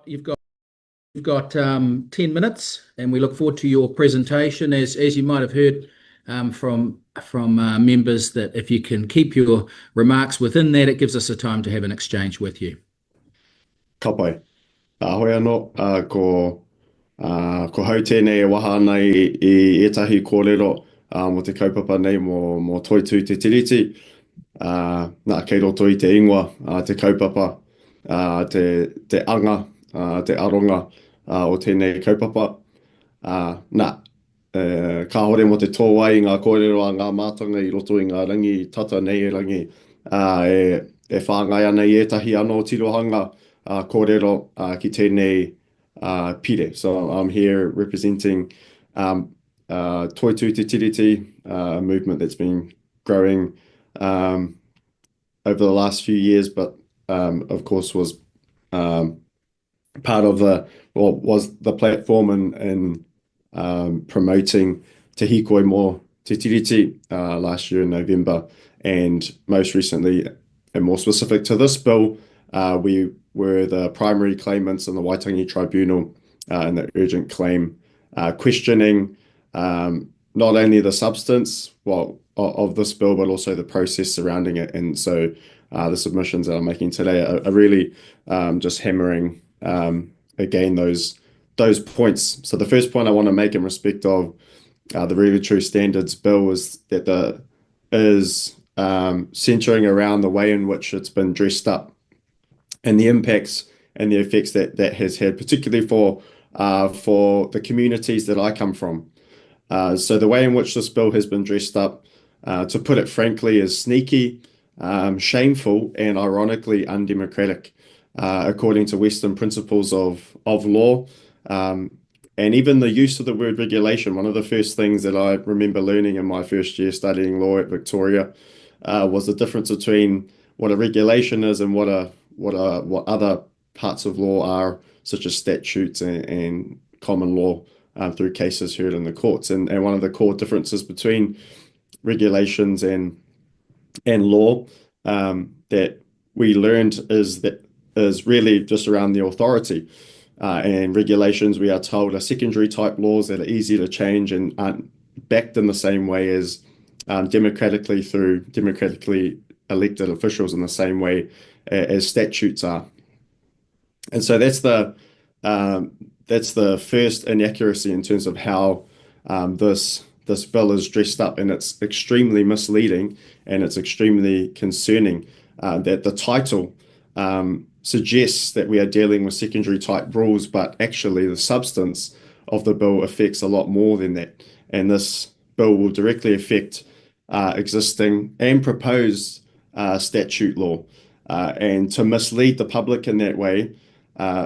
You've got 10 minutes, and we look forward to your presentation. As you might have heard from members, that if you can keep your remarks within that, it gives us a time to have an exchange with you. Ka pai. Hoi anō, ko hau tēnei e waha ana i etahi kōrero mo te kaupapa nei mo toitu te tiriti. Nā kei roto i te ingoa, te kaupapa, te anga, te aronga o tēnei kaupapa. Ka hore mo te tōwai ngā kōrero a ngā mātanga i roto i ngā rangi, tata nei e rangi, e whāngai ana i etahi anō tirohanga kōrero ki tēnei pire. So I'm here representing Toitu Te Tiriti, a movement that's been growing over the last few years, but of course was part of was the platform in promoting Te Hikoi mō Te Tiriti last year in November, and most recently, and more specific to this bill, we were the primary claimants in the Waitangi Tribunal in the urgent claim, questioning not only the substance of this bill, but also the process surrounding it. And so the submissions that I'm making today are really just hammering again those points. So the first point I want to make in respect of the Regulatory Standards Bill is that is centering around the way in which it's been dressed up and the impacts and the effects that has had, particularly for the communities that I come from. So the way in which this bill has been dressed up, to put it frankly, is sneaky, shameful, and ironically undemocratic, according to Western principles of law. And even the use of the word regulation, one of the first things that I remember learning in my first year studying law at Victoria was the difference between what a regulation is and what other parts of law are, such as statutes and common law through cases heard in the courts. And one of the core differences between regulations and law that we learned is really just around the authority. And regulations, we are told, are secondary type laws that are easy to change and aren't backed in the same way as democratically elected officials, in the same way as statutes are. And so that's the first inaccuracy in terms of how this bill is dressed up, and it's extremely misleading and it's extremely concerning that the title suggests that we are dealing with secondary type rules, but actually the substance of the bill affects a lot more than that. And this bill will directly affect existing and proposed statute law. And to mislead the public in that way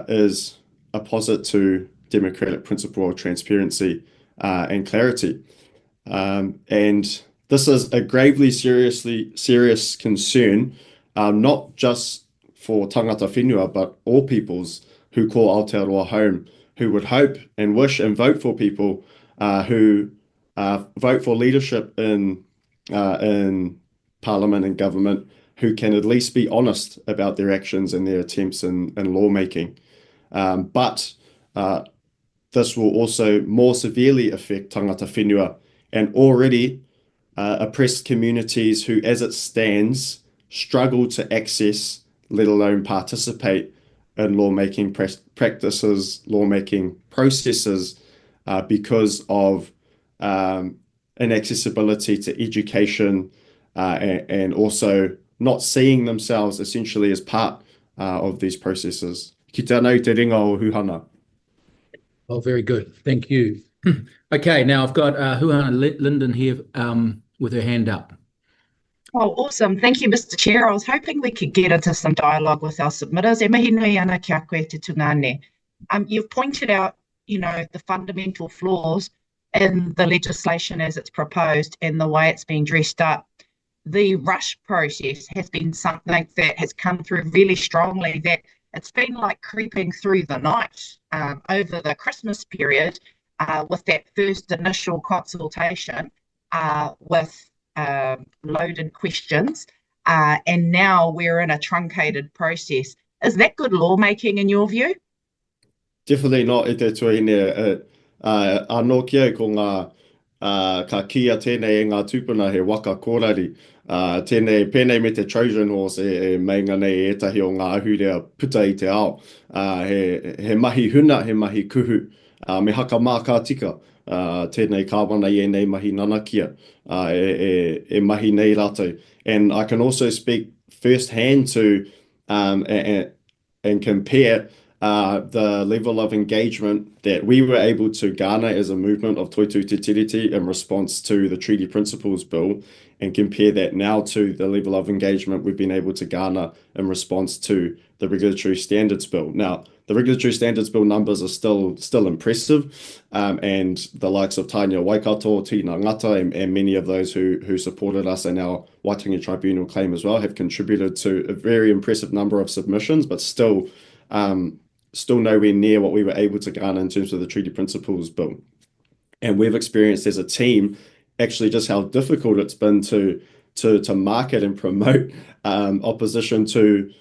is opposite to democratic principle of transparency and clarity. And this is a gravely serious concern, not just for tangata whenua, but all peoples who call Aotearoa home, who would hope and wish and vote for people who vote for leadership in Parliament and government, who can at least be honest about their actions and their attempts in lawmaking. But this will also more severely affect tangata whenua and already oppressed communities who, as it stands, struggle to access, let alone participate in lawmaking practices, lawmaking processes, because of inaccessibility to education and also not seeing themselves essentially as part of these processes. Ki tēnei te ringa o Huhana. Oh, very good. Thank you. Okay, now I've got Huhana Linden here with her hand up. Oh, awesome. Thank you, Mr. Chair. I was hoping we could get into some dialogue with our submitters. E mihi nui ana ki a koe te tūngane. You've pointed out, the fundamental flaws in the legislation as it's proposed and the way it's been dressed up. The rush process has been something that has come through really strongly, that it's been like creeping through the night over the Christmas period with that first initial consultation with loaded questions, and now we're in a truncated process. Is that good lawmaking in your view? Definitely not e te tuine. Anō kia ko ngā ka kia tēnei e ngā tūpuna he waka kōrari. Pēnei me te Trojan Horse e meinga nei etahi o ngā ahurea puta I te ao. He mahi huna, he mahi kuhu. Me haka mā ka tika. Tēnei kāwana I nei mahi nanakia. E mahi nei rātou. And I can also speak firsthand to and compare the level of engagement that we were able to garner as a movement of Toitū Te Tiriti in response to the Treaty Principles Bill, and compare that now to the level of engagement we've been able to garner in response to the Regulatory Standards Bill. Now, the Regulatory Standards Bill numbers are still impressive, and the likes of Tania Waikato, Tina Ngata, and many of those who supported us in our Waitangi Tribunal claim as well have contributed to a very impressive number of submissions, but still nowhere near what we were able to garner in terms of the Treaty Principles Bill. And we've experienced as a team actually just how difficult it's been to market and promote opposition to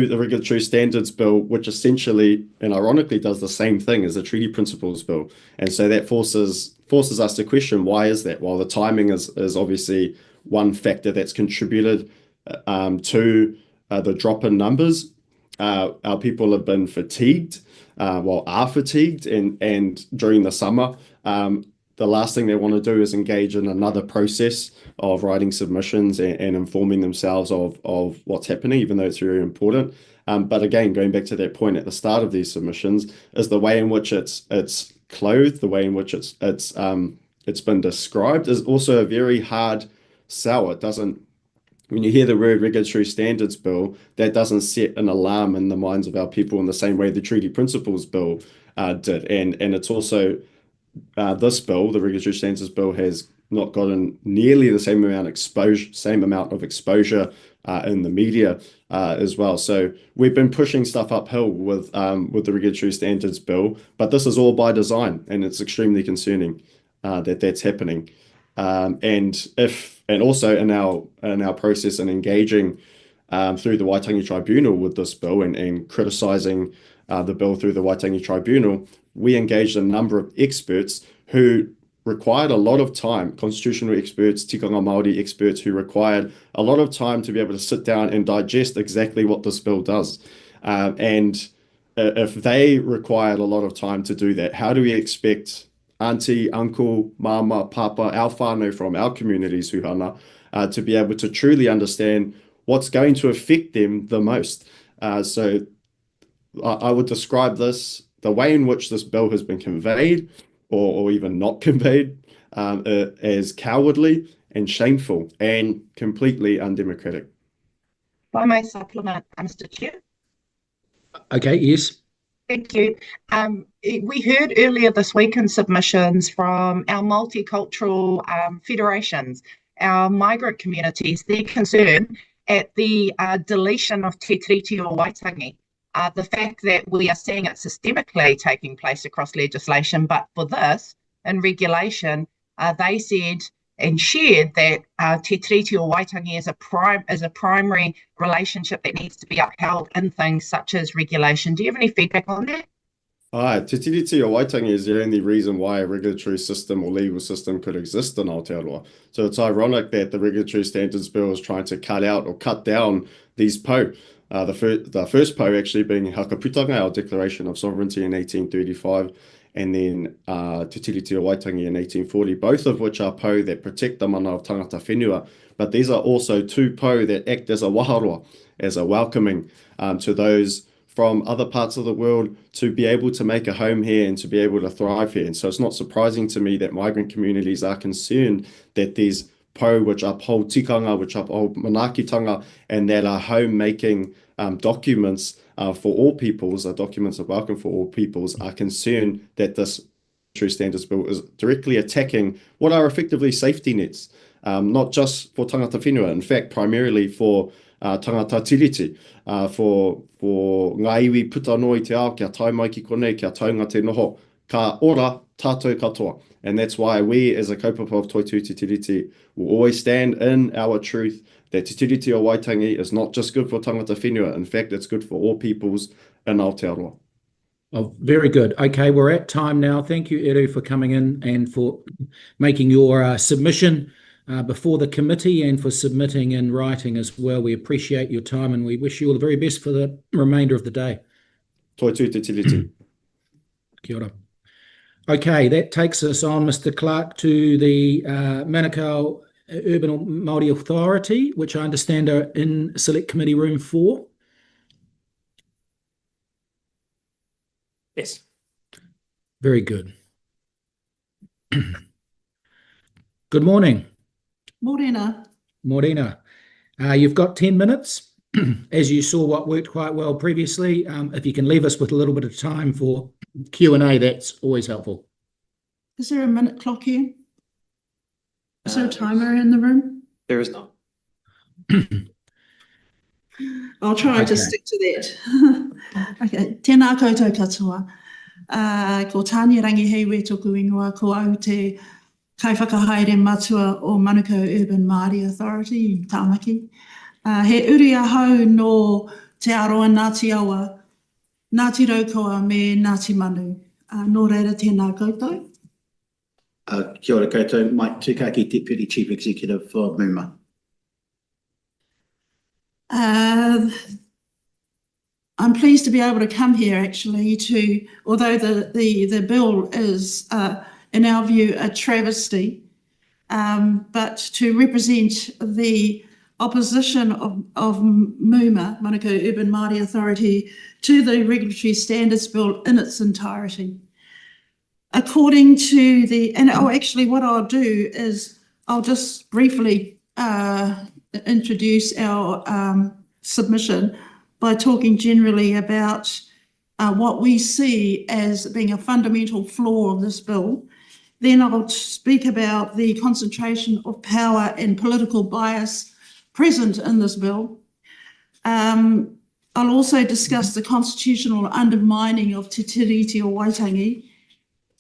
the Regulatory Standards Bill, which essentially and ironically does the same thing as the Treaty Principles Bill. And so that forces us to question, why is that? Well, the timing is obviously one factor that's contributed to the drop in numbers. Our people have been fatigued, are fatigued, and during the summer, the last thing they want to do is engage in another process of writing submissions and informing themselves of what's happening, even though it's very important. But again, going back to that point at the start of these submissions, is the way in which it's clothed, the way in which it's been described, is also a very hard sell. It doesn't. When you hear the word Regulatory Standards Bill, that doesn't set an alarm in the minds of our people in the same way the Treaty Principles Bill did. And it's also this bill, the Regulatory Standards Bill, has not gotten nearly the same amount of exposure in the media as well. So we've been pushing stuff uphill with the Regulatory Standards Bill, but this is all by design, and it's extremely concerning that's happening. And also in our process in engaging through the Waitangi Tribunal with this bill and criticising the bill through the Waitangi Tribunal, we engaged a number of experts who required a lot of time, constitutional experts, tikanga Māori experts, who required a lot of time to be able to sit down and digest exactly what this bill does. And if they required a lot of time to do that, how do we expect auntie, uncle, mama, papa, our whānau from our communities, Huhana, to be able to truly understand what's going to affect them the most? So I would describe this, the way in which this bill has been conveyed, or even not conveyed, as cowardly and shameful and completely undemocratic. If I may supplement, Mr. Chair. Okay, yes. Thank you. We heard earlier this week in submissions from our multicultural federations, our migrant communities, their concern at the deletion of Te Tiriti o Waitangi. The fact that we are seeing it systemically taking place across legislation, but for this, in regulation, they said and shared that Te Tiriti o Waitangi is a primary relationship that needs to be upheld in things such as regulation. Do you have any feedback on that? Te Tiriti o Waitangi is the only reason why a regulatory system or legal system could exist in Aotearoa. So it's ironic that the Regulatory Standards Bill is trying to cut down these po. The first po actually being Hakaputanga, our Declaration of Sovereignty in 1835, and then Te Tiriti o Waitangi in 1840, both of which are po that protect the mana of tangata whenua. But these are also two po that act as a waharoa, as a welcoming to those from other parts of the world to be able to make a home here and to be able to thrive here. And so it's not surprising to me that migrant communities are concerned that these po which uphold tikanga, which uphold manakitanga, and that are home-making documents for all peoples, documents of welcome for all peoples, are concerned that this Regulatory Standards Bill is directly attacking what are effectively safety nets, not just for tangata whenua, in fact, primarily for tangata tiriti, for ngā iwi puta no i te ao, kia tai mai ki konei, kia taunga te noho, ka ora tātou katoa. And that's why we, as a kaupapa of Toitū Te Tiriti, will always stand in our truth that Te Tiriti o Waitangi is not just good for tangata whenua. In fact, it's good for all peoples in Aotearoa. Oh, very good. Okay, we're at time now. Thank you, Eru, for coming in and for making your submission before the committee and for submitting in writing as well. We appreciate your time and we wish you all the very best for the remainder of the day. Toi tū te tiriti. Kia ora. Okay, that takes us on, Mr. Clark, to the Manukau Urban Māori Authority, which I understand are in Select Committee Room 4. Yes. Very good. Good morning. Morena. Morena. You've got 10 minutes. As you saw what worked quite well previously, if you can leave us with a little bit of time for Q&A, that's always helpful. Is there a minute clock here? Is there a timer in the room? There is not. I'll try to stick to that. Okay. Tēnā koutou katoa. Ko Tānia Rangihewe tōku ingoa, ko au te kaiwhakahaere matua o Manukau Urban Māori Authority, Tāmaki. He uri ahau no te aroa Ngāti Awa, Ngāti Raukoa me Ngāti Manu. Nō reira tēnā koutou. Kia ora koutou, Mike Tukaki, Deputy Chief Executive for MUMA. I'm pleased to be able to come here actually to, although the bill is in our view a travesty, but to represent the opposition of MUMA, Manukau Urban Māori Authority, to the Regulatory Standards Bill in its entirety. According to actually what I'll do is I'll just briefly introduce our submission by talking generally about what we see as being a fundamental flaw of this bill. Then I'll speak about the concentration of power and political bias present in this bill. I'll also discuss the constitutional undermining of Te Tiriti o Waitangi.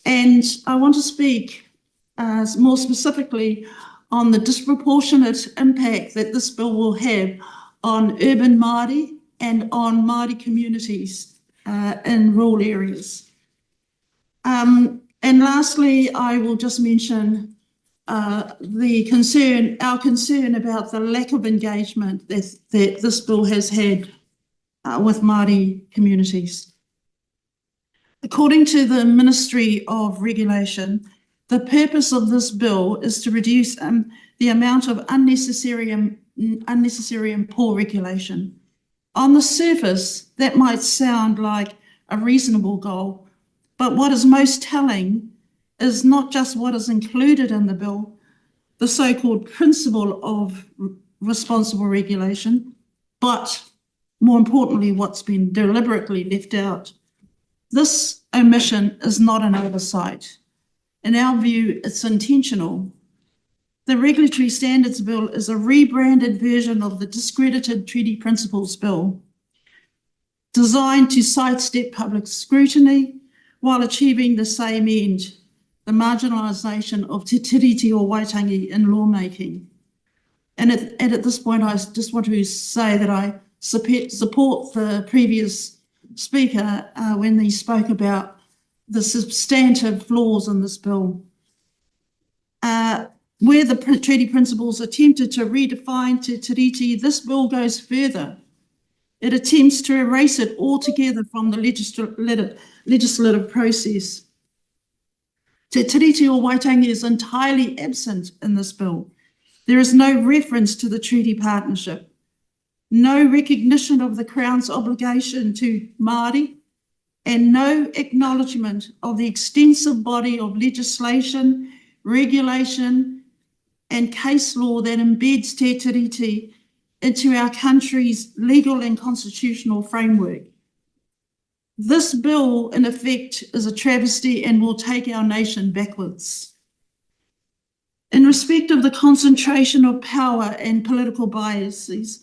And I want to speak more specifically on the disproportionate impact that this bill will have on urban Māori and on Māori communities in rural areas. And lastly, I will just mention our concern about the lack of engagement that this bill has had with Māori communities. According to the Ministry of Regulation, the purpose of this bill is to reduce the amount of unnecessary and poor regulation. On the surface, that might sound like a reasonable goal, but what is most telling is not just what is included in the bill, the so-called principle of responsible regulation, but more importantly, what's been deliberately left out. This omission is not an oversight. In our view, it's intentional. The Regulatory Standards Bill is a rebranded version of the discredited Treaty Principles Bill, designed to sidestep public scrutiny while achieving the same end, the marginalisation of Te Tiriti o Waitangi in lawmaking. And at this point, I just want to say that I support the previous speaker when he spoke about the substantive flaws in this bill. Where the treaty principles attempted to redefine Te Tiriti, this bill goes further. It attempts to erase it altogether from the legislative process. Te Tiriti o Waitangi is entirely absent in this bill. There is no reference to the treaty partnership, no recognition of the Crown's obligation to Māori, and no acknowledgement of the extensive body of legislation, regulation, and case law that embeds Te Tiriti into our country's legal and constitutional framework. This bill, in effect, is a travesty and will take our nation backwards. In respect of the concentration of power and political biases,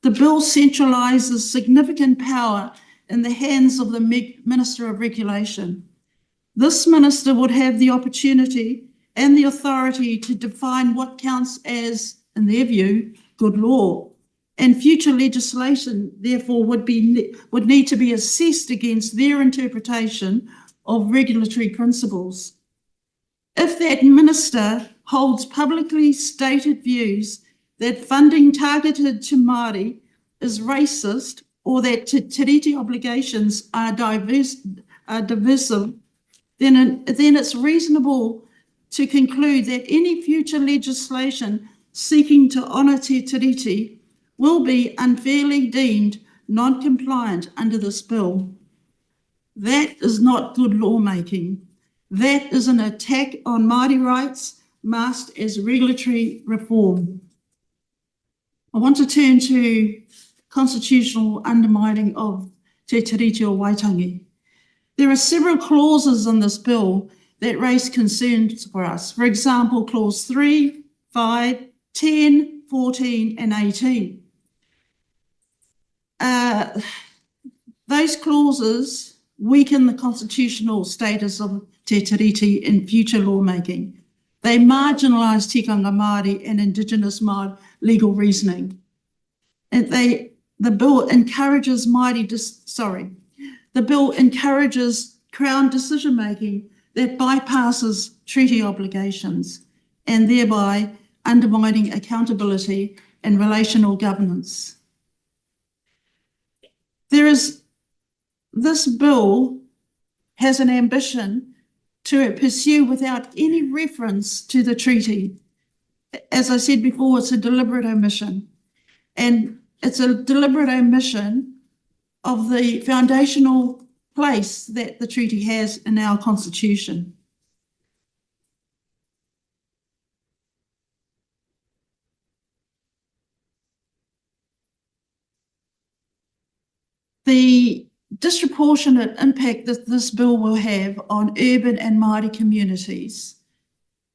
the bill centralises significant power in the hands of the Minister of Regulation. This minister would have the opportunity and the authority to define what counts as, in their view, good law, and future legislation, therefore, would need to be assessed against their interpretation of regulatory principles. If that minister holds publicly stated views that funding targeted to Māori is racist, or that te reti obligations are divisive, then it's reasonable to conclude that any future legislation seeking to honour te reti will be unfairly deemed non-compliant under this bill. That is not good lawmaking. That is an attack on Māori rights masked as regulatory reform. I want to turn to constitutional undermining of te reti o Waitangi. There are several clauses in this bill that raise concerns for us. For example, clause 3, 5, 10, 14 and 18. Those clauses weaken the constitutional status of te reti in future lawmaking. They marginalise tikanga Māori and Indigenous Māori legal reasoning. And the bill encourages Crown decision-making that bypasses treaty obligations and thereby undermining accountability and relational governance. This bill has an ambition to pursue without any reference to the treaty. As I said before, it's a deliberate omission. And it's a deliberate omission of the foundational place that the treaty has in our constitution. The disproportionate impact that this bill will have on urban and Māori communities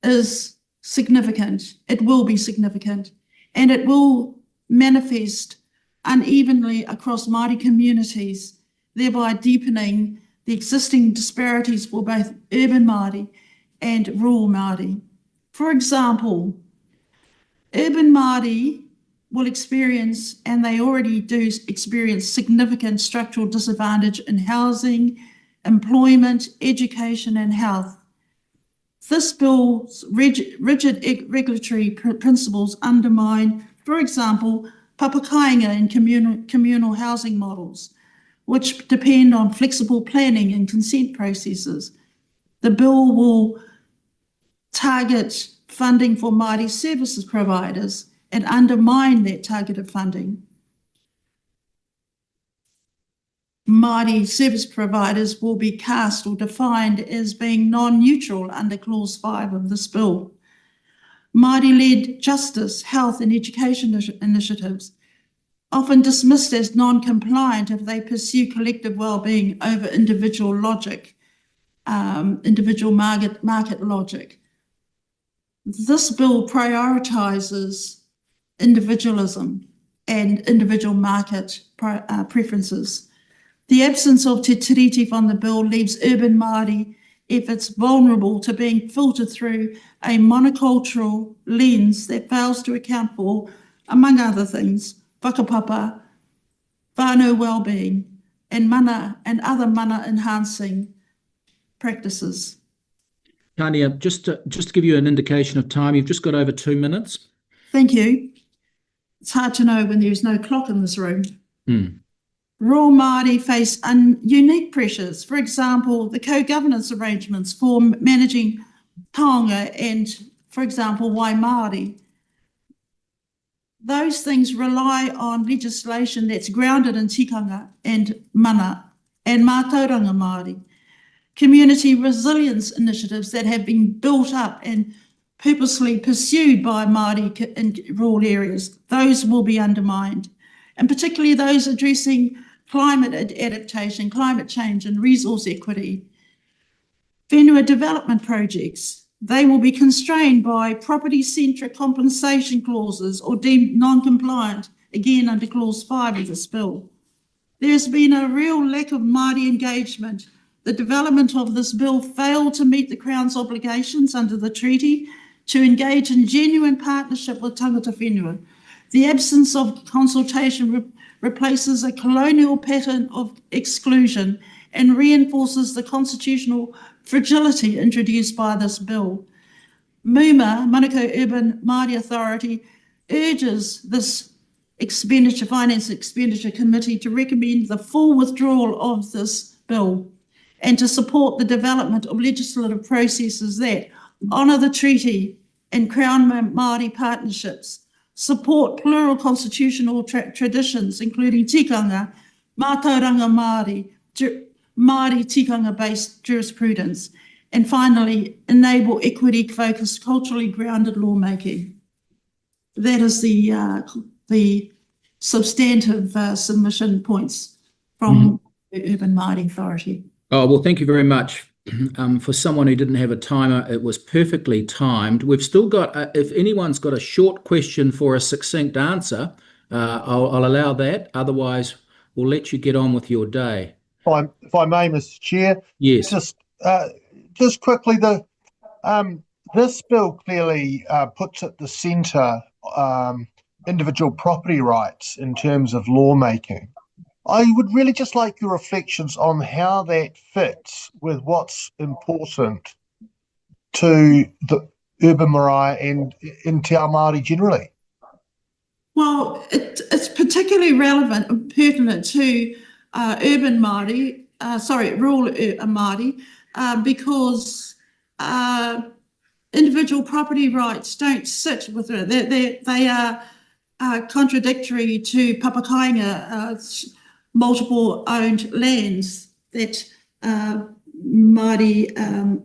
is significant. It will be significant, and it will manifest unevenly across Māori communities, thereby deepening the existing disparities for both urban Māori and rural Māori. For example, urban Māori will experience, and they already do experience, significant structural disadvantage in housing, employment, education and health. This bill's rigid regulatory principles undermine, for example, papakainga and communal housing models, which depend on flexible planning and consent processes. The bill will target funding for Māori services providers and undermine that targeted funding. Māori service providers will be cast or defined as being non-neutral under Clause 5 of this bill. Māori-led justice, health and education initiatives, often dismissed as non-compliant if they pursue collective well-being over individual logic, individual market logic. This bill prioritises individualism and individual market preferences. The absence of te reti from the bill leaves urban Māori efforts vulnerable to being filtered through a monocultural lens that fails to account for, among other things, whakapapa, whānau well-being, and other mana enhancing practices. Tania, just to give you an indication of time, you've just got over 2 minutes. Thank you. It's hard to know when there's no clock in this room. Rural Māori face unique pressures. For example, the co-governance arrangements for managing taonga and, for example, Waimāori. Those things rely on legislation that's grounded in tikanga and mana and mātauranga Māori. Community resilience initiatives that have been built up and purposely pursued by Māori in rural areas, those will be undermined, and particularly those addressing climate adaptation, climate change and resource equity. Whenua development projects, they will be constrained by property-centric compensation clauses or deemed non-compliant, again under Clause 5 of this bill. There's been a real lack of Māori engagement. The development of this bill failed to meet the Crown's obligations under the treaty to engage in genuine partnership with tangata whenua, The absence of consultation replaces a colonial pattern of exclusion and reinforces the constitutional fragility introduced by this bill. MUMA, Manukau Urban Māori Authority, urges this Finance Expenditure Committee to recommend the full withdrawal of this bill and to support the development of legislative processes that honour the treaty and Crown Māori partnerships, support plural constitutional traditions, including tikanga, mātauranga Māori, Māori tikanga-based jurisprudence, and finally, enable equity-focused, culturally grounded lawmaking. That is the substantive submission points from the Urban Māori Authority. Oh, well, thank you very much. For someone who didn't have a timer, it was perfectly timed. We've still got, if anyone's got a short question for a succinct answer, I'll allow that. Otherwise, we'll let you get on with your day. If I may, Mr. Chair. Yes. Just quickly, this bill clearly puts at the centre individual property rights in terms of lawmaking. I would really just like your reflections on how that fits with what's important to the urban marae and in Te Ao Māori generally. Well, it's particularly relevant and pertinent to urban Māori, rural Māori, because individual property rights don't sit with it. They are contradictory to papakainga, multiple owned lands that Māori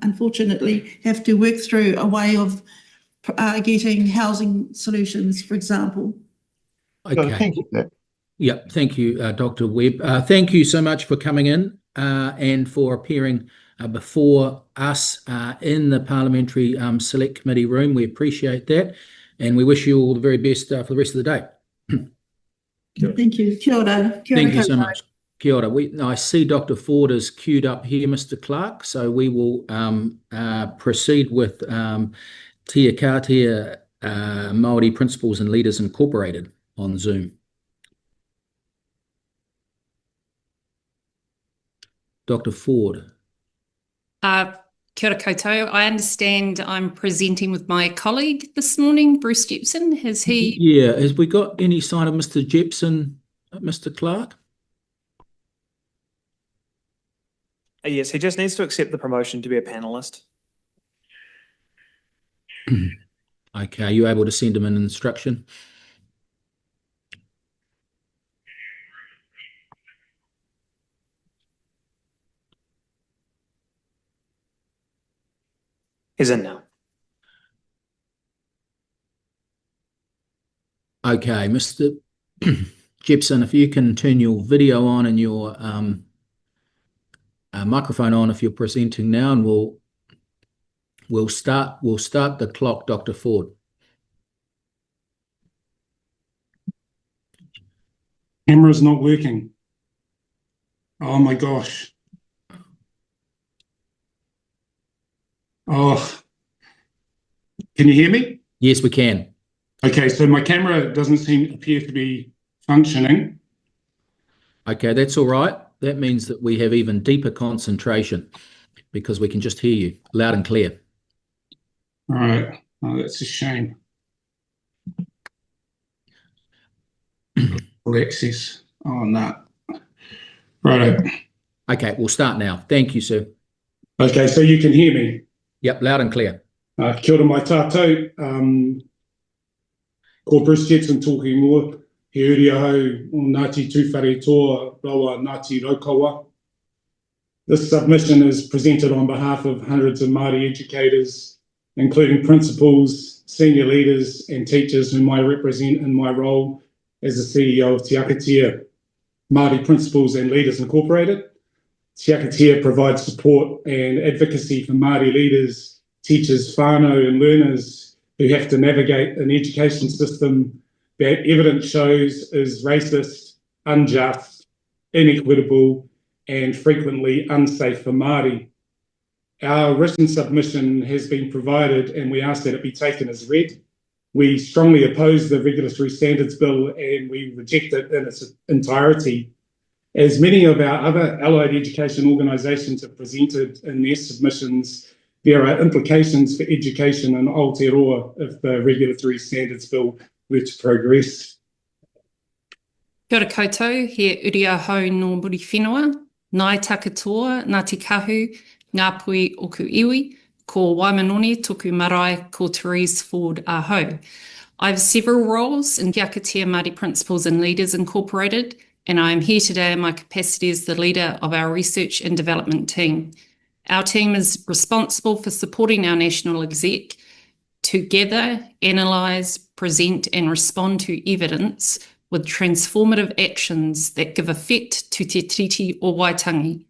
unfortunately have to work through a way of getting housing solutions, for example. Okay. Thank you. Yeah, thank you, Dr. Webb. Thank you so much for coming in and for appearing before us in the Parliamentary Select Committee room. We appreciate that, and we wish you all the very best for the rest of the day. Thank you. Kia ora. Kia ora Thank you so much. Kia ora. I see Dr. Ford is queued up here, Mr. Clark, so we will proceed with Te Akatea Māori Principals and Leaders Incorporated on Zoom. Dr. Ford. Kia ora koutou. I understand I'm presenting with my colleague this morning, Bruce Jepson. Has he? Yeah, has we got any sign of Mr. Jepson, Mr. Clark? Yes, he just needs to accept the promotion to be a panelist. Okay, are you able to send him an instruction? He's in now. Okay, Mr. Jepson, if you can turn your video on and your microphone on if you're presenting now, and we'll start the clock, Dr. Ford. Camera's not working. Oh my gosh. Oh, can you hear me? Yes, we can. Okay, so my camera doesn't appear to be functioning. Okay, that's all right. That means that we have even deeper concentration because we can just hear you loud and clear. All right. Oh, that's a shame. Alexis. Oh, no. Right. Okay, we'll start now. Thank you, sir. Okay, so you can hear me. Yep, loud and clear. Kia ora mai tātou. Ko Bruce Jepson talking more. He uri ahau o Ngāti Tūwhare Toa Rawa Ngāti Raukawa. This submission is presented on behalf of hundreds of Māori educators, including principals, senior leaders and teachers whom I represent in my role as the CEO of Te Akatea Māori Principals and Leaders Incorporated. Te Akatea provides support and advocacy for Māori leaders, teachers, whānau and learners who have to navigate an education system that evidence shows is racist, unjust, inequitable and frequently unsafe for Māori. Our written submission has been provided and we ask that it be taken as read. We strongly oppose the Regulatory Standards Bill and we reject it in its entirety. As many of our other allied education organisations have presented in their submissions, there are implications for education in Aotearoa if the Regulatory Standards Bill were to progress. Kia ora koutou, he uri ahau no muri whenua, nai takatoa, ngā te kahu, ngā pui oku iwi, ko Waimanone toku marae ko Therese Ford ahau. I have several roles in Te Akatea Māori Principals and Leaders Incorporated, and I am here today in my capacity as the leader of our research and development team. Our team is responsible for supporting our national exec to gather, analyse, present and respond to evidence with transformative actions that give effect to te tiriti o Waitangi.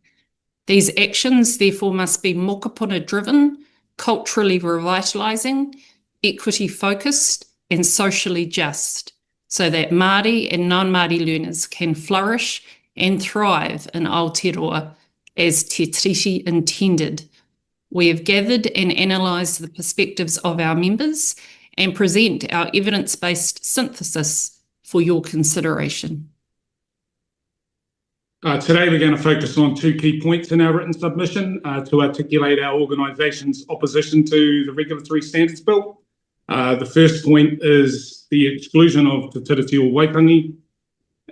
These actions therefore must be mokopuna driven, culturally revitalising, equity focused and socially just, so that Māori and non-Māori learners can flourish and thrive in Aotearoa as Te Tiriti intended. We have gathered and analysed the perspectives of our members and present our evidence-based synthesis for your consideration. Today we're going to focus on two key points in our written submission to articulate our organisation's opposition to the Regulatory Standards Bill. The first point is the exclusion of Te Tiriti o Waitangi,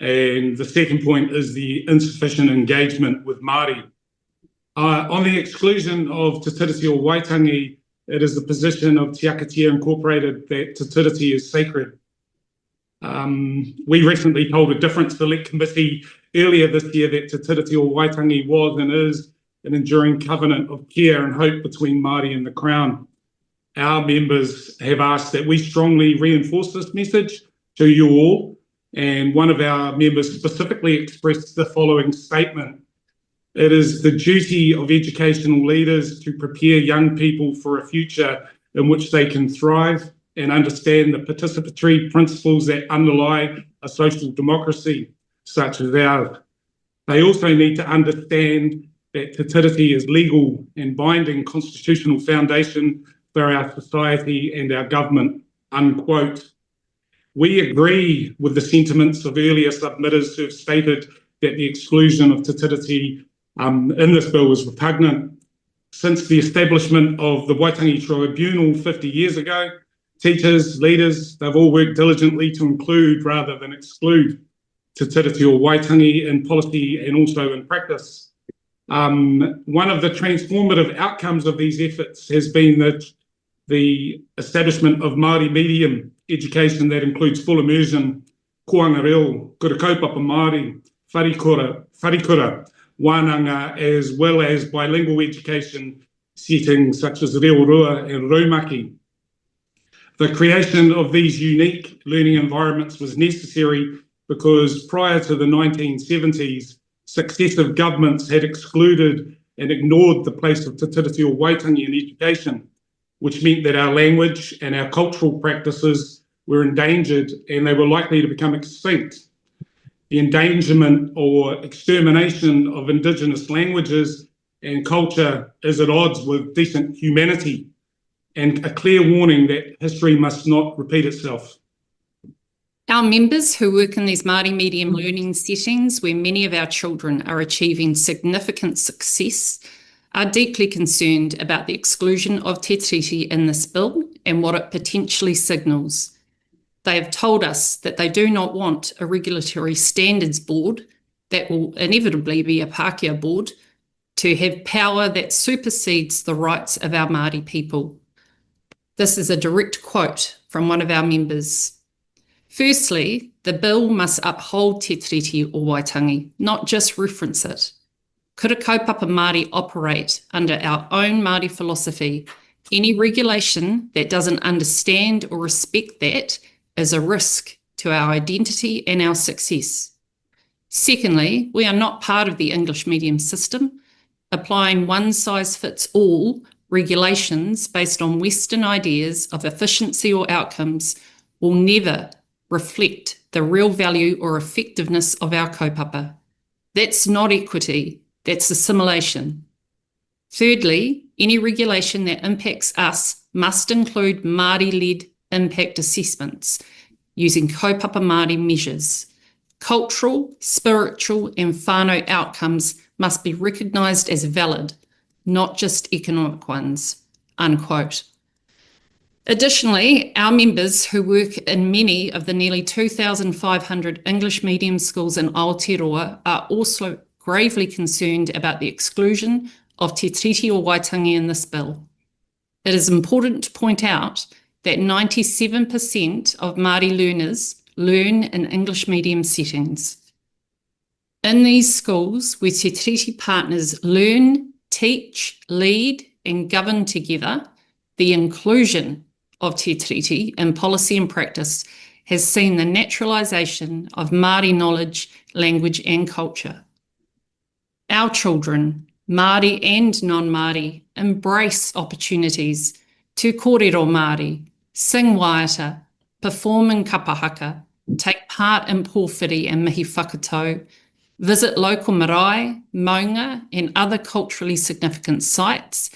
and the second point is the insufficient engagement with Māori. On the exclusion of Te Tiriti o Waitangi, it is the position of Te Akatea Incorporated that Te Tiriti is sacred. We recently told a different select committee earlier this year that Te Tiriti o Waitangi was and is an enduring covenant of care and hope between Māori and the Crown. Our members have asked that we strongly reinforce this message to you all, and one of our members specifically expressed the following statement: "It is the duty of educational leaders to prepare young people for a future in which they can thrive and understand the participatory principles that underlie a social democracy such as ours. They also need to understand that Te Tiriti is legal and binding constitutional foundation for our society and our government," unquote. We agree with the sentiments of earlier submitters who have stated that the exclusion of Te Tiriti in this bill is repugnant. Since the establishment of the Waitangi Tribunal 50 years ago, teachers, leaders, they've all worked diligently to include rather than exclude Te Tiriti o Waitangi in policy and also in practice. One of the transformative outcomes of these efforts has been that the establishment of Māori medium education that includes full immersion, koanga reo, kura kaupapa Māori, wharikura, wānanga, as well as bilingual education settings such as reo rua and raumaki. The creation of these unique learning environments was necessary because prior to the 1970s, successive governments had excluded and ignored the place of Te Tiriti o Waitangi in education, which meant that our language and our cultural practices were endangered and they were likely to become extinct. The endangerment or extermination of Indigenous languages and culture is at odds with decent humanity and a clear warning that history must not repeat itself. Our members who work in these Māori medium learning settings where many of our children are achieving significant success are deeply concerned about the exclusion of Te Tiriti in this bill and what it potentially signals. They have told us that they do not want a regulatory standards board that will inevitably be a Pākehā board to have power that supersedes the rights of our Māori people. This is a direct quote from one of our members. Firstly, the bill must uphold Te Tiriti o Waitangi, not just reference it. Kura kaupapa Māori operate under our own Māori philosophy. Any regulation that doesn't understand or respect that is a risk to our identity and our success. Secondly, we are not part of the English medium system. Applying one-size-fits-all regulations based on Western ideas of efficiency or outcomes will never reflect the real value or effectiveness of our kaupapa. That's not equity, that's assimilation. Thirdly, any regulation that impacts us must include Māori-led impact assessments using kaupapa Māori measures. Cultural, spiritual and whānau outcomes must be recognised as valid, not just economic ones, unquote. Additionally, our members who work in many of the nearly 2,500 English medium schools in Aotearoa are also gravely concerned about the exclusion of Te Tiriti o Waitangi in this bill. It is important to point out that 97% of Māori learners learn in English medium settings. In these schools where Te Tiriti partners learn, teach, lead and govern together, the inclusion of Te Tiriti in policy and practice has seen the naturalisation of Māori knowledge, language and culture. Our children, Māori and non-Māori, embrace opportunities to kōrero Māori, sing waiata, perform in kapahaka, take part in pōwhiri and mihi whakatau, visit local marae, maunga and other culturally significant sites,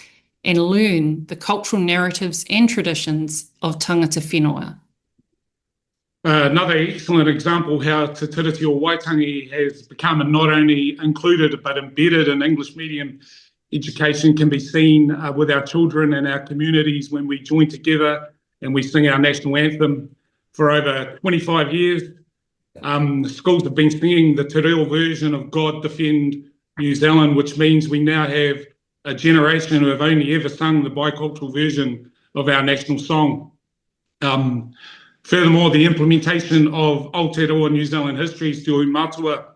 and learn the cultural narratives and traditions of tangata whenua. Another excellent example how Te Tiriti o Waitangi has become not only included but embedded in English medium education can be seen with our children and our communities when we join together and we sing our national anthem. For over 25 years, schools have been singing the te reo version of God Defend New Zealand, which means we now have a generation who have only ever sung the bicultural version of our national song. Furthermore, the implementation of Aotearoa New Zealand Histories Te Ui Matua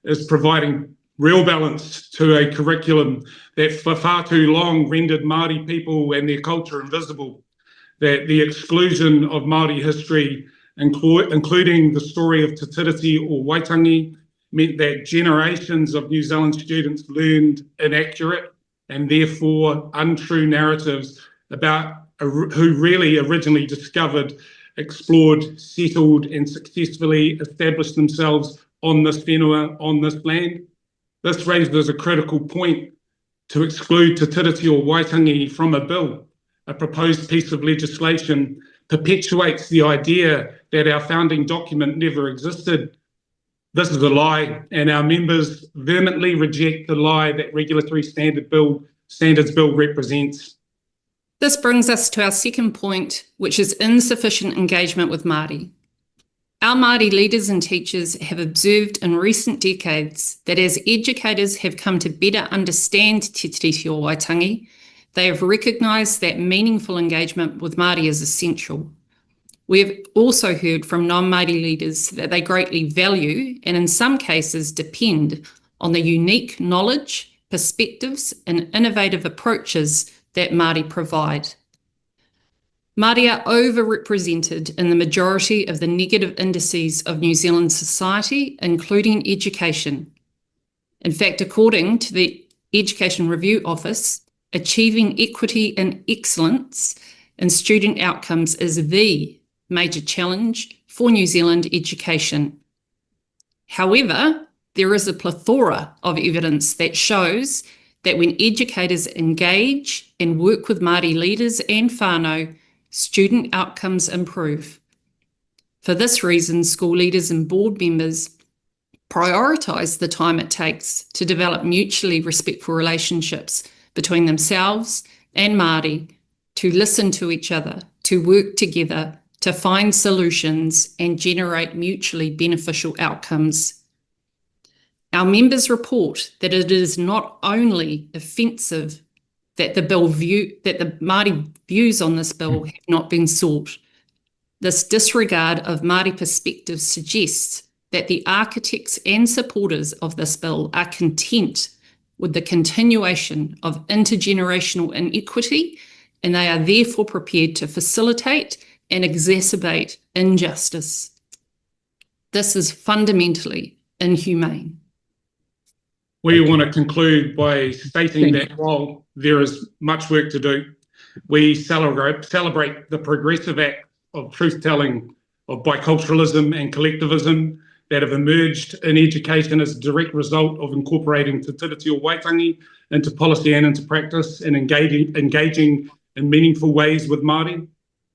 is providing real balance to a curriculum that for far too long rendered Māori people and their culture invisible. That the exclusion of Māori history, including the story of Te Tiriti o Waitangi, meant that generations of New Zealand students learned inaccurate and therefore untrue narratives about who really originally discovered, explored, settled and successfully established themselves on this whenua, on this land. This raises a critical point to exclude Te Tiriti o Waitangi from a bill. A proposed piece of legislation perpetuates the idea that our founding document never existed. This is a lie, and our members vehemently reject the lie that Regulatory Standards Bill represents. This brings us to our second point, which is insufficient engagement with Māori. Our Māori leaders and teachers have observed in recent decades that as educators have come to better understand Te Tiriti o Waitangi, they have recognised that meaningful engagement with Māori is essential. We have also heard from non-Māori leaders that they greatly value and in some cases depend on the unique knowledge, perspectives and innovative approaches that Māori provide. Māori are overrepresented in the majority of the negative indices of New Zealand society, including education. In fact, according to the Education Review Office, achieving equity and excellence in student outcomes is the major challenge for New Zealand education. However, there is a plethora of evidence that shows that when educators engage and work with Māori leaders and whānau, student outcomes improve. For this reason, school leaders and board members prioritise the time it takes to develop mutually respectful relationships between themselves and Māori, to listen to each other, to work together, to find solutions and generate mutually beneficial outcomes. Our members report that it is not only offensive that the Māori views on this bill have not been sought. This disregard of Māori perspectives suggests that the architects and supporters of this bill are content with the continuation of intergenerational inequity, and they are therefore prepared to facilitate and exacerbate injustice. This is fundamentally inhumane. We want to conclude by stating that while there is much work to do, we celebrate the progressive act of truth-telling, of biculturalism and collectivism that have emerged in education as a direct result of incorporating Te Tiriti o Waitangi into policy and into practice and engaging in meaningful ways with Māori.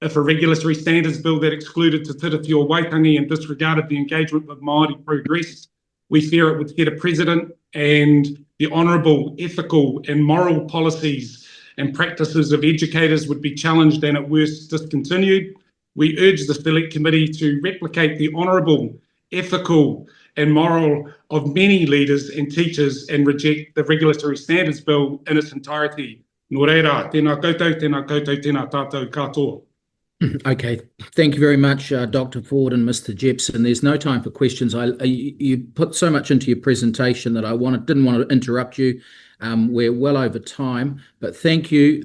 if a regulatory standards bill that excluded Te Tiriti o Waitangi and disregarded the engagement with Māori progress, we fear it would set a precedent, and the honourable, ethical and moral policies and practices of educators would be challenged and at worst discontinued. We urge the Select Committee to replicate the honourable, ethical and moral of many leaders and teachers and reject the regulatory standards bill in its entirety. Nō reira, tēnā koutou, tēnā tātou katoa. Okay, thank you very much, Dr. Ford and Mr. Jepson. There's no time for questions. You put so much into your presentation that I didn't want to interrupt you. We're well over time, but thank you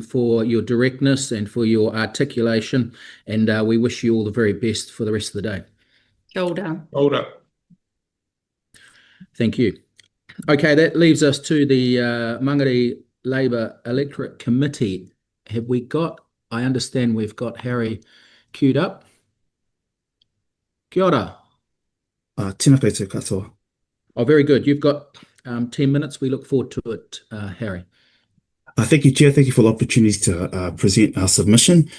for your directness and for your articulation, and we wish you all the very best for the rest of the day. Kia ora. Hold up. Thank you. Okay, that leaves us to the Mangere Labour Electorate Committee. Have we got, I understand we've got Harry queued up. Kia ora. Tēnā koutou katoa. Oh, very good. You've got 10 minutes. We look forward to it, Harry. Thank you, Chair. Thank you for the opportunity to present our submission.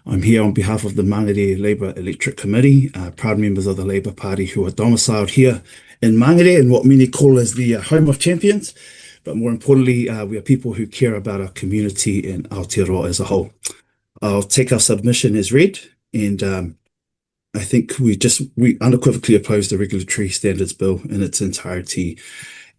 I'm here on behalf of the Mangere Labour Electorate Committee, proud members of the Labour Party who are domiciled here in Mangere, in what many call as the home of champions. But more importantly, we are people who care about our community and Aotearoa as a whole. I'll take our submission as read, and I think we unequivocally oppose the Regulatory Standards Bill in its entirety.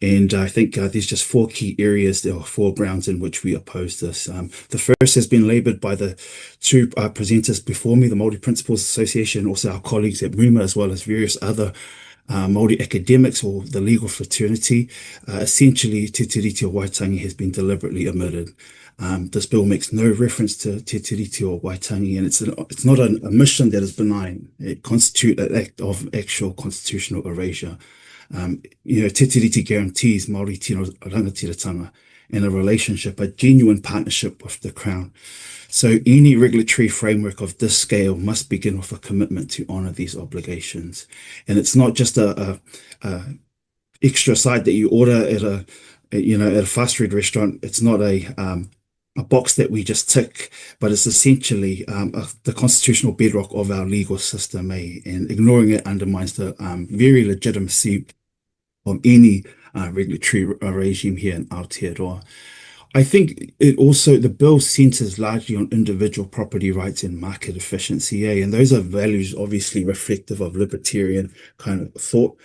And I think there's just four key areas, there are four grounds in which we oppose this. The first has been laboured by the two presenters before me, the Māori Principals Association, also our colleagues at MUMA, as well as various other Māori academics or the legal fraternity. Essentially, Te Tiriti o Waitangi has been deliberately omitted. This bill makes no reference to Te Tiriti o Waitangi, and it's not an omission that is benign. It constitutes an act of actual constitutional erasure. Te Tiriti guarantees Māori tino rangatiratanga and a relationship, a genuine partnership with the Crown. So any regulatory framework of this scale must begin with a commitment to honour these obligations. And it's not just a extra side that you order at a fast food restaurant. It's not a box that we just tick, but it's essentially the constitutional bedrock of our legal system, and ignoring it undermines the very legitimacy of any regulatory regime here in Aotearoa. I think the bill centres largely on individual property rights and market efficiency, and those are values obviously reflective of libertarian kind of thought,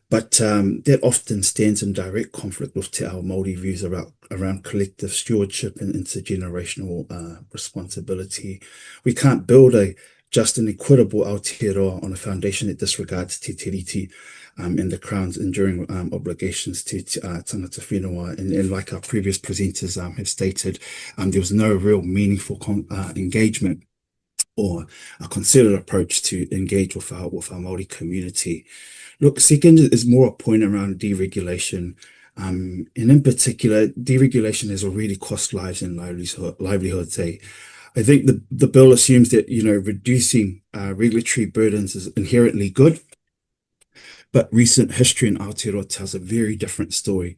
but that often stands in direct conflict with Te Ao Māori views around collective stewardship and intergenerational responsibility. We can't build a just and equitable Aotearoa on a foundation that disregards Te Tiriti and the Crown's enduring obligations to tangata whenua. And like our previous presenters have stated, there was no real meaningful engagement or a considered approach to engage with our Māori community. Look, second is more a point around deregulation. And in particular, deregulation has already cost lives and livelihoods. I think the bill assumes that, reducing regulatory burdens is inherently good, but recent history in Aotearoa tells a very different story,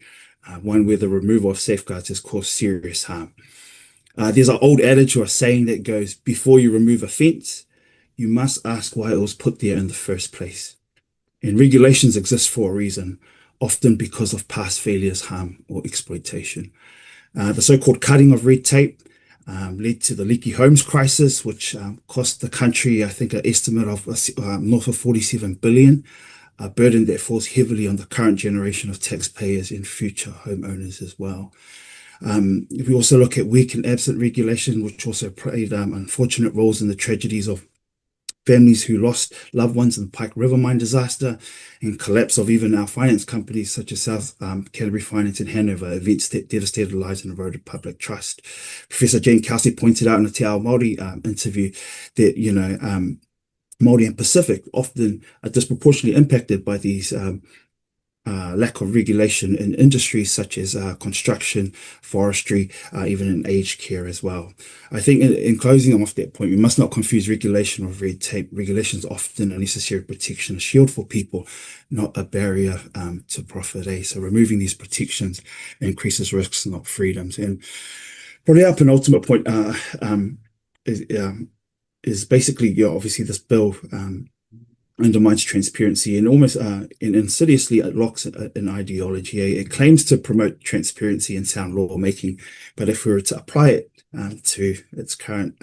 one where the removal of safeguards has caused serious harm. There's an old adage or a saying that goes, before you remove a fence, you must ask why it was put there in the first place. And regulations exist for a reason, often because of past failures, harm, or exploitation. The so-called cutting of red tape led to the leaky homes crisis, which cost the country, I think, an estimate of north of 47 billion, a burden that falls heavily on the current generation of taxpayers and future homeowners as well. If we also look at weak and absent regulation, which also played unfortunate roles in the tragedies of families who lost loved ones in the Pike River mine disaster and collapse of even our finance companies such as South Canterbury Finance and Hanover, events that devastated lives and eroded public trust. Professor Jenny Campbell pointed out in the Te Ao Māori interview that, Māori and Pacific often are disproportionately impacted by these lack of regulation in industries such as construction, forestry, even in aged care as well. I think in closing off that point, we must not confuse regulation with red tape. Regulation is often a necessary protection, a shield for people, not a barrier to profit. So removing these protections increases risks, not freedoms. And probably our penultimate point is is basically, obviously this bill undermines transparency and almost insidiously locks an ideology. It claims to promote transparency and sound lawmaking, but if we were to apply it to its current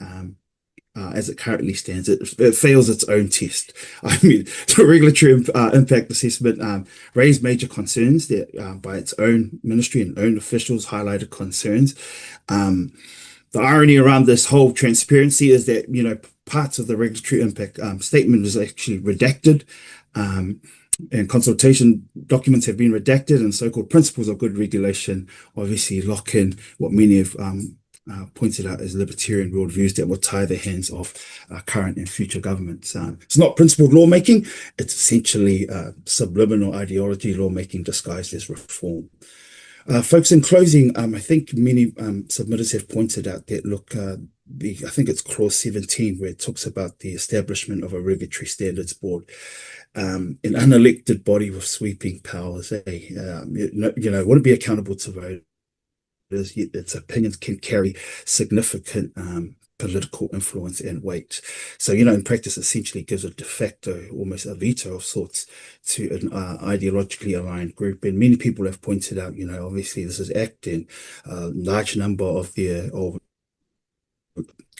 as it currently stands, it fails its own test. I mean, the regulatory impact assessment raised major concerns that by its own ministry and own officials highlighted concerns. The irony around this whole transparency is that, parts of the regulatory impact statement is actually redacted, and consultation documents have been redacted, and so-called principles of good regulation obviously lock in what many have pointed out as libertarian worldviews that will tie the hands of current and future governments. It's not principled lawmaking, it's essentially subliminal ideology lawmaking disguised as reform. Folks, in closing, I think many submitters have pointed out that, look, I think it's clause 17 where it talks about the establishment of a regulatory standards board, an unelected body with sweeping powers. Wouldn't be accountable to voters, yet its opinions can carry significant political influence and weight. So, in practice, essentially gives a de facto, almost a veto of sorts to an ideologically aligned group. And many people have pointed out, obviously this is acting a large number of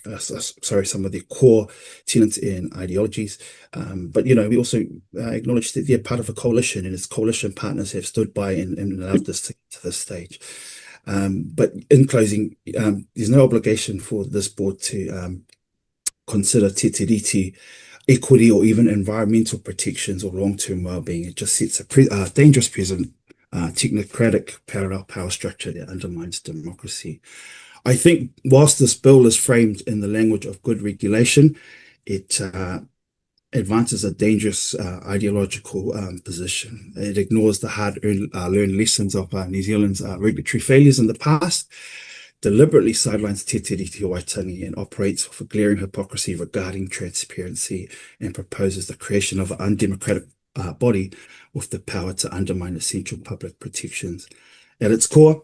some of the core tenets and ideologies. But, we also acknowledge that they're part of a coalition, and its coalition partners have stood by and allowed this to get to this stage. But in closing, there's no obligation for this board to consider te tiriti, equity, or even environmental protections or long-term well-being. It just sets a dangerous precedent, technocratic parallel power structure that undermines democracy. I think whilst this bill is framed in the language of good regulation, it advances a dangerous ideological position. It ignores the hard-earned learned lessons of New Zealand's regulatory failures in the past, deliberately sidelines te tiriti o Waitangi, and operates with a glaring hypocrisy regarding transparency, and proposes the creation of an undemocratic body with the power to undermine essential public protections. At its core,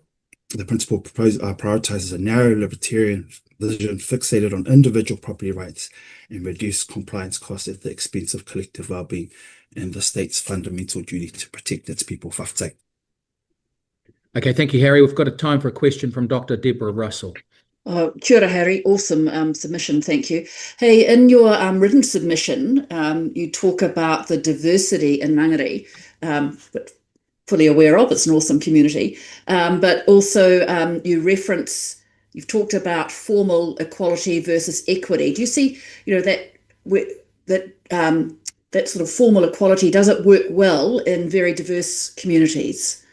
the principle prioritizes a narrow libertarian vision fixated on individual property rights and reduced compliance costs at the expense of collective well-being and the state's fundamental duty to protect its people. Whawhai. Okay, thank you, Harry. We've got a time for a question from Dr. Deborah Russell. Kia ora, Harry. Awesome submission, thank you. Hey, in your written submission, you talk about the diversity in Mangere, but fully aware of, it's an awesome community, but also you've talked about formal equality versus equity. Do you see, that sort of formal equality, does it work well in very diverse communities?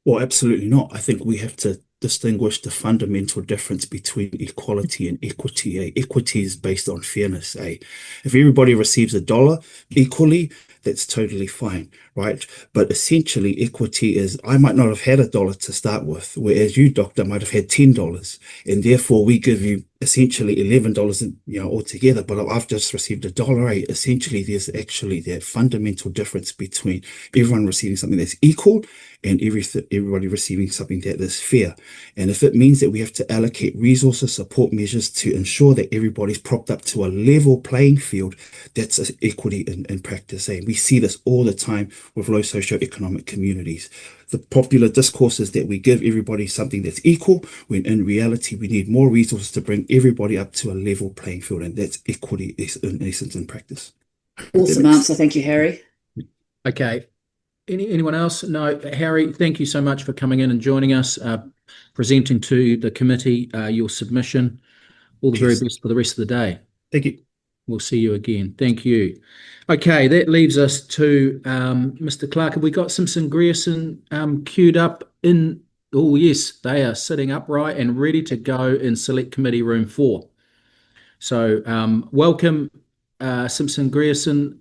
Well, absolutely not. I think we have to distinguish the fundamental difference between equality and equity. Equity is based on fairness. If everybody receives $1 equally, that's totally fine, right? But essentially, equity is, I might not have had $1 to start with, whereas you, doctor, might have had $10, and therefore we give you essentially $11, altogether. But I've just received $1. Essentially, there's actually that fundamental difference between everyone receiving something that's equal and everybody receiving something that is fair. And if it means that we have to allocate resources, support measures to ensure that everybody's propped up to a level playing field, that's equity in practice. And we see this all the time with low socioeconomic communities. The popular discourse is that we give everybody something that's equal, when in reality we need more resources to bring everybody up to a level playing field, and that's equity in essence in practice. Awesome answer, thank you, Harry. Okay, anyone else? No, Harry, thank you so much for coming in and joining us, presenting to the committee your submission. All the very best for the rest of the day. Thank you. We'll see you again. Thank you. Okay, that leaves us to Mr. Clark. Have we got Simpson Grierson queued up in? Oh, yes, they are sitting upright and ready to go in Select Committee Room 4. So welcome, Simpson Grierson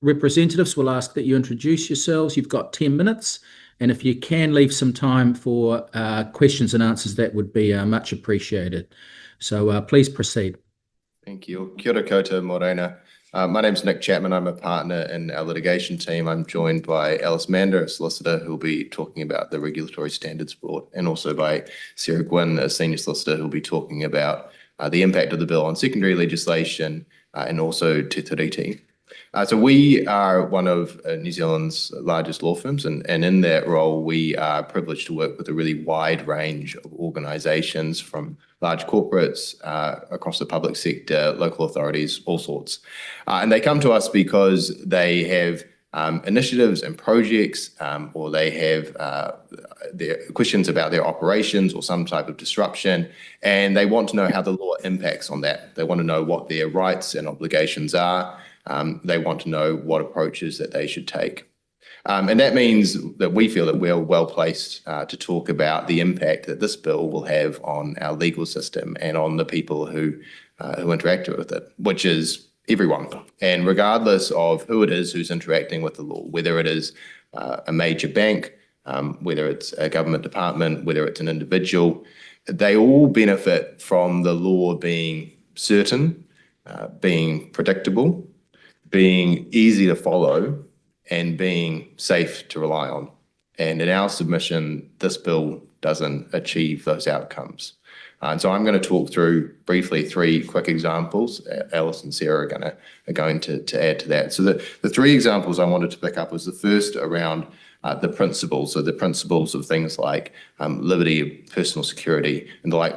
representatives. We'll ask that you introduce yourselves. You've got 10 minutes. And if you can leave some time for questions and answers, that would be much appreciated. So please proceed. Thank you. Kia ora koutou morena. My name's Nick Chapman. I'm a partner in our litigation team. I'm joined by Alice Mander, a solicitor, who will be talking about the Regulatory Standards Board, and also by Sarah Gwynn, a senior solicitor, who will be talking about the impact of the bill on secondary legislation, and also Te Tiriti. So we are one of New Zealand's largest law firms, and in that role, we are privileged to work with a really wide range of organisations, from large corporates across the public sector, local authorities, all sorts. And they come to us because they have initiatives and projects, or they have their questions about their operations or some type of disruption, and they want to know how the law impacts on that. They want to know what their rights and obligations are. They want to know what approaches that they should take. And that means that we feel that we're well placed to talk about the impact that this bill will have on our legal system and on the people who interact with it, which is everyone. And regardless of who it is who's interacting with the law, whether it is a major bank, whether it's a government department, whether it's an individual, they all benefit from the law being certain, being predictable, being easy to follow, and being safe to rely on. And in our submission, this bill doesn't achieve those outcomes. And so I'm going to talk through briefly 3 quick examples. Alice and Sarah are going to add to that. So the 3 examples I wanted to pick up was the first around the principles. So the principles of things like liberty, personal security, and the like,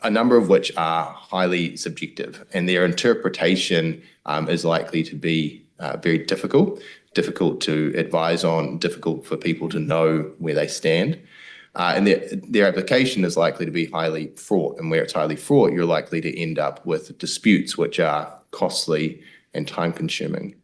a number of which are highly subjective, and their interpretation is likely to be very difficult to advise on, difficult for people to know where they stand. And their application is likely to be highly fraught, and where it's highly fraught, you're likely to end up with disputes which are costly and time-consuming.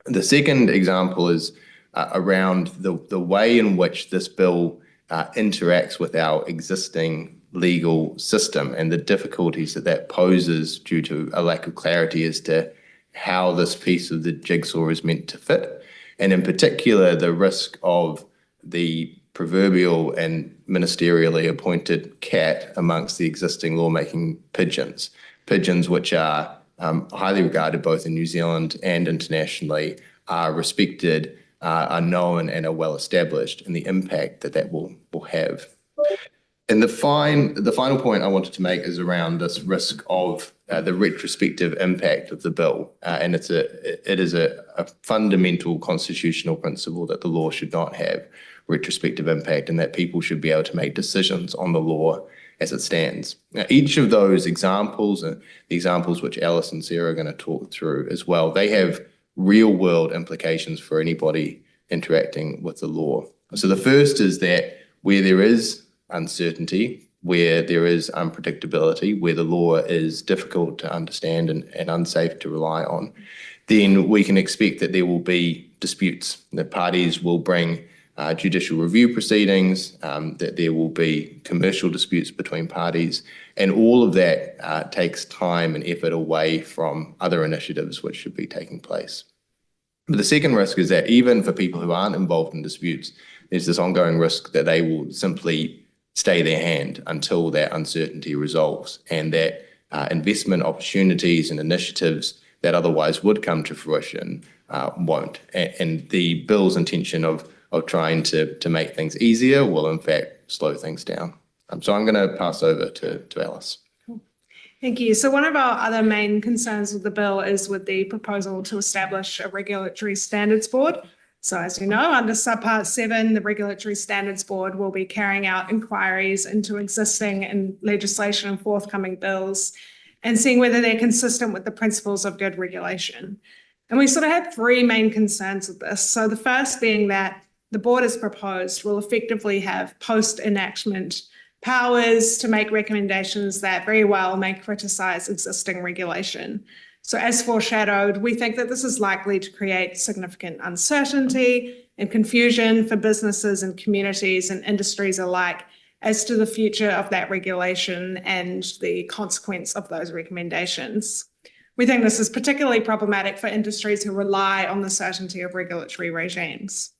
The second example is around the way in which this bill interacts with our existing legal system and the difficulties that poses due to a lack of clarity as to how this piece of the jigsaw is meant to fit, and in particular the risk of the proverbial and ministerially appointed cat amongst the existing lawmaking pigeons which are highly regarded both in New Zealand and internationally, are respected, are known, and are well established, and the impact that will have. And the final point I wanted to make is around this risk of the retrospective impact of the bill, and it is a fundamental constitutional principle that the law should not have retrospective impact, and that people should be able to make decisions on the law as it stands. Now, each of those examples, and the examples which Alice and Sarah are going to talk through as well, they have real-world implications for anybody interacting with the law. So the first is that where there is uncertainty, where there is unpredictability, where the law is difficult to understand and unsafe to rely on, then we can expect that there will be disputes, that parties will bring judicial review proceedings, that there will be commercial disputes between parties, and all of that takes time and effort away from other initiatives which should be taking place. But the second risk is that even for people who aren't involved in disputes, there's this ongoing risk that they will simply stay their hand until that uncertainty resolves, and that investment opportunities and initiatives that otherwise would come to fruition won't. And the bill's intention of trying to make things easier will in fact slow things down. So I'm going to pass over to Alice. Thank you. So one of our other main concerns with the bill is with the proposal to establish a regulatory standards board. So as you know, under subpart 7, the Regulatory Standards Board will be carrying out inquiries into existing and legislation and forthcoming bills and seeing whether they're consistent with the principles of good regulation. And we sort of had 3 main concerns with this. So the first being that the board as proposed will effectively have post-enactment powers to make recommendations that very well may criticise existing regulation. So as foreshadowed, we think that this is likely to create significant uncertainty and confusion for businesses and communities and industries alike as to the future of that regulation and the consequence of those recommendations. We think this is particularly problematic for industries who rely on the certainty of regulatory regimes.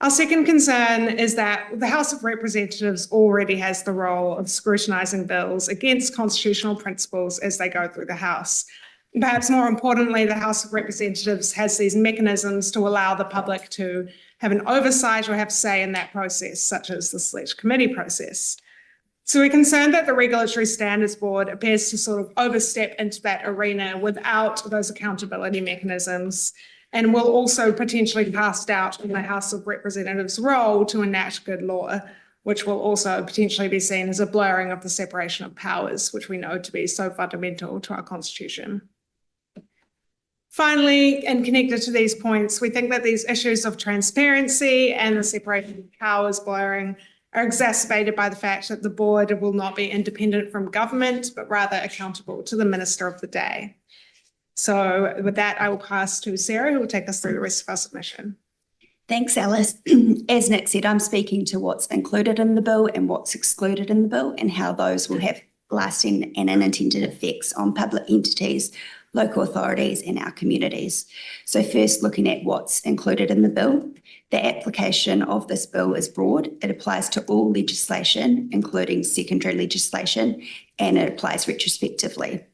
Our second concern is that the House of Representatives already has the role of scrutinising bills against constitutional principles as they go through the House. Perhaps more importantly, the House of Representatives has these mechanisms to allow the public to have an oversight or have say in that process, such as the Select Committee process. So we're concerned that the Regulatory Standards Board appears to sort of overstep into that arena without those accountability mechanisms, and will also potentially cast doubt on the House of Representatives' role to enact good law, which will also potentially be seen as a blurring of the separation of powers, which we know to be so fundamental to our Constitution. Finally, and connected to these points, we think that these issues of transparency and the separation of powers blurring are exacerbated by the fact that the board will not be independent from government, but rather accountable to the Minister of the day. So with that, I will pass to Sarah, who will take us through the rest of our submission. Thanks, Alice. As Nick said, I'm speaking to what's included in the bill and what's excluded in the bill, and how those will have lasting and unintended effects on public entities, local authorities and our communities. So first, looking at what's included in the bill, the application of this bill is broad. It applies to all legislation, including secondary legislation, and it applies retrospectively.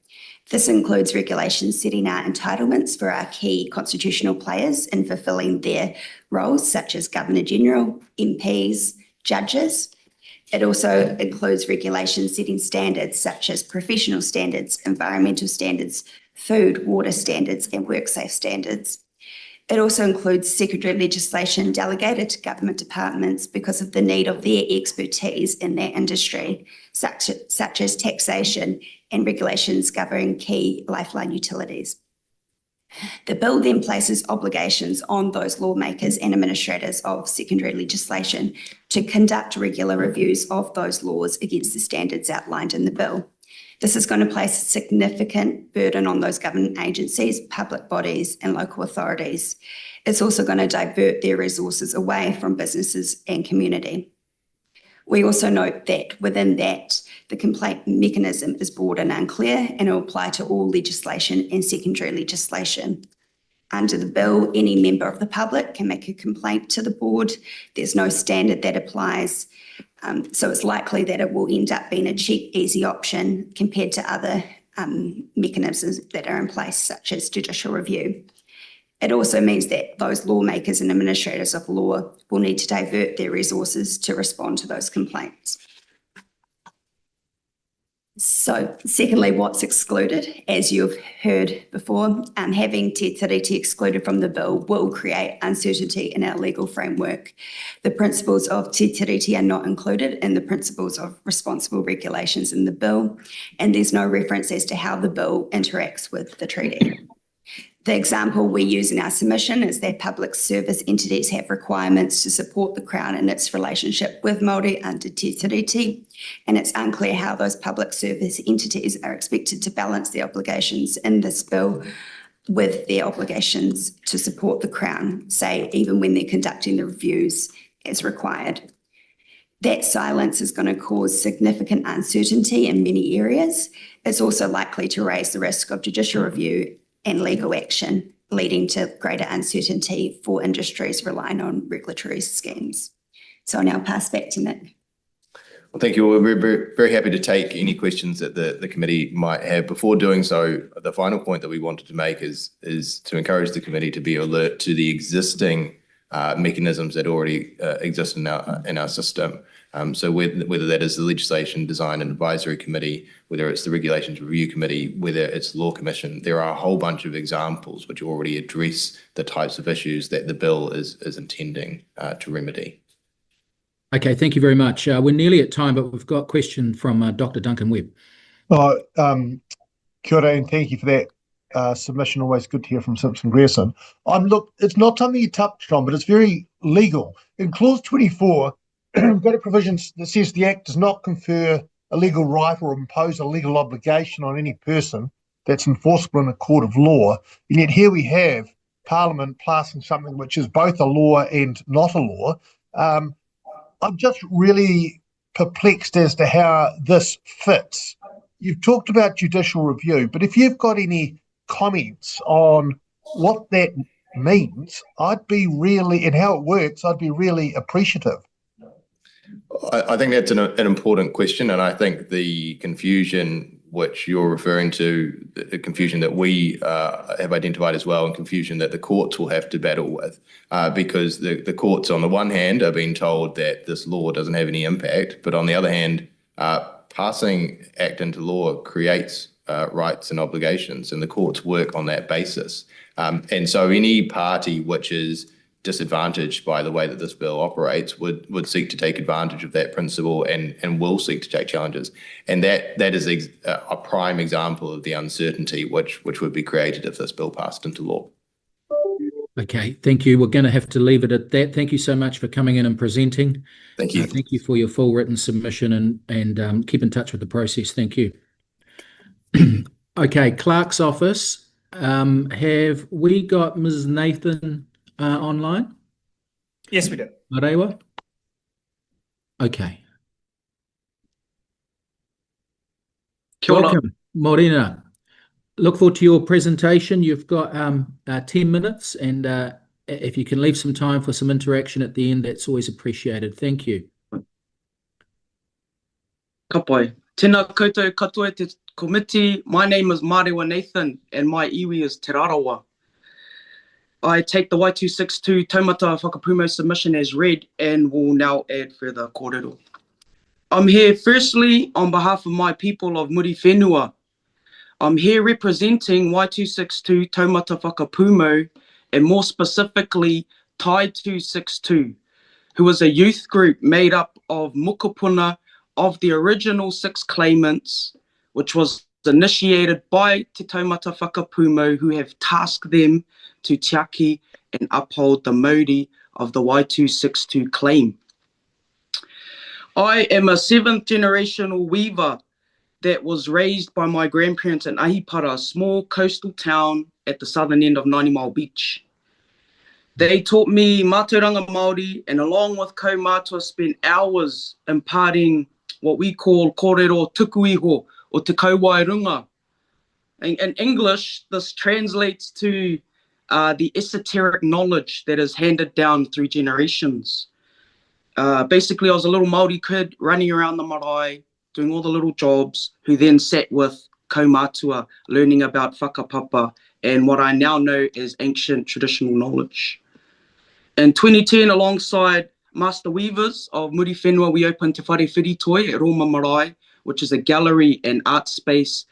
This includes regulations setting out entitlements for our key constitutional players in fulfilling their roles, such as Governor-General, MPs, judges. It also includes regulations setting standards such as professional standards, environmental standards, food, water standards, and WorkSafe standards. It also includes secondary legislation delegated to government departments because of the need of their expertise in their industry, such as taxation and regulations governing key lifeline utilities. The bill then places obligations on those lawmakers and administrators of secondary legislation to conduct regular reviews of those laws against the standards outlined in the bill. This is going to place a significant burden on those government agencies, public bodies and local authorities. It's also going to divert their resources away from businesses and community. We also note that within that, the complaint mechanism is broad and unclear, and it will apply to all legislation and secondary legislation. Under the bill, any member of the public can make a complaint to the board. There's no standard that applies. So it's likely that it will end up being a cheap, easy option compared to other mechanisms that are in place, such as judicial review. It also means that those lawmakers and administrators of law will need to divert their resources to respond to those complaints. So secondly, what's excluded? As you've heard before, having Te Tiriti excluded from the bill will create uncertainty in our legal framework. The principles of Te Tiriti are not included in the principles of responsible regulations in the bill, and there's no reference as to how the bill interacts with the treaty. The example we use in our submission is that public service entities have requirements to support the Crown in its relationship with Māori under Te Tiriti, and it's unclear how those public service entities are expected to balance their obligations in this bill with their obligations to support the Crown, say, even when they're conducting the reviews as required. That silence is going to cause significant uncertainty in many areas. It's also likely to raise the risk of judicial review and legal action, leading to greater uncertainty for industries relying on regulatory schemes. So I'll now pass back to Nick. Well, thank you. We're very happy to take any questions that the committee might have. Before doing so, the final point that we wanted to make is to encourage the committee to be alert to the existing mechanisms that already exist in our system. So whether that is the Legislation Design and Advisory Committee, whether it's the Regulations Review Committee, whether it's the Law Commission, there are a whole bunch of examples which already address the types of issues that the bill is intending to remedy. Okay, thank you very much. We're nearly at time, but we've got a question from Dr. Duncan Webb. Kia ora, and thank you for that submission. Always good to hear from Simpson Grierson. Look, it's not something you touched on, but it's very legal. In Clause 24, we've got a provision that says the Act does not confer a legal right or impose a legal obligation on any person that's enforceable in a court of law. And yet here we have Parliament passing something which is both a law and not a law. I'm just really perplexed as to how this fits. You've talked about judicial review, but if you've got any comments on what that means, I'd be really, and how it works, I'd be really appreciative. I think that's an important question, and I think the confusion which you're referring to, the confusion that we have identified as well, and confusion that the courts will have to battle with, because the courts on the one hand are being told that this law doesn't have any impact, but on the other hand, Passing Act into law creates rights and obligations, and the courts work on that basis. And so any party which is disadvantaged by the way that this bill operates would seek to take advantage of that principle and will seek to take challenges. And that is a prime example of the uncertainty which would be created if this bill passed into law. Okay, thank you. We're going to have to leave it at that. Thank you so much for coming in and presenting. Thank you. Thank you for your full written submission, and keep in touch with the process. Thank you. Okay, Clerk's office. Have we got Ms. Nathan online? Yes, we do. Marewa? Okay. Kia ora. Welcome, Morena. Look forward to your presentation. You've got 10 minutes, and if you can leave some time for some interaction at the end, that's always appreciated. Thank you. Ka pai. Tēnā koutou katoa te committee. My name is Marewa Nathan, and my iwi is Te Rarawa. I take the Y262 taumata whakapumo submission as read and will now add further kōrero. I'm here firstly on behalf of my people of Muri Whenua. I'm here representing Y262 taumata whakapumo, and more specifically Tai 262, who is a youth group made up of mukapuna of the original 6 claimants, which was initiated by Te Taumata Whakapumo, who have tasked them to tiaki and uphold the mauri of the Y262 claim. I am a 7th generational weaver that was raised by my grandparents in Ahipara, a small coastal town at the southern end of 90 Mile Beach. They taught me mātauranga Māori, and along with kaumātua spent hours imparting what we call kōrero tukuiho, or te kauwairunga. In English, this translates to the esoteric knowledge that is handed down through generations. Basically, I was a little Māori kid running around the marae, doing all the little jobs, who then sat with kaumātua, learning about whakapapa and what I now know as ancient traditional knowledge. In 2010, alongside Master Weavers of Muri Whenua, we opened Te Whare Whiritoi at Roma Marae, which is a gallery and art space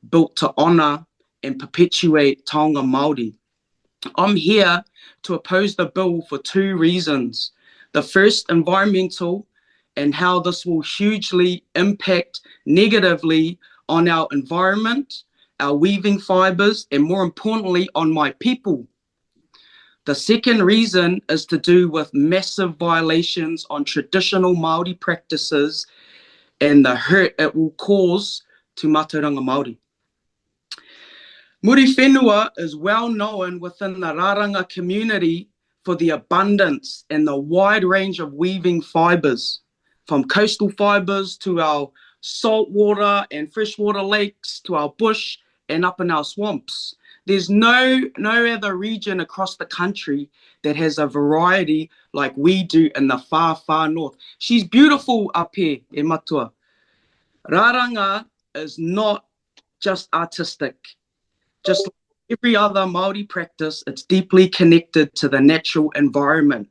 built to honour and perpetuate taonga Māori. I'm here to oppose the bill for 2 reasons. The first, environmental, and how this will hugely impact negatively on our environment, our weaving fibres, and more importantly, on my people. The second reason is to do with massive violations on traditional Māori practices and the hurt it will cause to mātauranga Māori. Muri Whenua is well known within the rāranga community for the abundance and the wide range of weaving fibres, from coastal fibres to our saltwater and freshwater lakes to our bush and up in our swamps. There's no other region across the country that has a variety like we do in the far, far north. She's beautiful up here, e matua. Rāranga is not just artistic. Just like every other Māori practice, it's deeply connected to the natural environment.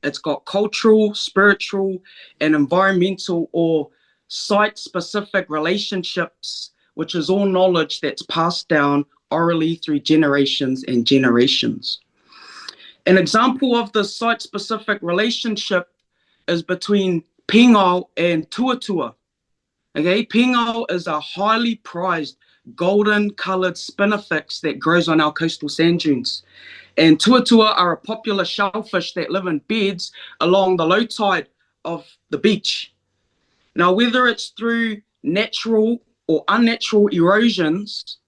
It's got cultural, spiritual, and environmental or site-specific relationships, which is all knowledge that's passed down orally through generations and generations. An example of the site-specific relationship is between pingao and tuatua. Okay, pingao is a highly prized golden-coloured spinifex that grows on our coastal sand dunes. And tuatua are a popular shellfish that live in beds along the low tide of the beach. Now, whether it's through natural or unnatural erosions,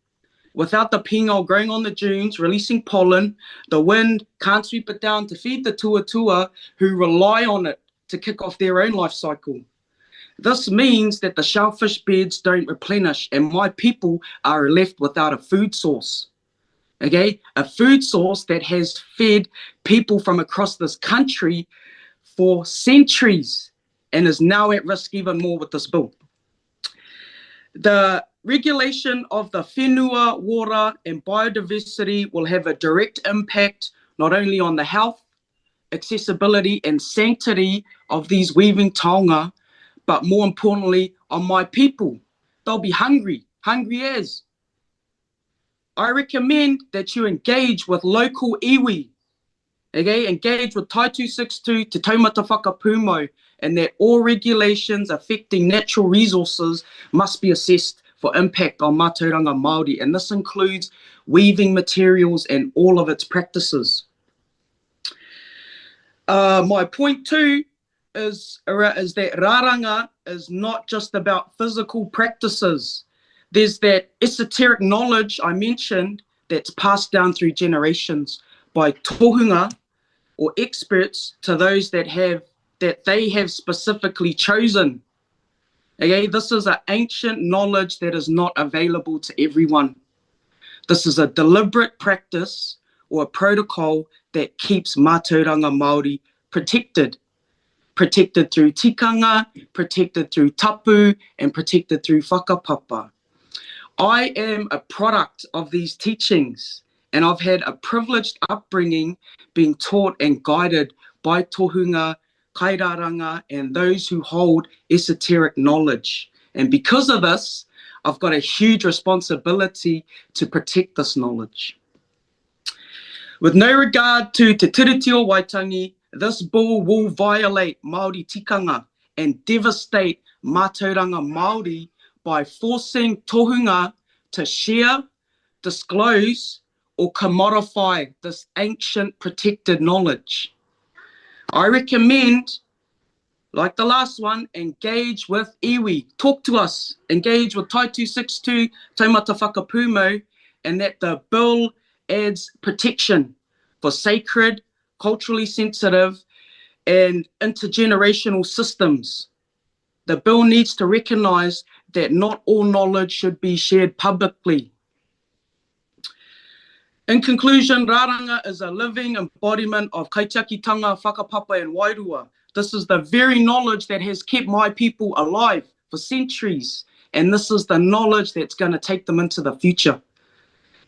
without the pingao growing on the dunes, releasing pollen, the wind can't sweep it down to feed the tuatua who rely on it to kick off their own life cycle. This means that the shellfish beds don't replenish and my people are left without a food source. Okay, a food source that has fed people from across this country for centuries and is now at risk even more with this bill. The regulation of the whenua, water and biodiversity will have a direct impact not only on the health, accessibility and sanctity of these weaving taonga, but more importantly, on my people. They'll be hungry as. I recommend that you engage with local iwi, okay? Engage with Tai 262 Te Taumata Whakapumo, and that all regulations affecting natural resources must be assessed for impact on mātauranga Māori, and this includes weaving materials and all of its practices. My point 2 is that rāranga is not just about physical practices. There's that esoteric knowledge I mentioned that's passed down through generations by tohunga or experts to those that they have specifically chosen. Okay, this is an ancient knowledge that is not available to everyone. This is a deliberate practice or a protocol that keeps mātauranga Māori protected through tikanga, protected through tapu, and protected through whakapapa. I am a product of these teachings, and I've had a privileged upbringing being taught and guided by tohunga, kairaranga, and those who hold esoteric knowledge. And because of this, I've got a huge responsibility to protect this knowledge. With no regard to Te Tiriti o Waitangi, this bill will violate Māori tikanga and devastate mātauranga Māori by forcing tohunga to share, disclose, or commodify this ancient protected knowledge. I recommend, like the last one, engage with iwi. Talk to us. Engage with Tai 262 Taumata Whakapumo, and that the bill adds protection for sacred, culturally sensitive, and intergenerational systems. The bill needs to recognise that not all knowledge should be shared publicly. In conclusion, rāranga is a living embodiment of kaitiakitanga, whakapapa, and wairua. This is the very knowledge that has kept my people alive for centuries, and this is the knowledge that's going to take them into the future.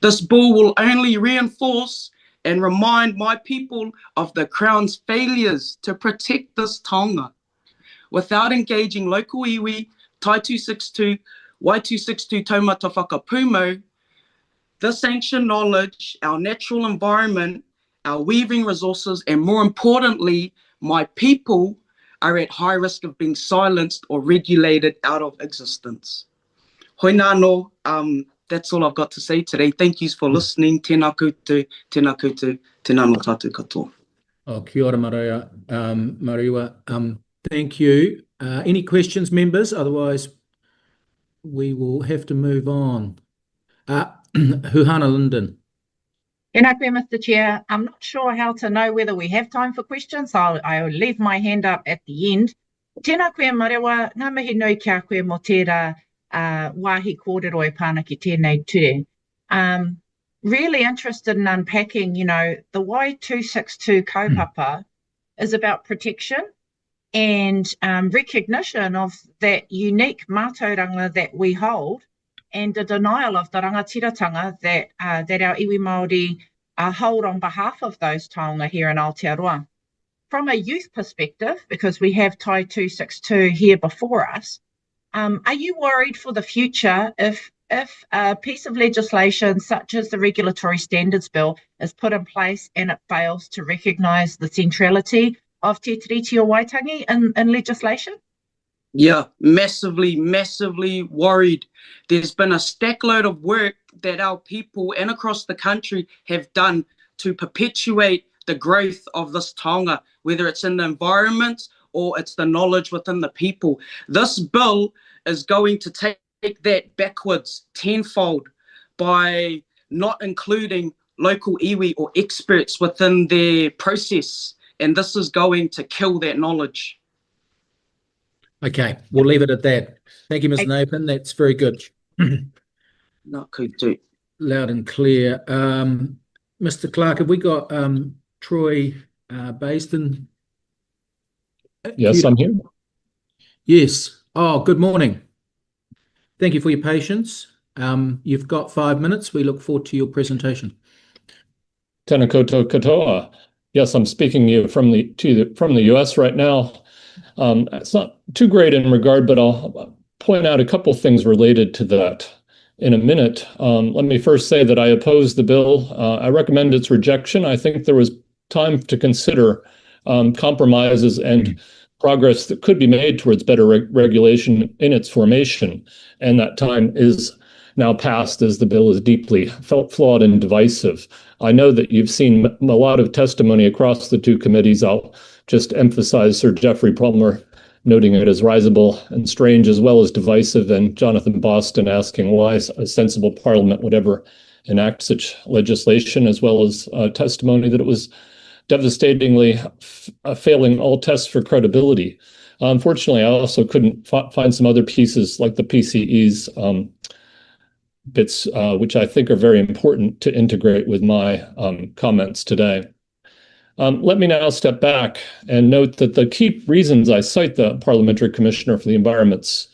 This bill will only reinforce and remind my people of the Crown's failures to protect this taonga. Without engaging local iwi, Tai 262, Y262 Taumata Whakapumo, this ancient knowledge, our natural environment, our weaving resources, and more importantly, my people are at high risk of being silenced or regulated out of existence. Hoi nāno, that's all I've got to say today. Thank you for listening. Tēnā koutou, tēnā koutou, tēnā no tātou katoa. Oh, kia ora Marewa. Thank you. Any questions, members? Otherwise, we will have to move on. Huhana Linden. Tēnā koe, Mr. Chair. I'm not sure how to know whether we have time for questions. I'll leave my hand up at the end. Tēnā koe, Marewa. Ngā mihi nui kia koe mō tērā wāhi kōrero e pāna ki tēnei ture. Really interested in unpacking, the Y262 kaupapa is about protection and recognition of that unique mātauranga that we hold, and the denial of the rangatiratanga that our iwi Māori hold on behalf of those taonga here in Aotearoa. From a youth perspective, because we have Tai 262 here before us, are you worried for the future if a piece of legislation such as the Regulatory Standards Bill is put in place and it fails to recognise the centrality of Te Tiriti o Waitangi in legislation? Yeah, massively worried. There's been a stackload of work that our people and across the country have done to perpetuate the growth of this taonga, whether it's in the environment or it's the knowledge within the people. This bill is going to take that backwards tenfold by not including local iwi or experts within their process, and this is going to kill that knowledge. Okay, we'll leave it at that. Thank you, Ms. Nathan. That's very good. Not good too. Loud and clear. Mr. Clark, have we got Troy Baisden? Yes, I'm here. Yes. Oh, good morning. Thank you for your patience. You've got 5 minutes. We look forward to your presentation. Tēnā koutou katoa. Yes, I'm speaking to you from the US right now. It's not too great in regard, but I'll point out a couple things related to that in a minute. Let me first say that I oppose the bill. I recommend its rejection. I think there was time to consider compromises and progress that could be made towards better regulation in its formation. And that time is now past, as the bill is deeply flawed and divisive. I know that you've seen a lot of testimony across the two committees. I'll just emphasize Sir Geoffrey Palmer noting it as risible and strange as well as divisive, and Jonathan Baisden asking why a sensible parliament would ever enact such legislation, as well as testimony that it was devastatingly failing all tests for credibility. Unfortunately, I also couldn't find some other pieces like the PCE's bits, which I think are very important to integrate with my comments today. Let me now step back and note that the key reasons I cite the Parliamentary Commissioner for the Environment's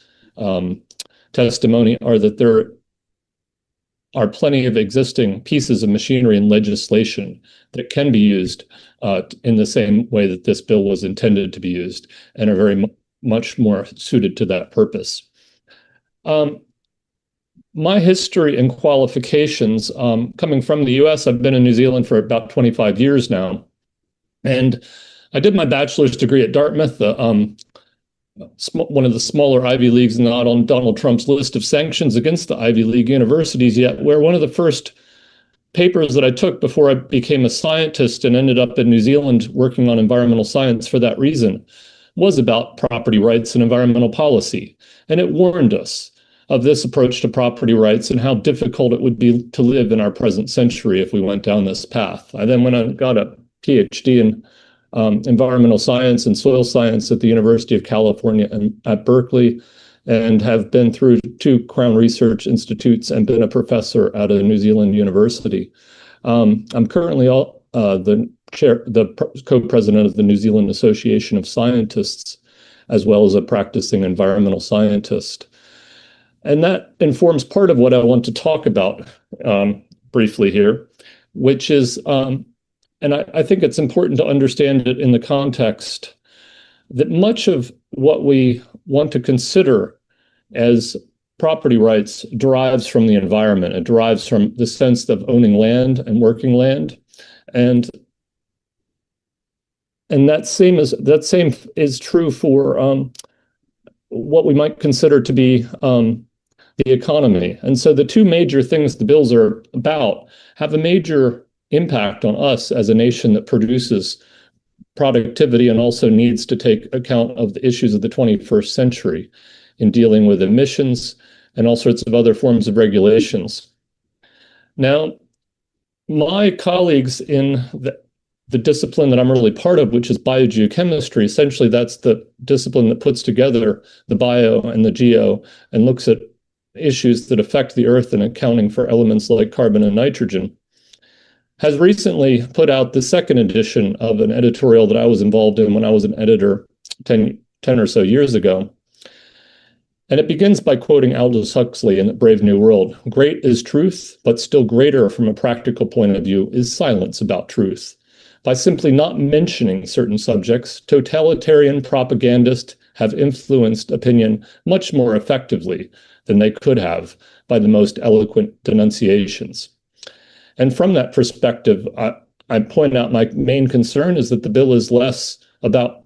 testimony are that there are plenty of existing pieces of machinery and legislation that can be used in the same way that this bill was intended to be used, and are very much more suited to that purpose. My history and qualifications, coming from the US, I've been in New Zealand for about 25 years now. And I did my bachelor's degree at Dartmouth, one of the smaller Ivy Leagues, not on Donald Trump's list of sanctions against the Ivy League universities yet, where one of the first papers that I took before I became a scientist and ended up in New Zealand working on environmental science for that reason was about property rights and environmental policy. And it warned us of this approach to property rights and how difficult it would be to live in our present century if we went down this path. I then went and got a PhD in environmental science and soil science at the University of California and at Berkeley, and have been through 2 Crown Research Institutes and been a professor at a New Zealand university. I'm currently the co-president of the New Zealand Association of Scientists, as well as a practicing environmental scientist. And that informs part of what I want to talk about briefly here, which is and I think it's important to understand it in the context that much of what we want to consider as property rights derives from the environment. It derives from the sense of owning land and working land. And that same is true for what we might consider to be the economy. And so the two major things the bills are about have a major impact on us as a nation that produces productivity and also needs to take account of the issues of the 21st century in dealing with emissions and all sorts of other forms of regulations. Now, my colleagues in the discipline that I'm really part of, which is biogeochemistry, essentially that's the discipline that puts together the bio and the geo and looks at issues that affect the earth and accounting for elements like carbon and nitrogen, has recently put out the second edition of an editorial that I was involved in when I was an editor 10 or so years ago. And it begins by quoting Aldous Huxley in Brave New World. "Great is truth, but still greater from a practical point of view is silence about truth. By simply not mentioning certain subjects, totalitarian propagandists have influenced opinion much more effectively than they could have by the most eloquent denunciations." And from that perspective, I point out my main concern is that the bill is less about,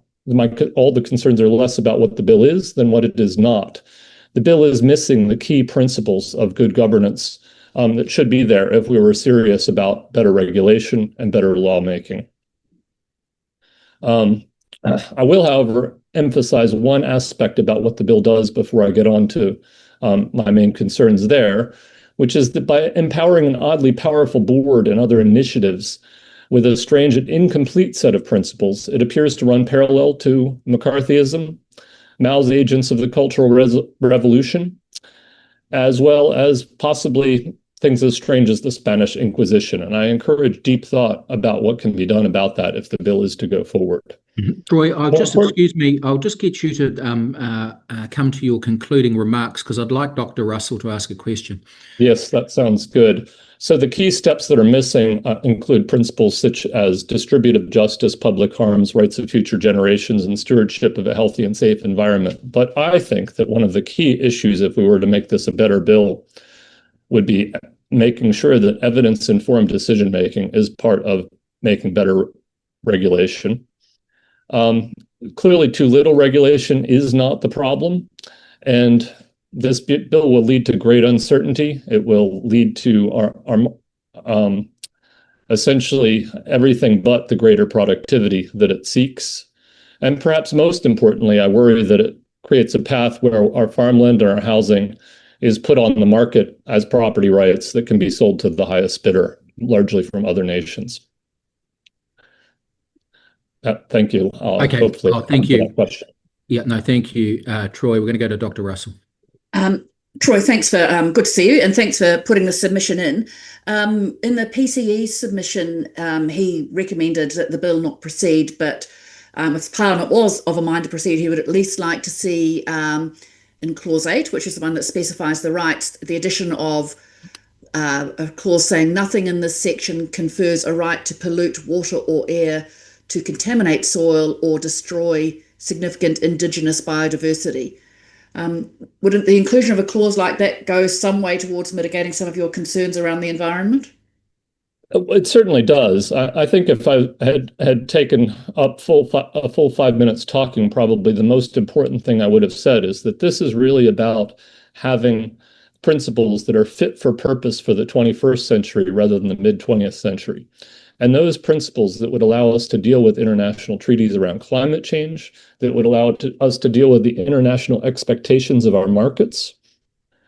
all the concerns are less about what the bill is than what it is not. The bill is missing the key principles of good governance that should be there if we were serious about better regulation and better lawmaking. I will, however, emphasize one aspect about what the bill does before I get on to my main concerns there, which is that by empowering an oddly powerful board and other initiatives with a strange and incomplete set of principles, it appears to run parallel to McCarthyism, Mao's agents of the Cultural Revolution, as well as possibly things as strange as the Spanish Inquisition. And I encourage deep thought about what can be done about that if the bill is to go forward. Troy, excuse me, I'll just get you to come to your concluding remarks because I'd like Dr. Russell to ask a question. Yes, that sounds good. So the key steps that are missing include principles such as distributive justice, public harms, rights of future generations, and stewardship of a healthy and safe environment. But I think that one of the key issues, if we were to make this a better bill, would be making sure that evidence-informed decision-making is part of making better regulation. Clearly, too little regulation is not the problem, and this bill will lead to great uncertainty. It will lead to our essentially everything but the greater productivity that it seeks. And perhaps most importantly, I worry that it creates a path where our farmland and our housing is put on the market as property rights that can be sold to the highest bidder, largely from other nations. Thank you. Okay. Hopefully thank you. Question. Yeah, no, thank you, Troy. We're going to go to Dr. Russell. Troy, thanks for good to see you, and thanks for putting the submission in. In the PCE submission, he recommended that the bill not proceed, but if Parliament was of a mind to proceed, he would at least like to see in Clause 8, which is the one that specifies the rights, the addition of a clause saying nothing in this section confers a right to pollute water or air, to contaminate soil, or destroy significant Indigenous biodiversity. Wouldn't the inclusion of a clause like that go some way towards mitigating some of your concerns around the environment? It certainly does. I think if I had taken up a full 5 minutes talking, probably the most important thing I would have said is that this is really about having principles that are fit for purpose for the 21st century rather than the mid-20th century. And those principles that would allow us to deal with international treaties around climate change, that would allow us to deal with the international expectations of our markets,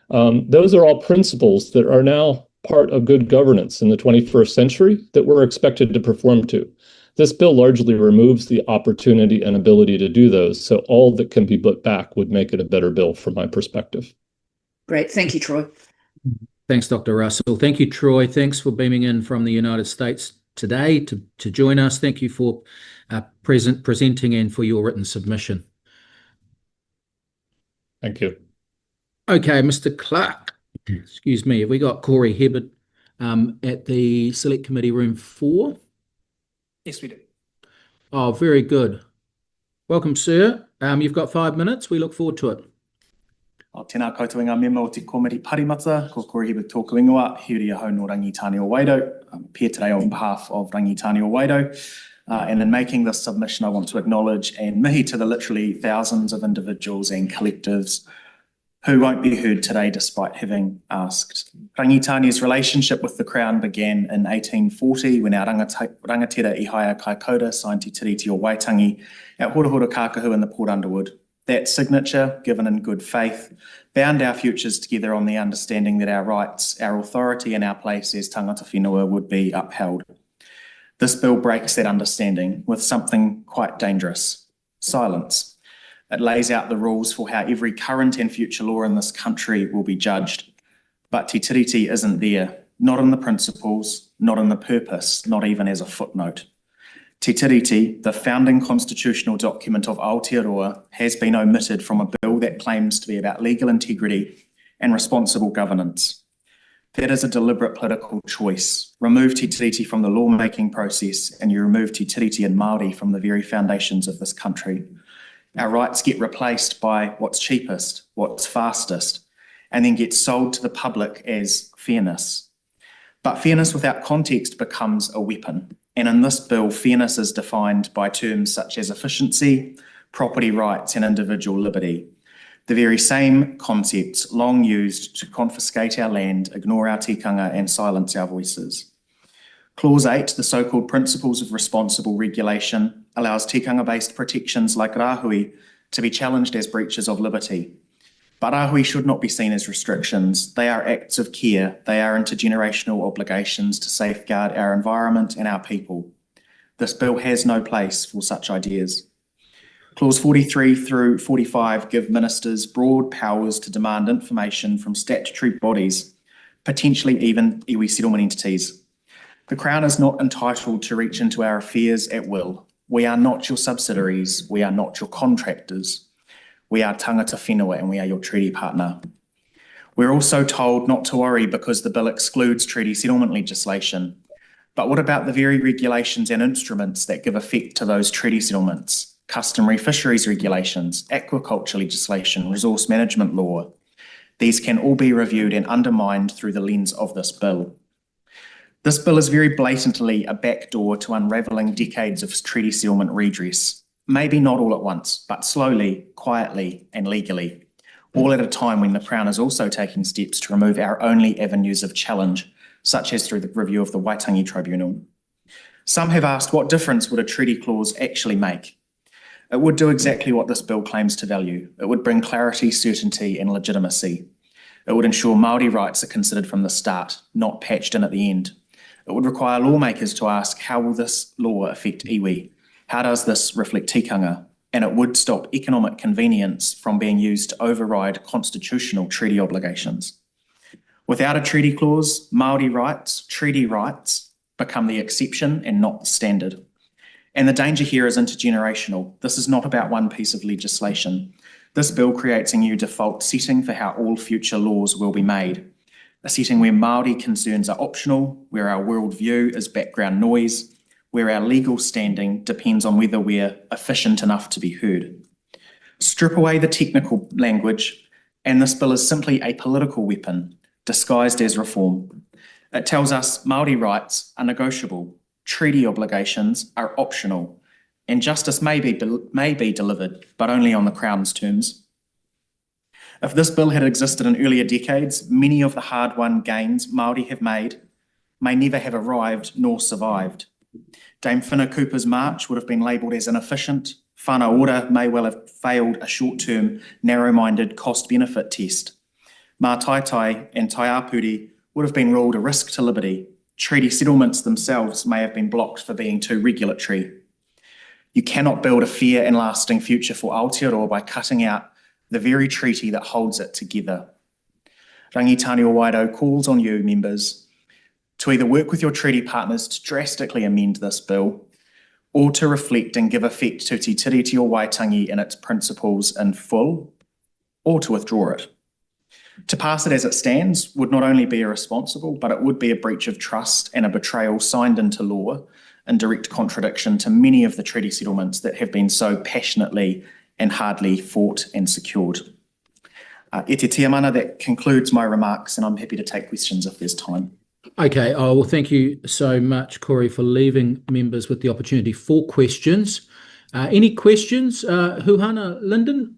those are all principles that are now part of good governance in the 21st century that we're expected to perform to. This bill largely removes the opportunity and ability to do those, so all that can be put back would make it a better bill from my perspective. Great. Thank you, Troy. Thanks, Dr. Russell. Thank you, Troy. Thanks for beaming in from the United States today to join us. Thank you for presenting and for your written submission. Thank you. Okay, Mr. Clark. Excuse me. Have we got Cory Hebbert at the Select Committee Room 4? Yes, we do. Oh, very good. Welcome, sir. You've got 5 minutes. We look forward to it. Tēnā koutou ngā mema o te komiti parimata, ko Cory Hebbert tōku ingoa, hiuri ahau no Rangitani o Waido. I'm here today on behalf of Rangitani o Waido. And in making this submission, I want to acknowledge and mihi to the literally thousands of individuals and collectives who won't be heard today despite having asked. Rangitani's relationship with the Crown began in 1840 when our rangatira Ihaia Kaikoura signed Te Tiriti o Waitangi at Horahora Kākahu in the Port Underwood. That signature, given in good faith, bound our futures together on the understanding that our rights, our authority and our place as tangata whenua would be upheld. This bill breaks that understanding with something quite dangerous: silence. It lays out the rules for how every current and future law in this country will be judged. But Te Tiriti isn't there, not in the principles, not in the purpose, not even as a footnote. Te Tiriti, the founding constitutional document of Aotearoa, has been omitted from a bill that claims to be about legal integrity and responsible governance. That is a deliberate political choice. Remove Te Tiriti from the lawmaking process and you remove Te Tiriti and Māori from the very foundations of this country. Our rights get replaced by what's cheapest, what's fastest, and then get sold to the public as fairness. But fairness without context becomes a weapon. And in this bill, fairness is defined by terms such as efficiency, property rights, and individual liberty. The very same concepts long used to confiscate our land, ignore our tikanga, and silence our voices. Clause 8, the so-called Principles of Responsible Regulation, allows tikanga-based protections like rāhui to be challenged as breaches of liberty. But rāhui should not be seen as restrictions. They are acts of care. They are intergenerational obligations to safeguard our environment and our people. This bill has no place for such ideas. Clause 43 through 45 give ministers broad powers to demand information from statutory bodies, potentially even iwi settlement entities. The Crown is not entitled to reach into our affairs at will. We are not your subsidiaries. We are not your contractors. We are tangata whenua and we are your treaty partner. We're also told not to worry because the bill excludes treaty settlement legislation. But what about the very regulations and instruments that give effect to those treaty settlements? Customary fisheries regulations, aquaculture legislation, resource management law. These can all be reviewed and undermined through the lens of this bill. This bill is very blatantly a backdoor to unravelling decades of treaty settlement redress. Maybe not all at once, but slowly, quietly, and legally. All at a time when the Crown is also taking steps to remove our only avenues of challenge, such as through the review of the Waitangi Tribunal. Some have asked what difference would a treaty clause actually make? It would do exactly what this bill claims to value. It would bring clarity, certainty, and legitimacy. It would ensure Māori rights are considered from the start, not patched in at the end. It would require lawmakers to ask, how will this law affect iwi? How does this reflect tikanga? And it would stop economic convenience from being used to override constitutional treaty obligations. Without a treaty clause, Māori rights, treaty rights, become the exception and not the standard. And the danger here is intergenerational. This is not about one piece of legislation. This bill creates a new default setting for how all future laws will be made. A setting where Māori concerns are optional, where our worldview is background noise, where our legal standing depends on whether we're efficient enough to be heard. Strip away the technical language, and this bill is simply a political weapon disguised as reform. It tells us Māori rights are negotiable, treaty obligations are optional, and justice may be delivered, but only on the Crown's terms. If this bill had existed in earlier decades, many of the hard-won gains Māori have made may never have arrived nor survived. Dame Whina Cooper's march would have been labelled as inefficient. Whānau Ora may well have failed a short-term, narrow-minded cost-benefit test. Mā Tai and Taiapuri would have been ruled a risk to liberty. Treaty settlements themselves may have been blocked for being too regulatory. You cannot build a fair and lasting future for Aotearoa by cutting out the very treaty that holds it together. Rangitani o Waido calls on you, members, to either work with your treaty partners to drastically amend this bill, or to reflect and give effect to Te Tiriti o Waitangi and its principles in full, or to withdraw it. To pass it as it stands would not only be irresponsible, but it would be a breach of trust and a betrayal signed into law in direct contradiction to many of the treaty settlements that have been so passionately and hardly fought and secured. E te tiamana, that concludes my remarks, and I'm happy to take questions if there's time. Okay, well, thank you so much, Cory, for leaving members with the opportunity for questions. Any questions? Huhana Linden,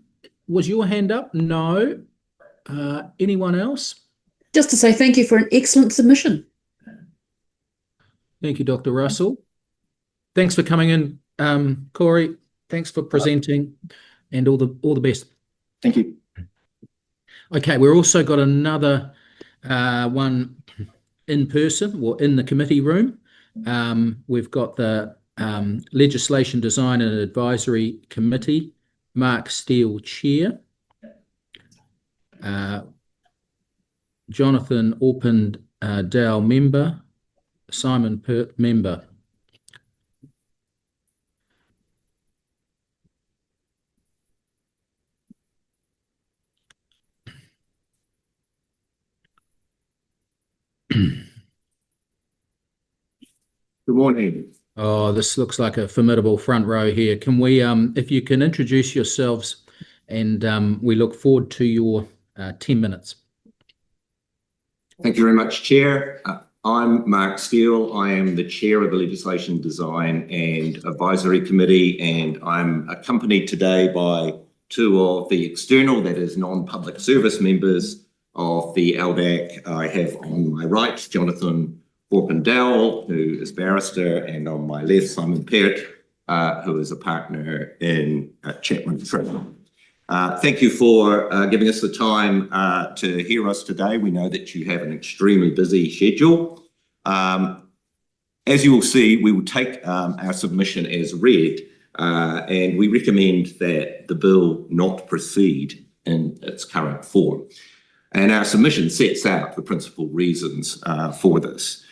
was your hand up? No. Anyone else? Just to say thank you for an excellent submission. Thank you, Dr. Russell. Thanks for coming in, Cory. Thanks for presenting, and all the best. Thank you. Okay, we've also got another one in person, or in the committee room. We've got the Legislation Design and Advisory Committee, Mark Steele, Chair. Jonathan Orpand Dow, Member. Simon Pert, Member. Good morning. Oh, this looks like a formidable front row here. Can we, if you can introduce yourselves, and we look forward to your 10 minutes. Thank you very much, Chair. I'm Mark Steele. I am the Chair of the Legislation Design and Advisory Committee, and I'm accompanied today by two of the external, that is non-public service members of the LDAC. I have on my right Jonathan Orpand Dowell, who is barrister, and on my left Simon Pert, who is a partner in Chapman Tripp. Thank you for giving us the time to hear us today. We know that you have an extremely busy schedule. As you will see, we will take our submission as read, and we recommend that the bill not proceed in its current form. And our submission sets out the principal reasons for this.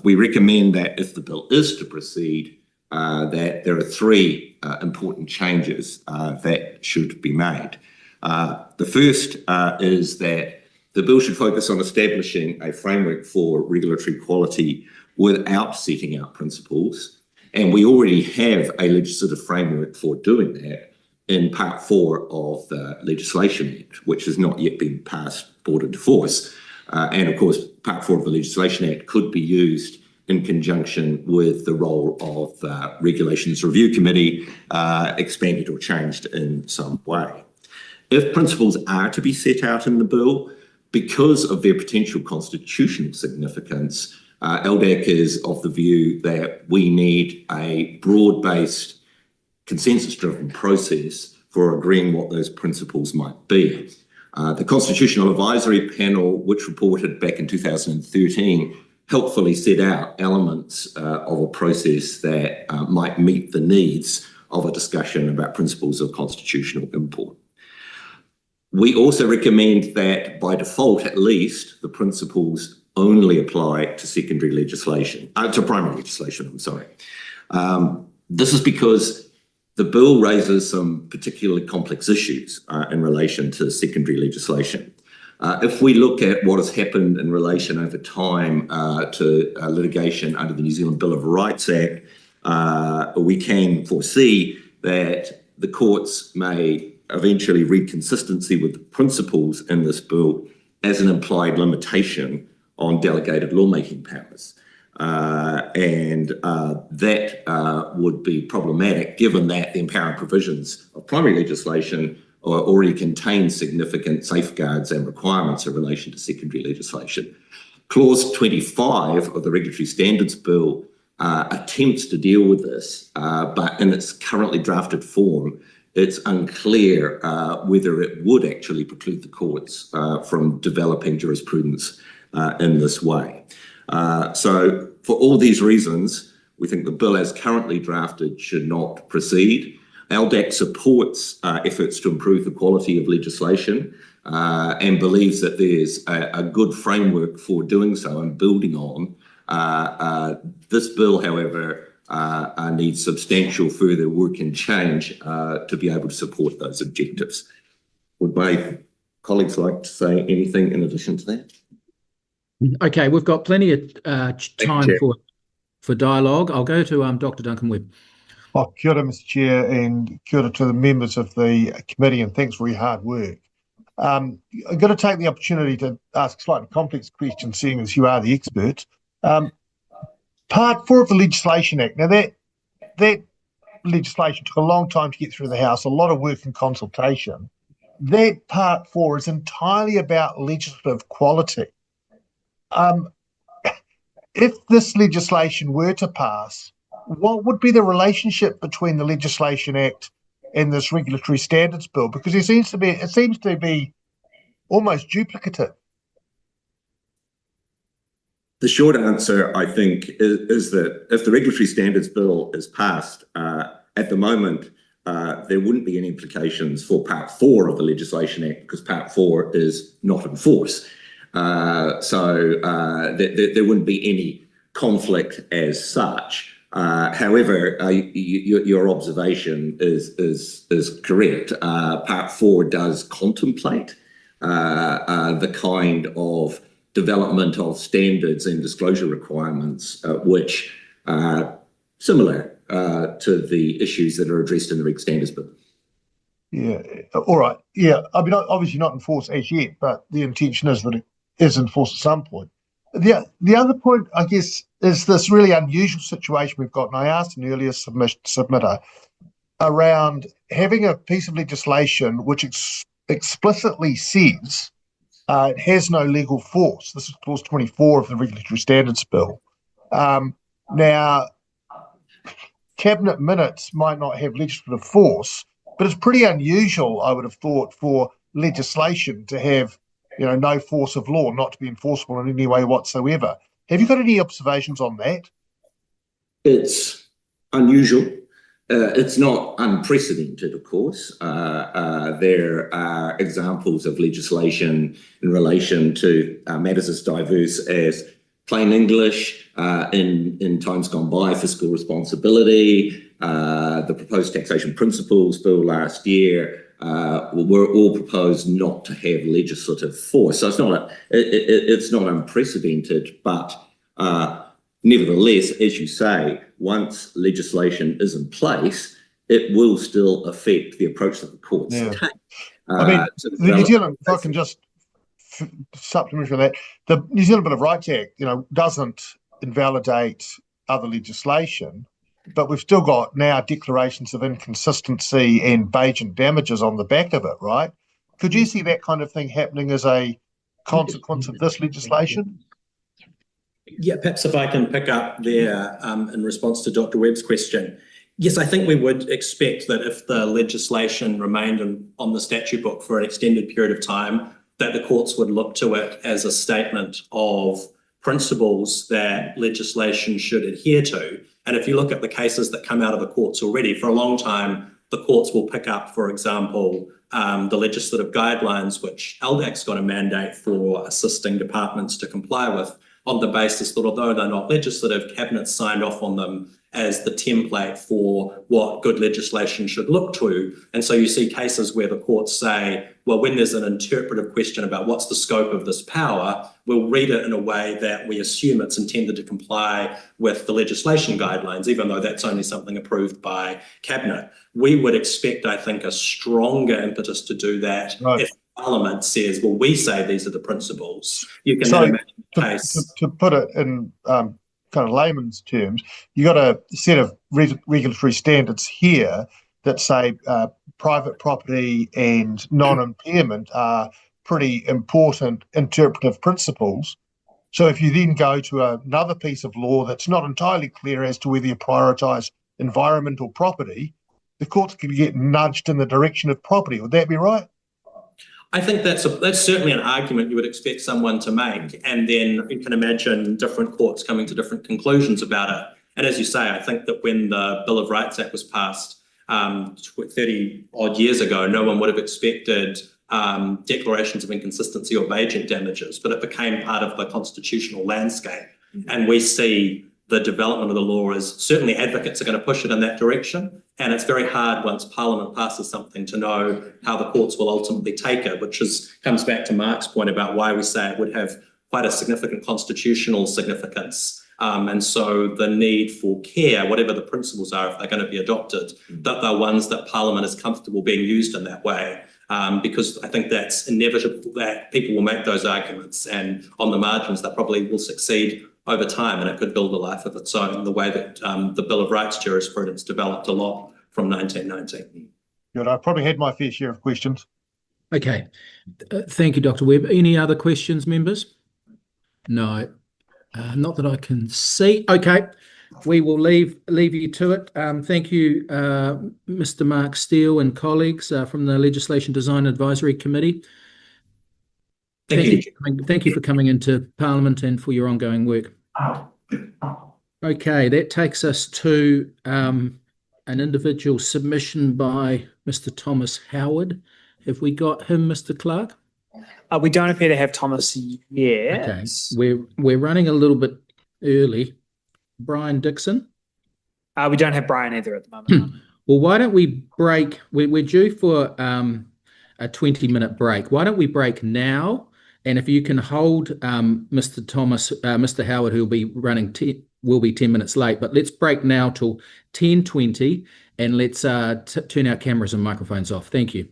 We recommend that if the bill is to proceed, that there are three important changes that should be made. The first is that the bill should focus on establishing a framework for regulatory quality without setting out principles. And we already have a legislative framework for doing that in Part 4 of the Legislation Act, which has not yet been passed, brought into force. And of course, Part 4 of the Legislation Act could be used in conjunction with the role of the Regulations Review Committee, expanded or changed in some way. If principles are to be set out in the bill, because of their potential constitutional significance, LDAC is of the view that we need a broad-based, consensus-driven process for agreeing what those principles might be. The Constitutional Advisory Panel, which reported back in 2013, helpfully set out elements of a process that might meet the needs of a discussion about principles of constitutional import. We also recommend that by default, at least, the principles only apply to secondary legislation, to primary legislation, I'm sorry. This is because the bill raises some particularly complex issues in relation to secondary legislation. If we look at what has happened in relation over time to litigation under the New Zealand Bill of Rights Act, we can foresee that the courts may eventually read consistency with the principles in this bill as an implied limitation on delegated lawmaking powers. That would be problematic given that the empowering provisions of primary legislation already contain significant safeguards and requirements in relation to secondary legislation. Clause 25 of the Regulatory Standards Bill attempts to deal with this, but in its currently drafted form, it's unclear whether it would actually preclude the courts from developing jurisprudence in this way. So for all these reasons, we think the bill as currently drafted should not proceed. LDAC supports efforts to improve the quality of legislation and believes that there's a good framework for doing so and building on. This bill, however, needs substantial further work and change to be able to support those objectives. Would my colleagues like to say anything in addition to that? Okay, we've got plenty of time for dialogue. I'll go to Dr. Duncan Webb. Oh, kia ora, Mr. Chair, and kia ora to the members of the committee, and thanks for your hard work. I'm going to take the opportunity to ask a slightly complex question, seeing as you are the expert. Part 4 of the Legislation Act. Now, that legislation took a long time to get through the House, a lot of work and consultation. That Part 4 is entirely about legislative quality. If this legislation were to pass, what would be the relationship between the Legislation Act and this Regulatory Standards Bill? Because it seems to be almost duplicative. The short answer, I think, is that if the Regulatory Standards Bill is passed, at the moment, there wouldn't be any implications for Part 4 of the Legislation Act because Part 4 is not in force. So there wouldn't be any conflict as such. However, your observation is correct. Part 4 does contemplate the kind of development of standards and disclosure requirements which are similar to the issues that are addressed in the Reg Standards Bill. Yeah, all right. Yeah, I mean, obviously not in force as yet, but the intention is that it is in force at some point. The other point, I guess, is this really unusual situation we've got, and I asked an earlier submitter around having a piece of legislation which explicitly says it has no legal force. This is clause 24 of the Regulatory Standards Bill. Now, cabinet minutes might not have legislative force, but it's pretty unusual, I would have thought, for legislation to have, no force of law, not to be enforceable in any way whatsoever. Have you got any observations on that? It's unusual. It's not unprecedented, of course. There are examples of legislation in relation to matters as diverse as plain English, in times gone by, fiscal responsibility, the proposed taxation principles bill last year, were all proposed not to have legislative force. So it's not unprecedented, but nevertheless, as you say, once legislation is in place, it will still affect the approach that the courts take. I mean, the New Zealand, if I can just supplement for that, the New Zealand Bill of Rights Act, doesn't invalidate other legislation, but we've still got now declarations of inconsistency and Baisden damages on the back of it, right? Could you see that kind of thing happening as a consequence of this legislation? Yeah, perhaps if I can pick up there in response to Dr. Webb's question. Yes, I think we would expect that if the legislation remained on the statute book for an extended period of time, that the courts would look to it as a statement of principles that legislation should adhere to. And if you look at the cases that come out of the courts already, for a long time, the courts will pick up, for example, the legislative guidelines, which LDAC's got a mandate for assisting departments to comply with, on the basis that although they're not legislative, Cabinet signed off on them as the template for what good legislation should look to. And so you see cases where the courts say, well, when there's an interpretive question about what's the scope of this power, we'll read it in a way that we assume it's intended to comply with the legislation guidelines, even though that's only something approved by Cabinet. We would expect, I think, a stronger impetus to do that if Parliament says, well, we say these are the principles. You can then imagine the case. To put it in kind of layman's terms, you got a set of regulatory standards here that say private property and non-impairment are pretty important interpretive principles. So if you then go to another piece of law that's not entirely clear as to whether you prioritise environment or property, the courts can get nudged in the direction of property. Would that be right? I think that's certainly an argument you would expect someone to make, and then you can imagine different courts coming to different conclusions about it. And as you say, I think that when the Bill of Rights Act was passed 30 odd years ago, no one would have expected declarations of inconsistency or Baisden damages, but it became part of the constitutional landscape. And we see the development of the law as certainly advocates are going to push it in that direction. And it's very hard once Parliament passes something to know how the courts will ultimately take it, which comes back to Mark's point about why we say it would have quite a significant constitutional significance. And so the need for care, whatever the principles are, if they're going to be adopted, that they're ones that Parliament is comfortable being used in that way. Because I think that's inevitable that people will make those arguments, and on the margins they probably will succeed over time, and it could build a life of its own, the way that the Bill of Rights jurisprudence developed a lot from 1990. Good. I probably had my fair share of questions. Okay. Thank you, Dr. Webb. Any other questions, members? No. Not that I can see. Okay. We will leave you to it. Thank you, Mr. Mark Steele and colleagues from the Legislation Design Advisory Committee. Thank you for coming into Parliament and for your ongoing work. Okay, that takes us to an individual submission by Mr. Thomas Howard. Have we got him, Mr. Clark? We don't appear to have Thomas yet. Okay, we're running a little bit early. Brian Dixon? We don't have Brian either at the moment. Well, why don't we break? We're due for a 20-minute break. Why don't we break now? And if you can hold Mr. Howard, who will be running, will be 10 minutes late, but let's break now till 10:20, and let's turn our cameras and microphones off. Thank you.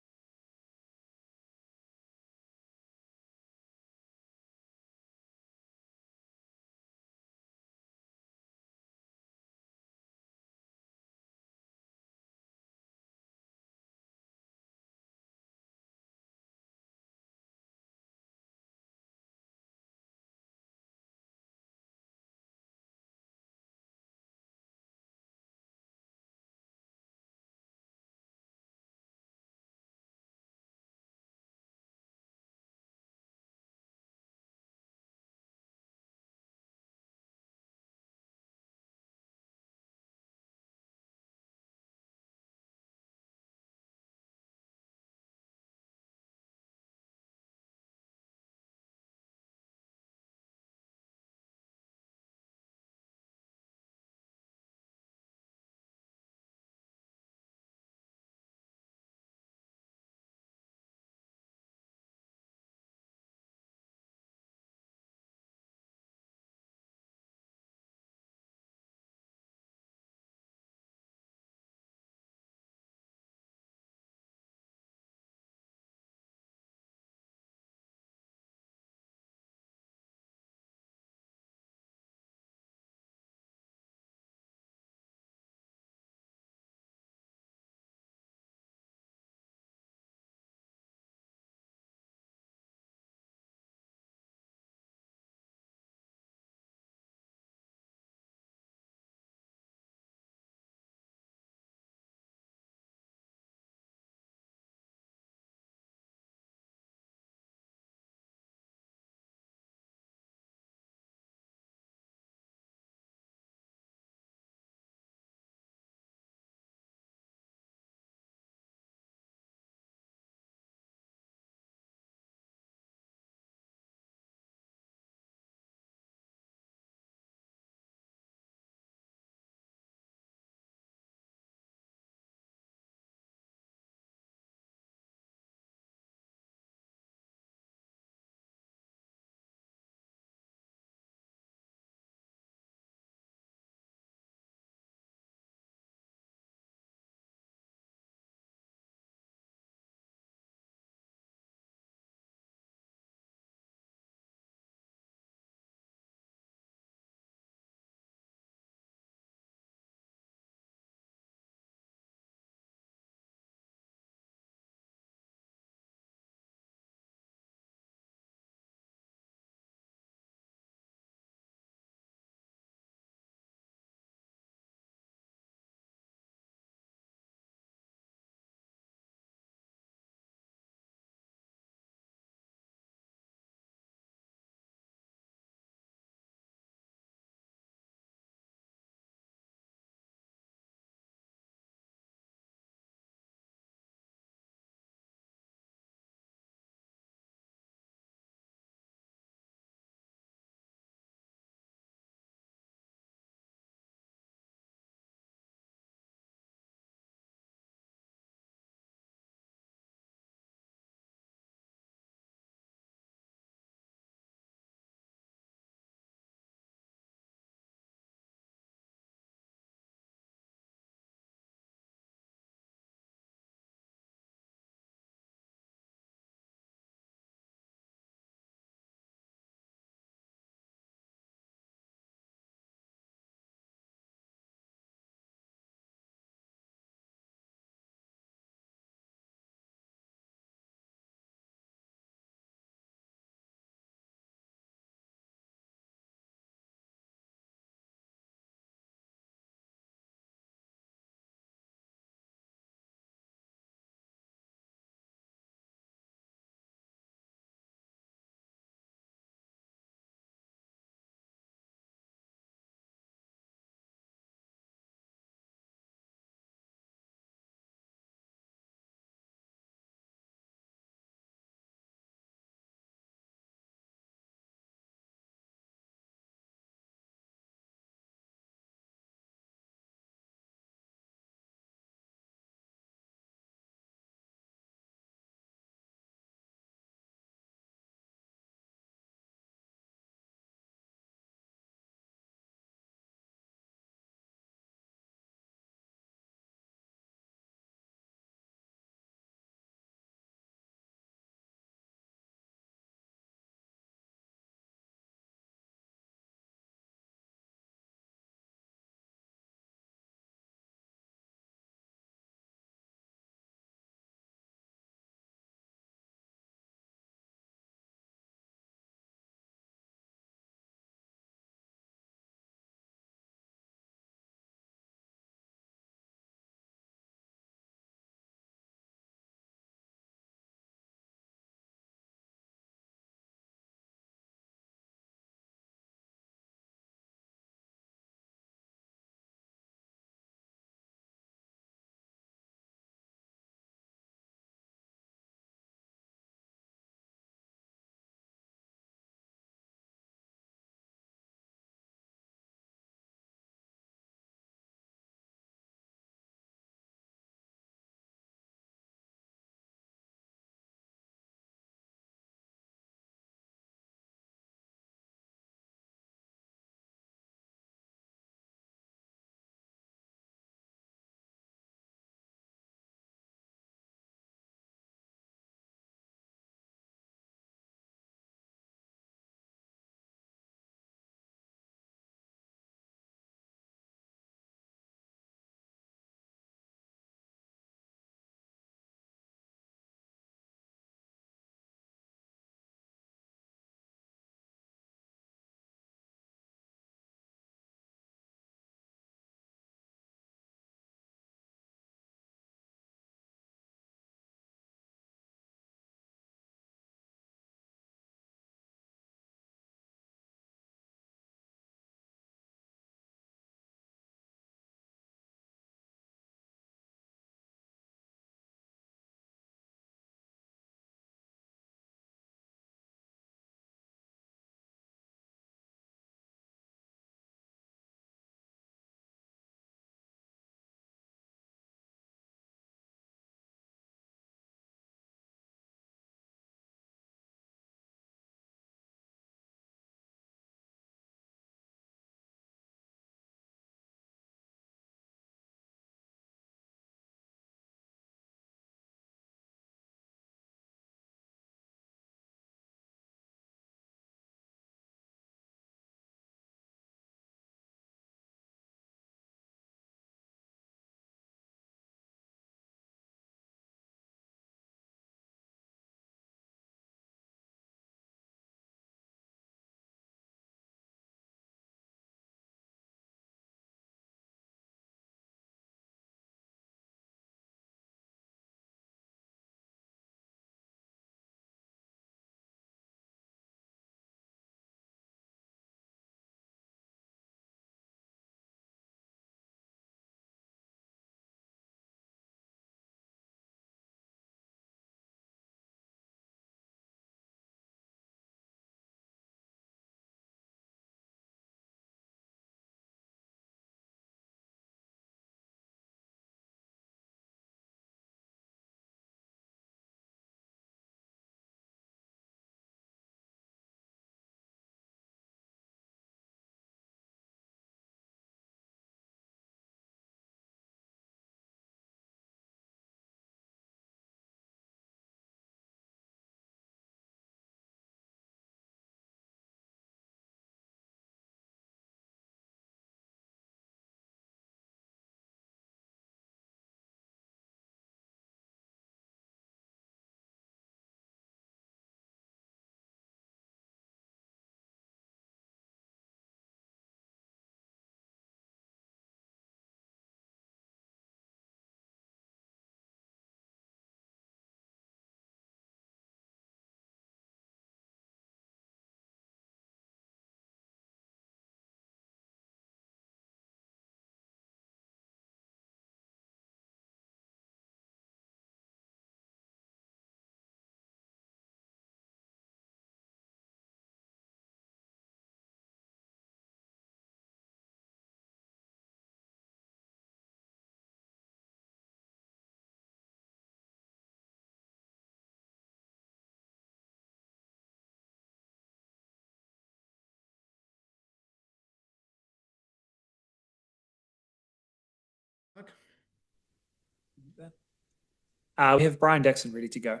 We have Brian Dixon ready to go.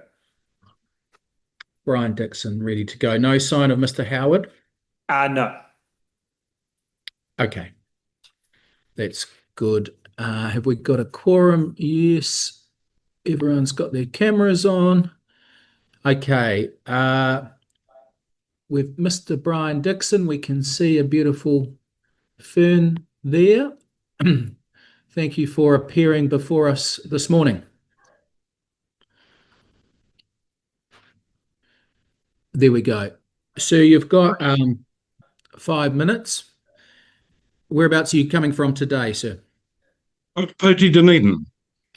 Brian Dixon ready to go. No sign of Mr. Howard? No. Okay. That's good. Have we got a quorum? Yes. Everyone's got their cameras on. Okay. With Mr. Brian Dixon, we can see a beautiful fern there. Thank you for appearing before us this morning. There we go. So you've got 5 minutes. Whereabouts are you coming from today, sir? Poti Dunedin.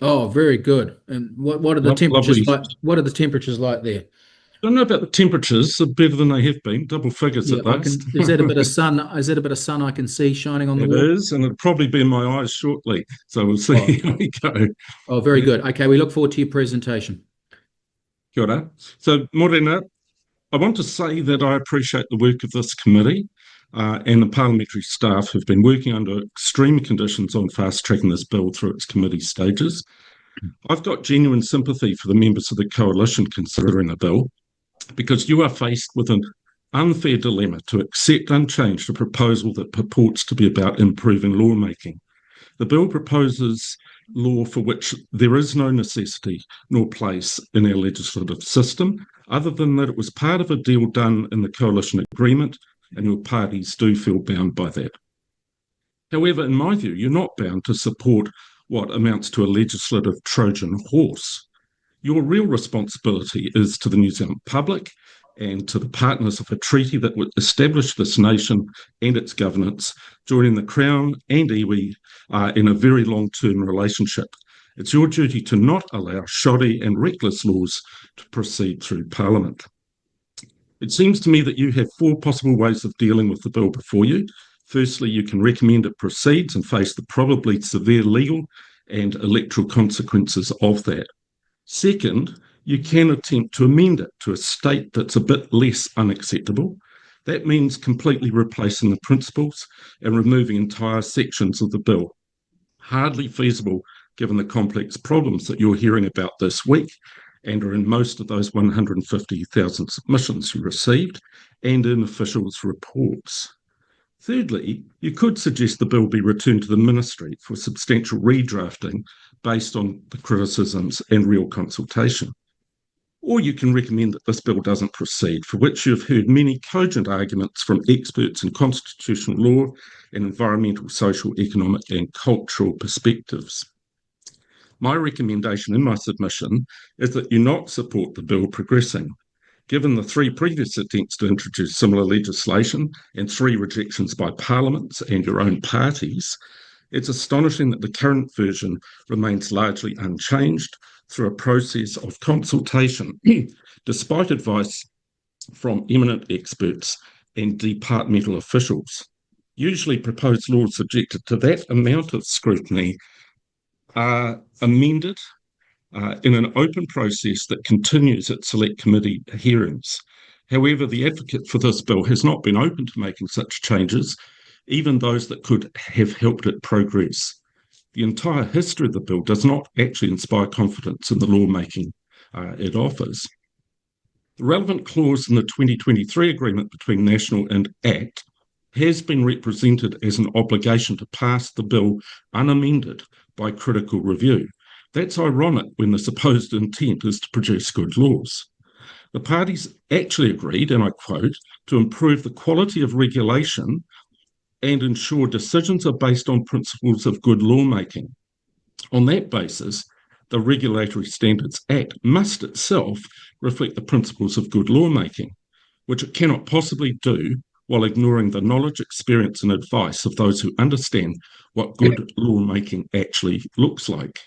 Oh, very good. And what are the temperatures like? What are the temperatures like there? I don't know about the temperatures. They're better than they have been. Double figures at least. Is that a bit of sun? Is that a bit of sun I can see shining on the wall? It is, and it'll probably be in my eyes shortly. So we'll see how we go. Oh, very good. Okay, we look forward to your presentation. Kia ora. So, Morena, I want to say that I appreciate the work of this committee and the parliamentary staff who've been working under extreme conditions on fast-tracking this bill through its committee stages. I've got genuine sympathy for the members of the coalition considering the bill, because you are faced with an unfair dilemma to accept unchanged a proposal that purports to be about improving lawmaking. The bill proposes law for which there is no necessity nor place in our legislative system, other than that it was part of a deal done in the coalition agreement, and your parties do feel bound by that. However, in my view, you're not bound to support what amounts to a legislative Trojan horse. Your real responsibility is to the New Zealand public and to the partners of a treaty that would establish this nation and its governance, joining the Crown and iwi in a very long-term relationship. It's your duty to not allow shoddy and reckless laws to proceed through Parliament. It seems to me that you have 4 possible ways of dealing with the bill before you. Firstly, you can recommend it proceeds and face the probably severe legal and electoral consequences of that. Second, you can attempt to amend it to a state that's a bit less unacceptable. That means completely replacing the principles and removing entire sections of the bill. Hardly feasible given the complex problems that you're hearing about this week and are in most of those 150,000 submissions you received and in officials' reports. Thirdly, you could suggest the bill be returned to the Ministry for substantial redrafting based on the criticisms and real consultation. Or you can recommend that this bill doesn't proceed, for which you've heard many cogent arguments from experts in constitutional law and environmental, social, economic and cultural perspectives. My recommendation in my submission is that you not support the bill progressing. Given the 3 previous attempts to introduce similar legislation and 3 rejections by parliaments and your own parties, it's astonishing that the current version remains largely unchanged through a process of consultation, despite advice from eminent experts and departmental officials. Usually proposed laws subjected to that amount of scrutiny are amended in an open process that continues at select committee hearings. However, the advocate for this bill has not been open to making such changes, even those that could have helped it progress. The entire history of the bill does not actually inspire confidence in the lawmaking it offers. The relevant clause in the 2023 agreement between National and ACT has been represented as an obligation to pass the bill unamended by critical review. That's ironic when the supposed intent is to produce good laws. The parties actually agreed, and I quote, to improve the quality of regulation and ensure decisions are based on principles of good lawmaking. On that basis, the Regulatory Standards Act must itself reflect the principles of good lawmaking, which it cannot possibly do while ignoring the knowledge, experience and advice of those who understand what good lawmaking actually looks like.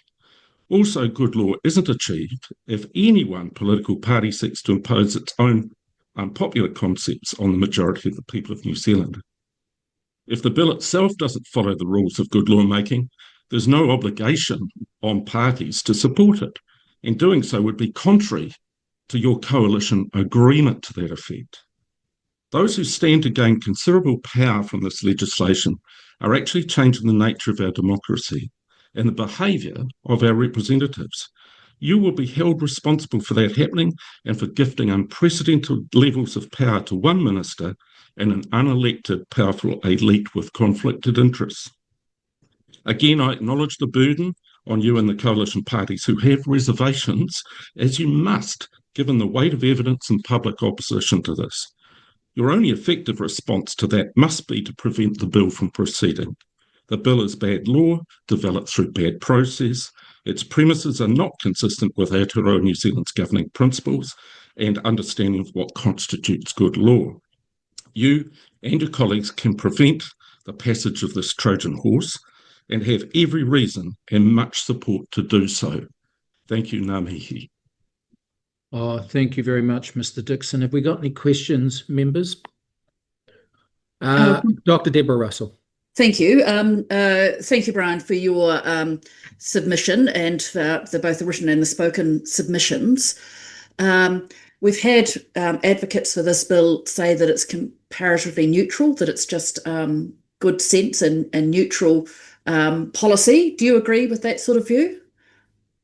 Also, good law isn't achieved if any one political party seeks to impose its own unpopular concepts on the majority of the people of New Zealand. If the bill itself doesn't follow the rules of good lawmaking, there's no obligation on parties to support it, and doing so would be contrary to your coalition agreement to that effect. Those who stand to gain considerable power from this legislation are actually changing the nature of our democracy and the behaviour of our representatives. You will be held responsible for that happening and for gifting unprecedented levels of power to one minister and an unelected, powerful elite with conflicted interests. Again, I acknowledge the burden on you and the coalition parties who have reservations, as you must, given the weight of evidence and public opposition to this. Your only effective response to that must be to prevent the bill from proceeding. The bill is bad law, developed through bad process. Its premises are not consistent with Aotearoa New Zealand's governing principles and understanding of what constitutes good law. You and your colleagues can prevent the passage of this Trojan horse and have every reason and much support to do so. Thank you, ngā mihi. Oh, thank you very much, Mr. Dixon. Have we got any questions, members? Dr. Deborah Russell. Thank you. Thank you, Brian, for your submission and for both the written and the spoken submissions. We've had advocates for this bill say that it's comparatively neutral, that it's just good sense and neutral policy. Do you agree with that sort of view?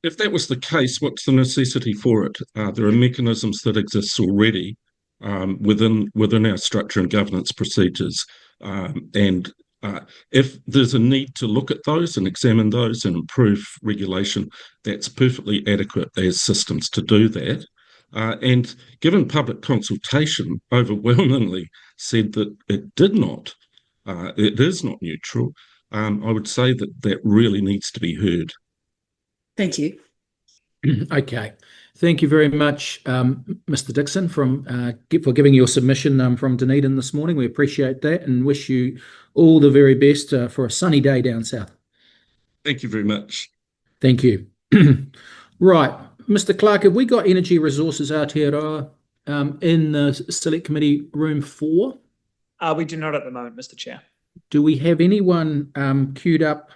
If that was the case, what's the necessity for it? There are mechanisms that exist already within our structure and governance procedures, and if there's a need to look at those and examine those and improve regulation, that's perfectly adequate as systems to do that. And given public consultation overwhelmingly said that it is not neutral, I would say that really needs to be heard. Thank you. Okay. Thank you very much, Mr. Dixon, for giving your submission from Dunedin this morning. We appreciate that and wish you all the very best for a sunny day down south. Thank you very much. Thank you. Right. Mr. Clark, have we got Energy Resources Aotearoa in the Select Committee Room 4? We do not at the moment, Mr. Chair. Do we have anyone queued up?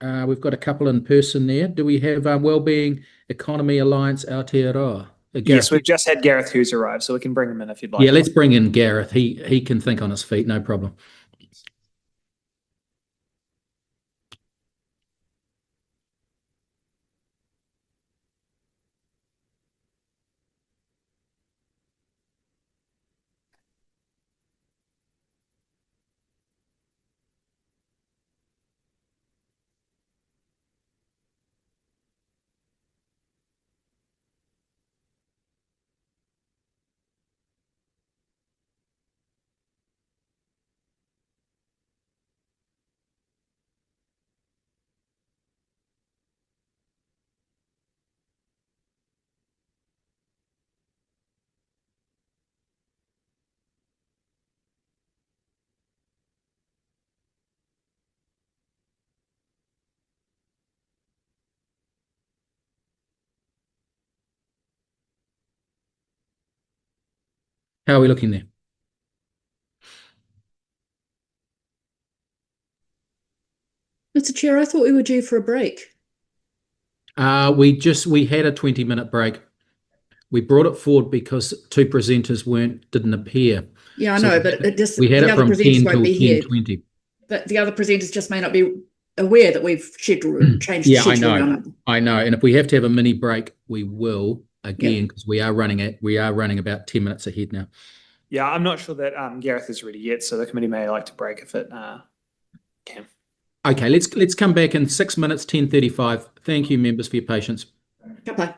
We've got a couple in person there. Do we have Wellbeing Economy Alliance Aotearoa? Yes, we've just had Gareth Hughes arrive, so we can bring him in if you'd like. Yeah, let's bring in Gareth. He can think on his feet, no problem. How are we looking there? Mr. Chair, I thought we were due for a break. We had a 20-minute break. We brought it forward because two presenters didn't appear. Yeah, I know, but we had it from 10 till won't be here. 10:20. But the other presenters just may not be aware that we've changed the Yeah, schedule. I know. And if we have to have a mini break, we will again, because we are running about 10 minutes ahead now. Yeah, I'm not sure that Gareth is ready yet, so the committee may like to break if it can. Okay, let's come back in 6 minutes, 10:35. Thank you, members, for your patience. Goodbye.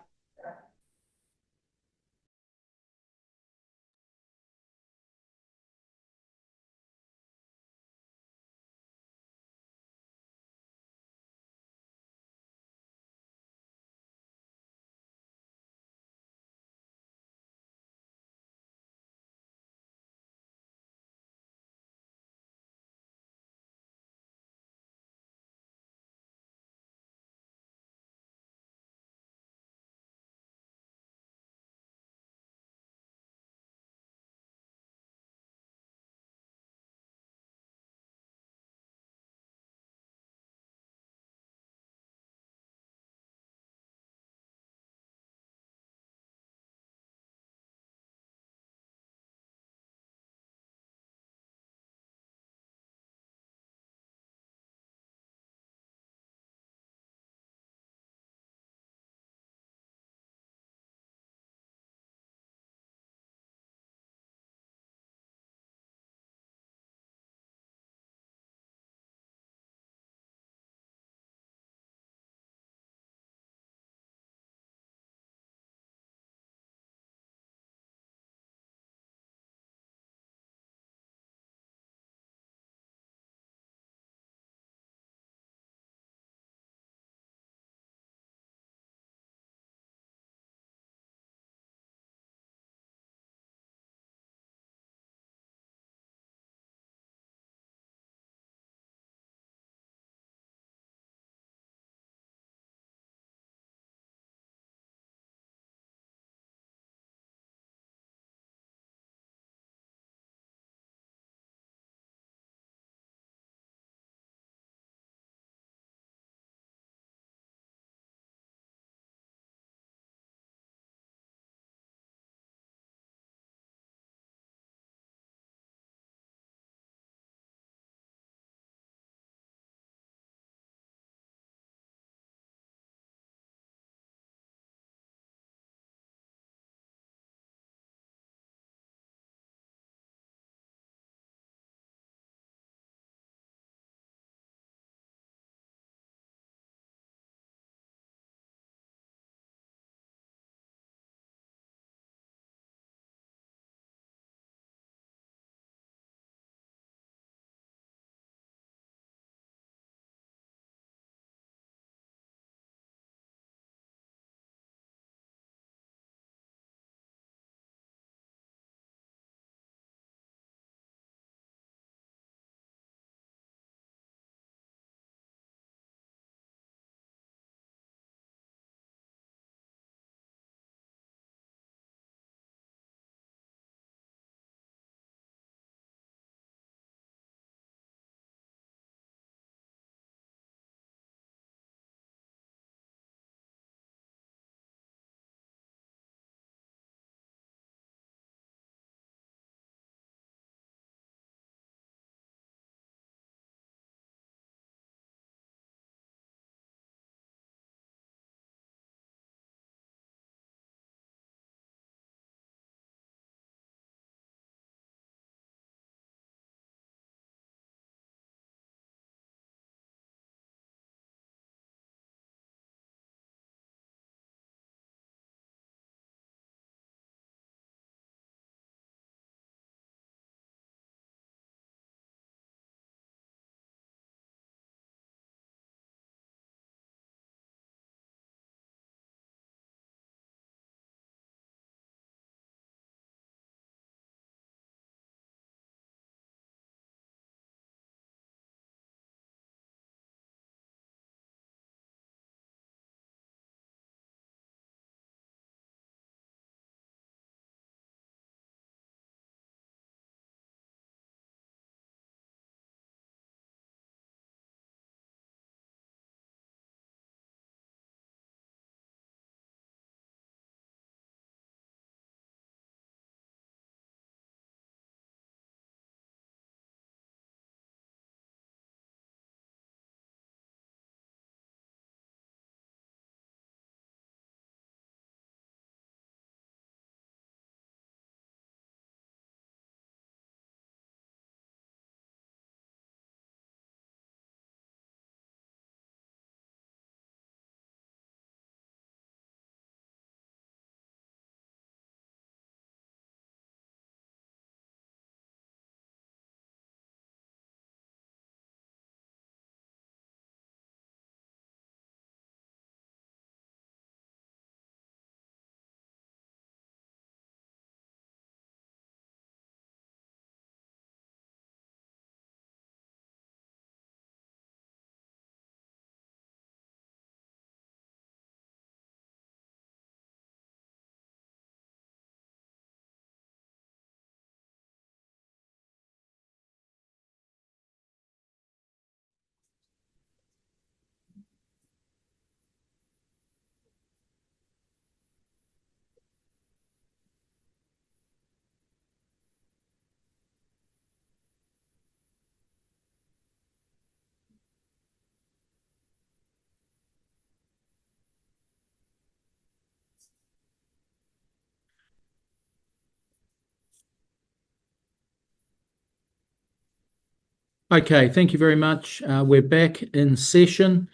Okay, thank you very much. We're back in session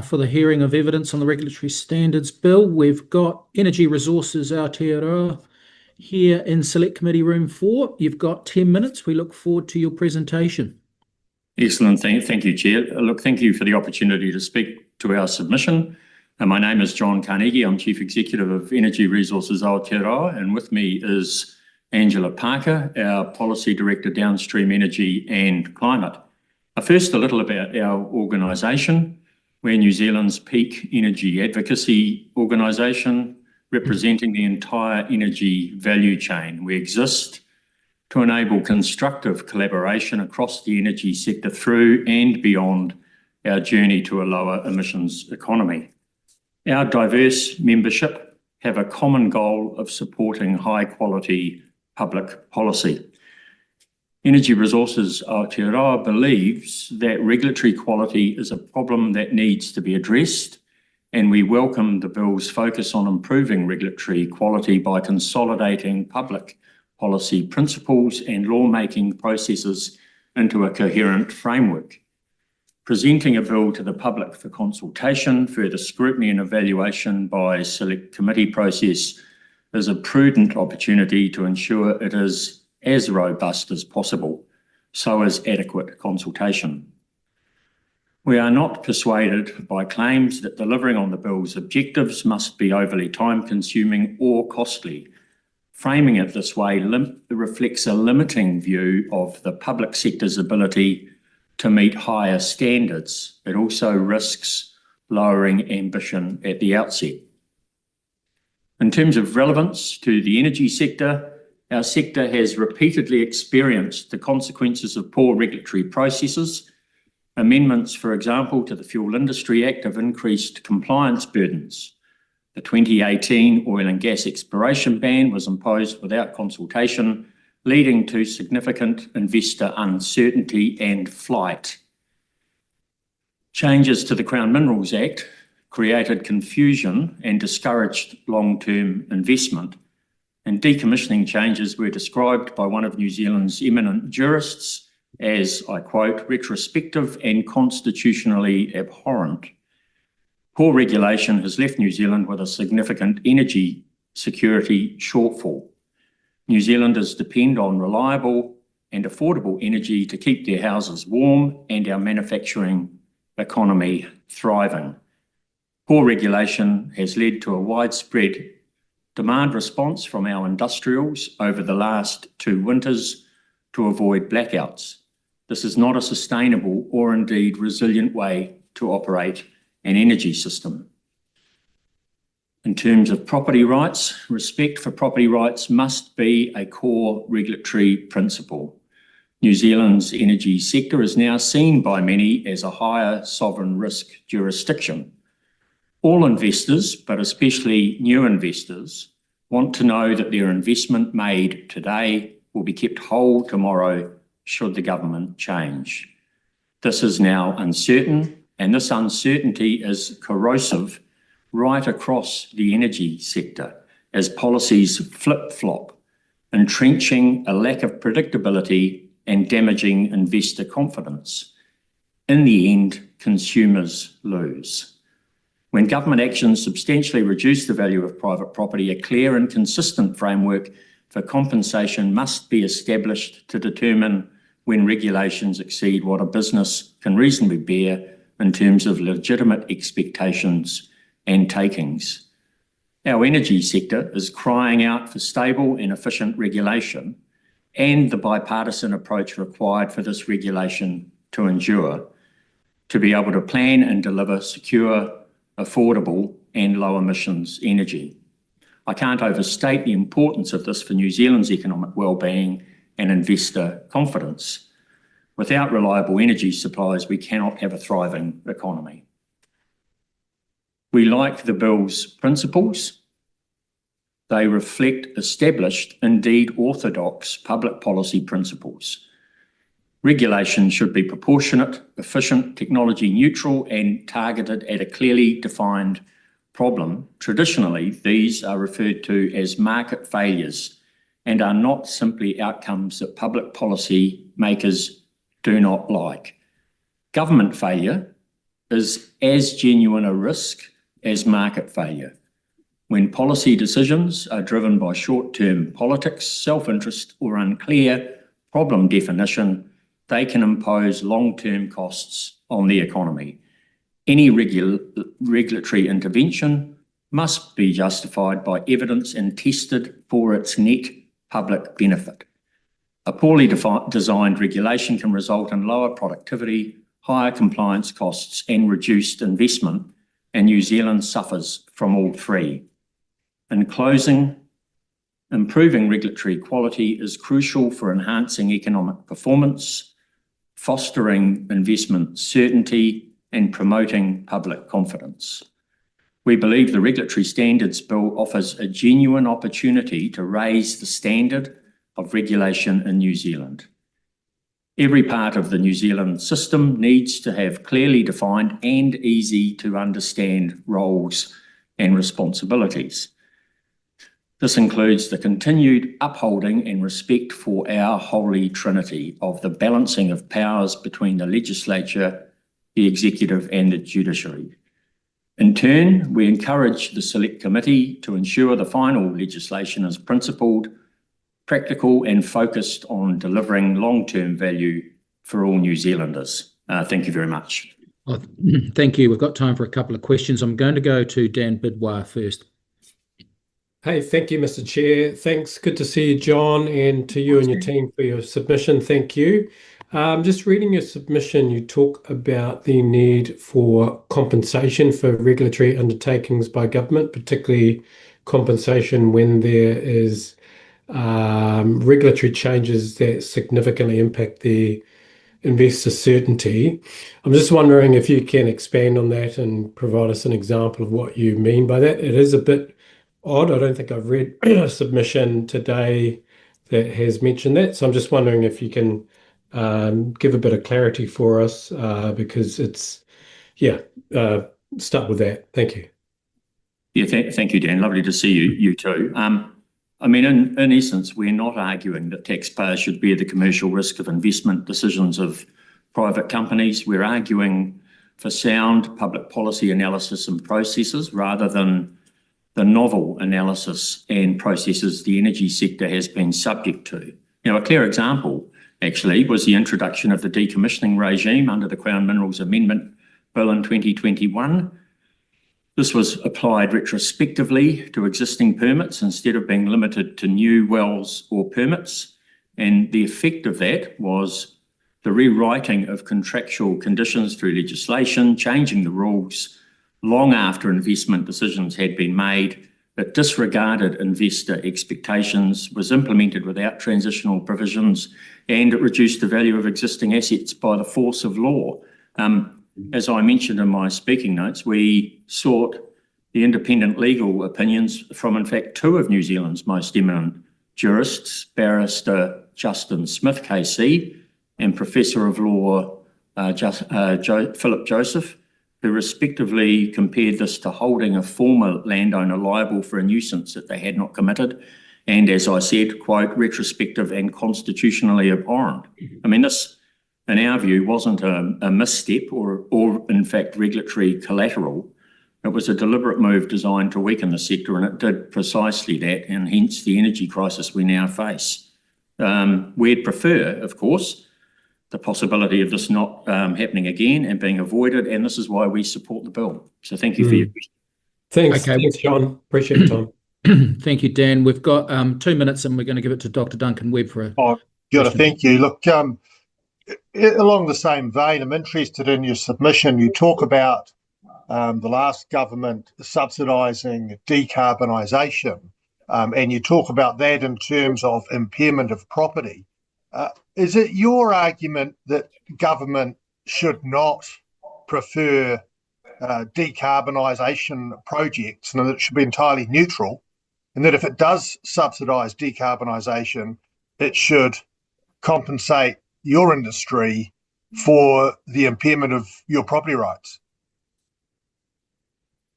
for the hearing of evidence on the Regulatory Standards Bill. We've got Energy Resources Aotearoa here in Select Committee Room 4. You've got 10 minutes. We look forward to your presentation. Excellent. Thank you, Chair. Look, thank you for the opportunity to speak to our submission. My name is John Carnegie. I'm Chief Executive of Energy Resources Aotearoa, and with me is Angela Parker, our Policy Director, Downstream Energy and Climate. First, a little about our organisation. We're New Zealand's peak energy advocacy organisation, representing the entire energy value chain. We exist to enable constructive collaboration across the energy sector through and beyond our journey to a lower emissions economy. Our diverse membership have a common goal of supporting high quality public policy. Energy Resources Aotearoa believes that regulatory quality is a problem that needs to be addressed, and we welcome the bill's focus on improving regulatory quality by consolidating public policy principles and lawmaking processes into a coherent framework. Presenting a bill to the public for consultation, further scrutiny and evaluation by select committee process is a prudent opportunity to ensure it is as robust as possible, so as adequate consultation. We are not persuaded by claims that delivering on the bill's objectives must be overly time-consuming or costly. Framing it this way reflects a limiting view of the public sector's ability to meet higher standards. It also risks lowering ambition at the outset. In terms of relevance to the energy sector, our sector has repeatedly experienced the consequences of poor regulatory processes. Amendments, for example, to the Fuel Industry Act have increased compliance burdens. The 2018 oil and gas exploration ban was imposed without consultation, leading to significant investor uncertainty and flight. Changes to the Crown Minerals Act created confusion and discouraged long-term investment, and decommissioning changes were described by one of New Zealand's eminent jurists as, I quote, retrospective and constitutionally abhorrent. Poor regulation has left New Zealand with a significant energy security shortfall. New Zealanders depend on reliable and affordable energy to keep their houses warm and our manufacturing economy thriving. Poor regulation has led to a widespread demand response from our industrials over the last 2 winters to avoid blackouts. This is not a sustainable or indeed resilient way to operate an energy system. In terms of property rights, respect for property rights must be a core regulatory principle. New Zealand's energy sector is now seen by many as a higher sovereign risk jurisdiction. All investors, but especially new investors, want to know that their investment made today will be kept whole tomorrow should the government change. This is now uncertain, and this uncertainty is corrosive right across the energy sector as policies flip-flop, entrenching a lack of predictability and damaging investor confidence. In the end, consumers lose. When government actions substantially reduce the value of private property, a clear and consistent framework for compensation must be established to determine when regulations exceed what a business can reasonably bear in terms of legitimate expectations and takings. Our energy sector is crying out for stable and efficient regulation and the bipartisan approach required for this regulation to endure, to be able to plan and deliver secure, affordable and low emissions energy. I can't overstate the importance of this for New Zealand's economic well-being and investor confidence. Without reliable energy supplies, we cannot have a thriving economy. We like the bill's principles. They reflect established, indeed orthodox, public policy principles. Regulation should be proportionate, efficient, technology neutral, and targeted at a clearly defined problem. Traditionally, these are referred to as market failures and are not simply outcomes that public policy makers do not like. Government failure is as genuine a risk as market failure. When policy decisions are driven by short-term politics, self-interest, or unclear problem definition, they can impose long-term costs on the economy. Any regulatory intervention must be justified by evidence and tested for its net public benefit. A poorly designed regulation can result in lower productivity, higher compliance costs, and reduced investment, and New Zealand suffers from all three. In closing, improving regulatory quality is crucial for enhancing economic performance, fostering investment certainty, and promoting public confidence. We believe the Regulatory Standards Bill offers a genuine opportunity to raise the standard of regulation in New Zealand. Every part of the New Zealand system needs to have clearly defined and easy to understand roles and responsibilities. This includes the continued upholding and respect for our holy trinity of the balancing of powers between the legislature, the executive, and the judiciary. In turn, we encourage the Select Committee to ensure the final legislation is principled, practical, and focused on delivering long-term value for all New Zealanders. Thank you very much. Oh, thank you. We've got time for a couple of questions. I'm going to go to Dan Bidwar first. Hey, thank you, Mr. Chair. Thanks. Good to see you, John, and to you and your team for your submission. Thank you. Just reading your submission, you talk about the need for compensation for regulatory undertakings by government, particularly compensation when there is regulatory changes that significantly impact the investor certainty. I'm just wondering if you can expand on that and provide us an example of what you mean by that. It is a bit odd. I don't think I've read a submission today that has mentioned that. So I'm just wondering if you can give a bit of clarity for us because it's, start with that. Thank you. Yeah, thank you, Dan. Lovely to see you too. I mean, in essence, we're not arguing that taxpayers should bear the commercial risk of investment decisions of private companies. We're arguing for sound public policy analysis and processes rather than the novel analysis and processes the energy sector has been subject to. A clear example, actually, was the introduction of the decommissioning regime under the Crown Minerals Amendment Bill in 2021. This was applied retrospectively to existing permits instead of being limited to new wells or permits. And the effect of that was the rewriting of contractual conditions through legislation, changing the rules long after investment decisions had been made. It disregarded investor expectations, was implemented without transitional provisions, and it reduced the value of existing assets by the force of law. As I mentioned in my speaking notes, we sought the independent legal opinions from, in fact, two of New Zealand's most eminent jurists, Barrister Justin Smith KC and Professor of Law Philip Joseph, who respectively compared this to holding a former landowner liable for a nuisance that they had not committed, and as I said, quote, retrospective and constitutionally abhorrent. I mean, this, in our view, wasn't a misstep or in fact regulatory collateral. It was a deliberate move designed to weaken the sector, and it did precisely that, and hence the energy crisis we now face. We'd prefer, of course, the possibility of this not happening again and being avoided, and this is why we support the bill. So thank you for your question. Thanks, thanks, John. Appreciate your time. Thank you, Dan. We've got 2 minutes and we're going to give it to Dr. Duncan Webb for a Thank you. Look, along the same vein, I'm interested in your submission. You talk about the last government subsidising decarbonisation, and you talk about that in terms of impairment of property. Is it your argument that government should not prefer decarbonisation projects and that it should be entirely neutral, and that if it does subsidise decarbonisation, it should compensate your industry for the impairment of your property rights?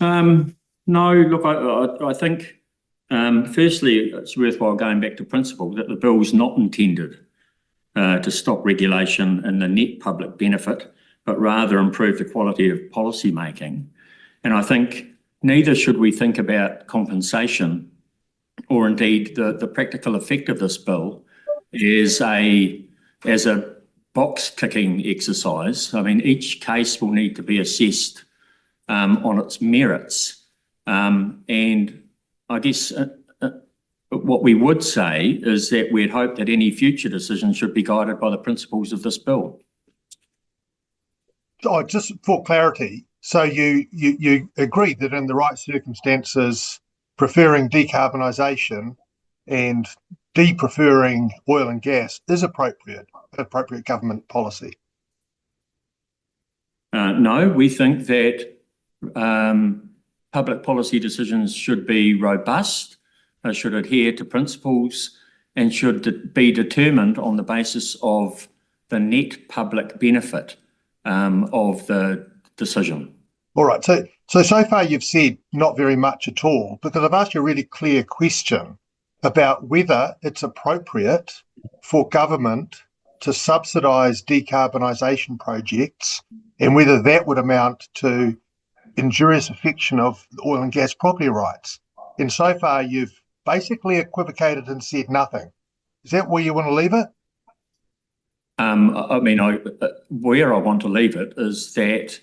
No, look, I think firstly, it's worthwhile going back to principle that the bill is not intended to stop regulation in the net public benefit, but rather improve the quality of policy making. And I think neither should we think about compensation or indeed the practical effect of this bill as a box-ticking exercise. I mean, each case will need to be assessed on its merits. And I guess what we would say is that we'd hope that any future decisions should be guided by the principles of this bill. Oh, just for clarity, so you agree that in the right circumstances, preferring decarbonisation and de-preferring oil and gas is appropriate government policy? No, we think that public policy decisions should be robust, should adhere to principles, and should be determined on the basis of the net public benefit of the decision. All right. So far you've said not very much at all, because I've asked you a really clear question about whether it's appropriate for government to subsidise decarbonisation projects and whether that would amount to injurious affection of oil and gas property rights. And so far you've basically equivocated and said nothing. Is that where you want to leave it? I mean, where I want to leave it is that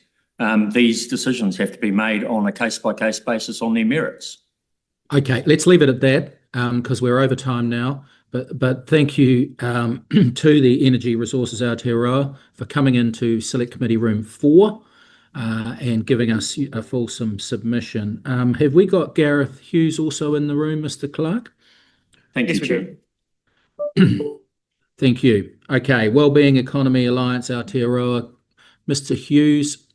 these decisions have to be made on a case-by-case basis on their merits. Okay, let's leave it at that because we're over time now. But thank you to the Energy Resources Aotearoa for coming into Select Committee Room 4 and giving us a fulsome submission. Have we got Gareth Hughes also in the room, Mr. Clark? Thank you, Chair. Thank you. Okay, Wellbeing Economy Alliance Aotearoa, Mr. Hughes.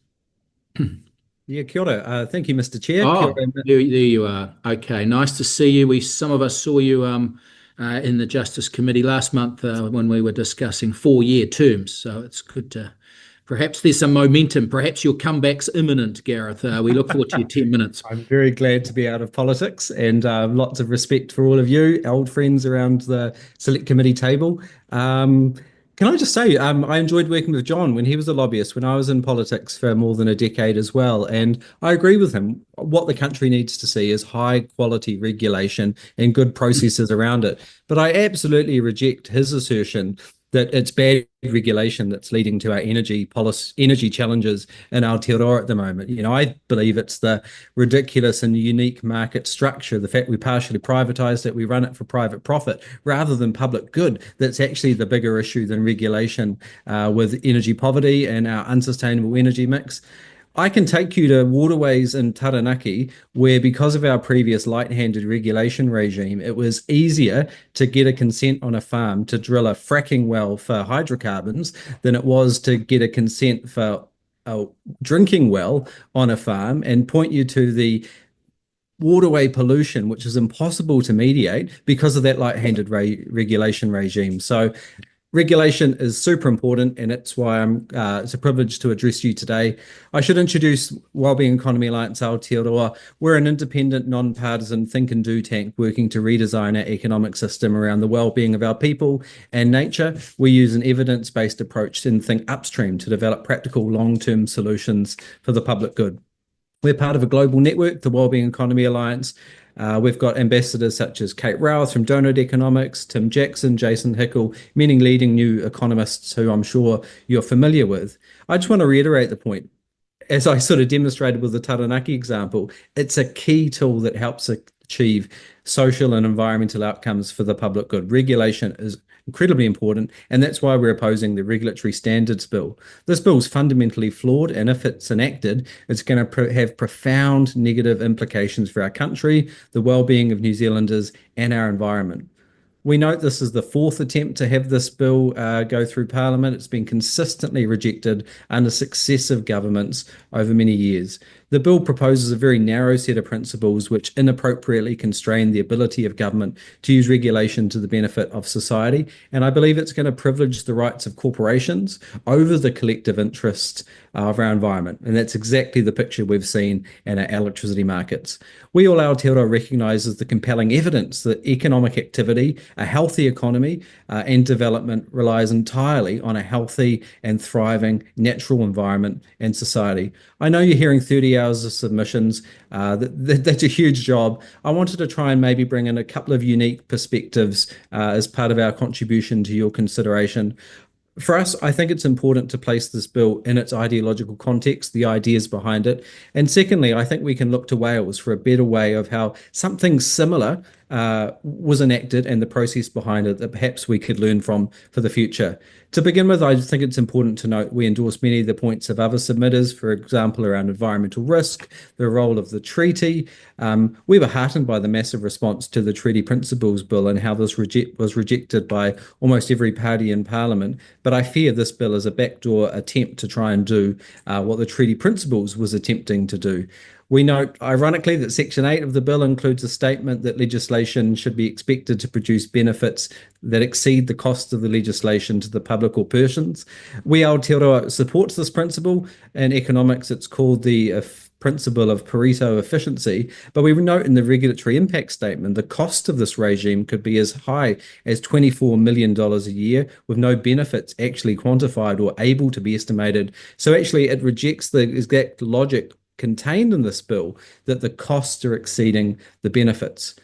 Yeah, kia ora. Thank you, Mr. Chair. Oh, there you are. Okay, nice to see you. Some of us saw you in the Justice Committee last month when we were discussing 4-year terms. So it's good to, perhaps there's some momentum. Perhaps your comeback's imminent, Gareth. We look forward to your 10 minutes. I'm very glad to be out of politics and lots of respect for all of you, old friends around the Select Committee table. Can I just say, I enjoyed working with John when he was a lobbyist, when I was in politics for more than a decade as well. And I agree with him. What the country needs to see is high quality regulation and good processes around it. But I absolutely reject his assertion that it's bad regulation that's leading to our energy challenges in Aotearoa at the moment. You know, I believe it's the ridiculous and unique market structure, the fact we partially privatised it, we run it for private profit rather than public good, that's actually the bigger issue than regulation with energy poverty and our unsustainable energy mix. I can take you to waterways in Taranaki where, because of our previous light-handed regulation regime, it was easier to get a consent on a farm to drill a fracking well for hydrocarbons than it was to get a consent for a drinking well on a farm, and point you to the waterway pollution, which is impossible to mediate because of that light-handed regulation regime. So regulation is super important, and it's why it's a privilege to address you today. I should introduce Wellbeing Economy Alliance Aotearoa. We're an independent, non-partisan think and do tank working to redesign our economic system around the well-being of our people and nature. We use an evidence-based approach and think upstream to develop practical long-term solutions for the public good. We're part of a global network, the Wellbeing Economy Alliance. We've got ambassadors such as Kate Rowth from Donut Economics, Tim Jackson, Jason Hickel, many leading new economists who I'm sure you're familiar with. I just want to reiterate the point. As I sort of demonstrated with the Taranaki example, it's a key tool that helps achieve social and environmental outcomes for the public good. Regulation is incredibly important, and that's why we're opposing the Regulatory Standards Bill. This bill is fundamentally flawed, and if it's enacted, it's going to have profound negative implications for our country, the well-being of New Zealanders, and our environment. We note this is the 4th attempt to have this bill go through Parliament. It's been consistently rejected under successive governments over many years. The bill proposes a very narrow set of principles which inappropriately constrain the ability of government to use regulation to the benefit of society, and I believe it's going to privilege the rights of corporations over the collective interests of our environment, and that's exactly the picture we've seen in our electricity markets. WEAll Aotearoa recognises the compelling evidence that economic activity, a healthy economy and development relies entirely on a healthy and thriving natural environment and society. I know you're hearing 30 hours of submissions. That's a huge job. I wanted to try and maybe bring in a couple of unique perspectives as part of our contribution to your consideration. For us, I think it's important to place this bill in its ideological context, the ideas behind it. And secondly, I think we can look to Wales for a better way of how something similar was enacted and the process behind it that perhaps we could learn from for the future. To begin with, I think it's important to note we endorse many of the points of other submitters, for example, around environmental risk, the role of the treaty. We were heartened by the massive response to the Treaty Principles Bill and how this was rejected by almost every party in Parliament. But I fear this bill is a backdoor attempt to try and do what the Treaty Principles was attempting to do. We note, ironically, that Section 8 of the bill includes a statement that legislation should be expected to produce benefits that exceed the cost of the legislation to the public or persons. WEAll Aotearoa supports this principle. In economics, it's called the principle of Pareto efficiency, but we note in the regulatory impact statement the cost of this regime could be as high as $24 million a year, with no benefits actually quantified or able to be estimated. So actually it rejects the exact logic contained in this bill that the costs are exceeding the benefits.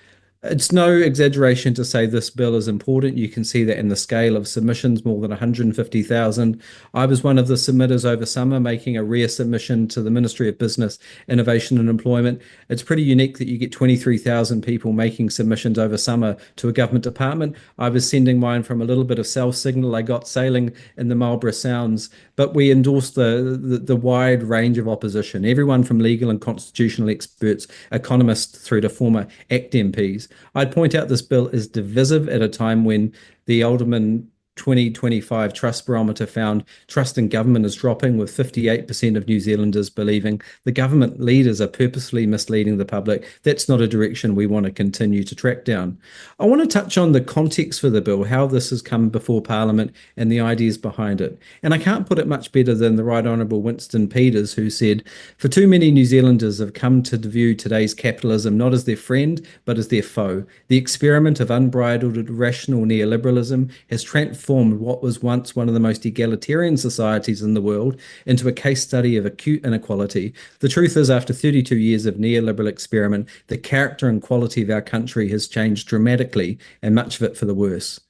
It's no exaggeration to say this bill is important. You can see that in the scale of submissions, more than 150,000. I was one of the submitters over summer making a rare submission to the Ministry of Business, Innovation and Employment. It's pretty unique that you get 23,000 people making submissions over summer to a government department. I was sending mine from a little bit of cell signal I got sailing in the Marlborough Sounds, but we endorsed the wide range of opposition, everyone from legal and constitutional experts, economists through to former ACT MPs. I'd point out this bill is divisive at a time when the Alderman 2025 Trust Barometer found trust in government is dropping, with 58% of New Zealanders believing the government leaders are purposely misleading the public. That's not a direction we want to continue to track down. I want to touch on the context for the bill, how this has come before Parliament and the ideas behind it. And I can't put it much better than the Right Honourable Winston Peters, who said, "For too many New Zealanders have come to view today's capitalism not as their friend, but as their foe. The experiment of unbridled, irrational neoliberalism has transformed what was once one of the most egalitarian societies in the world into a case study of acute inequality. The truth is, after 32 years of neoliberal experiment, the character and quality of our country has changed dramatically, and much of it for the worse."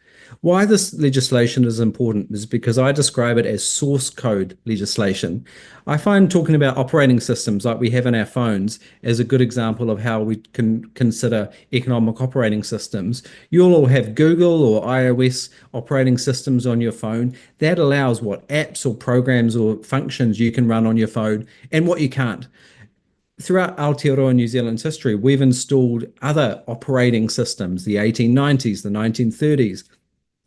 Why this legislation is important is because I describe it as source code legislation. I find talking about operating systems like we have in our phones as a good example of how we can consider economic operating systems. You'll all have Google or iOS operating systems on your phone. That allows what apps or programs or functions you can run on your phone and what you can't. Throughout Aotearoa New Zealand's history, we've installed other operating systems, the 1890s, the 1930s,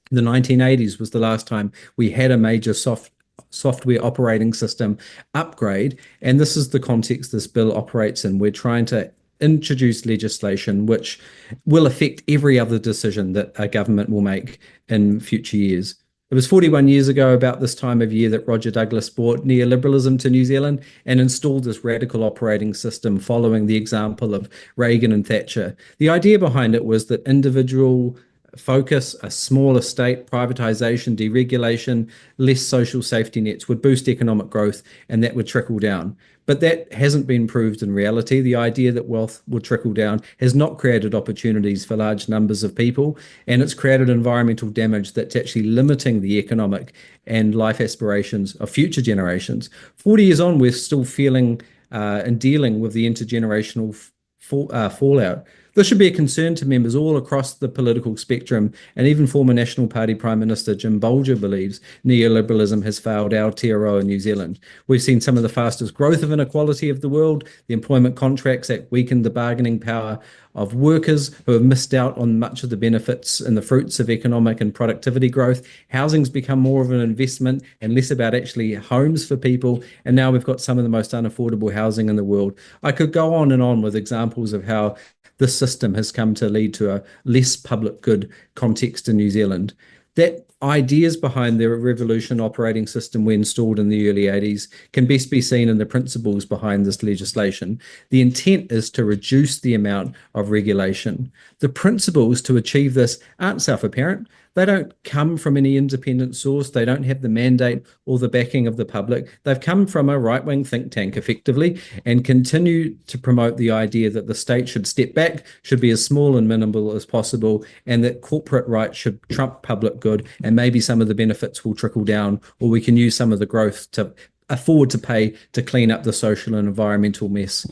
the 1980s was the last time we had a major software operating system upgrade, and this is the context this bill operates in. We're trying to introduce legislation which will affect every other decision that a government will make in future years. It was 41 years ago, about this time of year, that Roger Douglas brought neoliberalism to New Zealand and installed this radical operating system following the example of Reagan and Thatcher. The idea behind it was that individual focus, a smaller state, privatisation, deregulation, less social safety nets would boost economic growth, and that would trickle down. But that hasn't been proved in reality. The idea that wealth would trickle down has not created opportunities for large numbers of people, and it's created environmental damage that's actually limiting the economic and life aspirations of future generations. 40 years on, we're still feeling and dealing with the intergenerational fallout. This should be a concern to members all across the political spectrum, and even former National Party Prime Minister Jim Bolger believes neoliberalism has failed Aotearoa New Zealand. We've seen some of the fastest growth of inequality of the world. The Employment Contracts Act weakened the bargaining power of workers who have missed out on much of the benefits and the fruits of economic and productivity growth. Housing's become more of an investment and less about actually homes for people. And now we've got some of the most unaffordable housing in the world. I could go on and on with examples of how this system has come to lead to a less public good context in New Zealand. That ideas behind the revolution operating system we installed in the early 80s can best be seen in the principles behind this legislation. The intent is to reduce the amount of regulation. The principles to achieve this aren't self-apparent. They don't come from any independent source. They don't have the mandate or the backing of the public. They've come from a right-wing think tank, effectively, and continue to promote the idea that the state should step back, should be as small and minimal as possible, and that corporate rights should trump public good, and maybe some of the benefits will trickle down, or we can use some of the growth to afford to pay to clean up the social and environmental mess.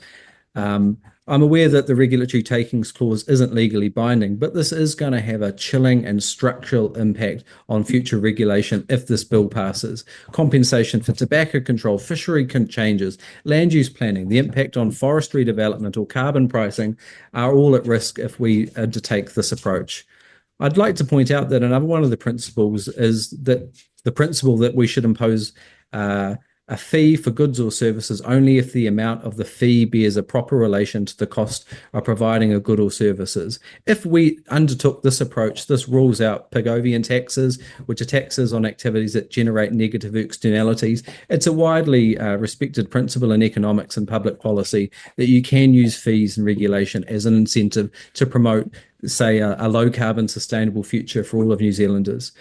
I'm aware that the regulatory takings clause isn't legally binding, but this is going to have a chilling and structural impact on future regulation if this bill passes. Compensation for tobacco control, fishery changes, land use planning, the impact on forestry development or carbon pricing are all at risk if we undertake this approach. I'd like to point out that another one of the principles is that the principle that we should impose a fee for goods or services only if the amount of the fee bears a proper relation to the cost of providing a good or services. If we undertook this approach, this rules out Pigovian taxes, which are taxes on activities that generate negative externalities. It's a widely respected principle in economics and public policy that you can use fees and regulation as an incentive to promote, say, a low-carbon sustainable future for all of New Zealanders.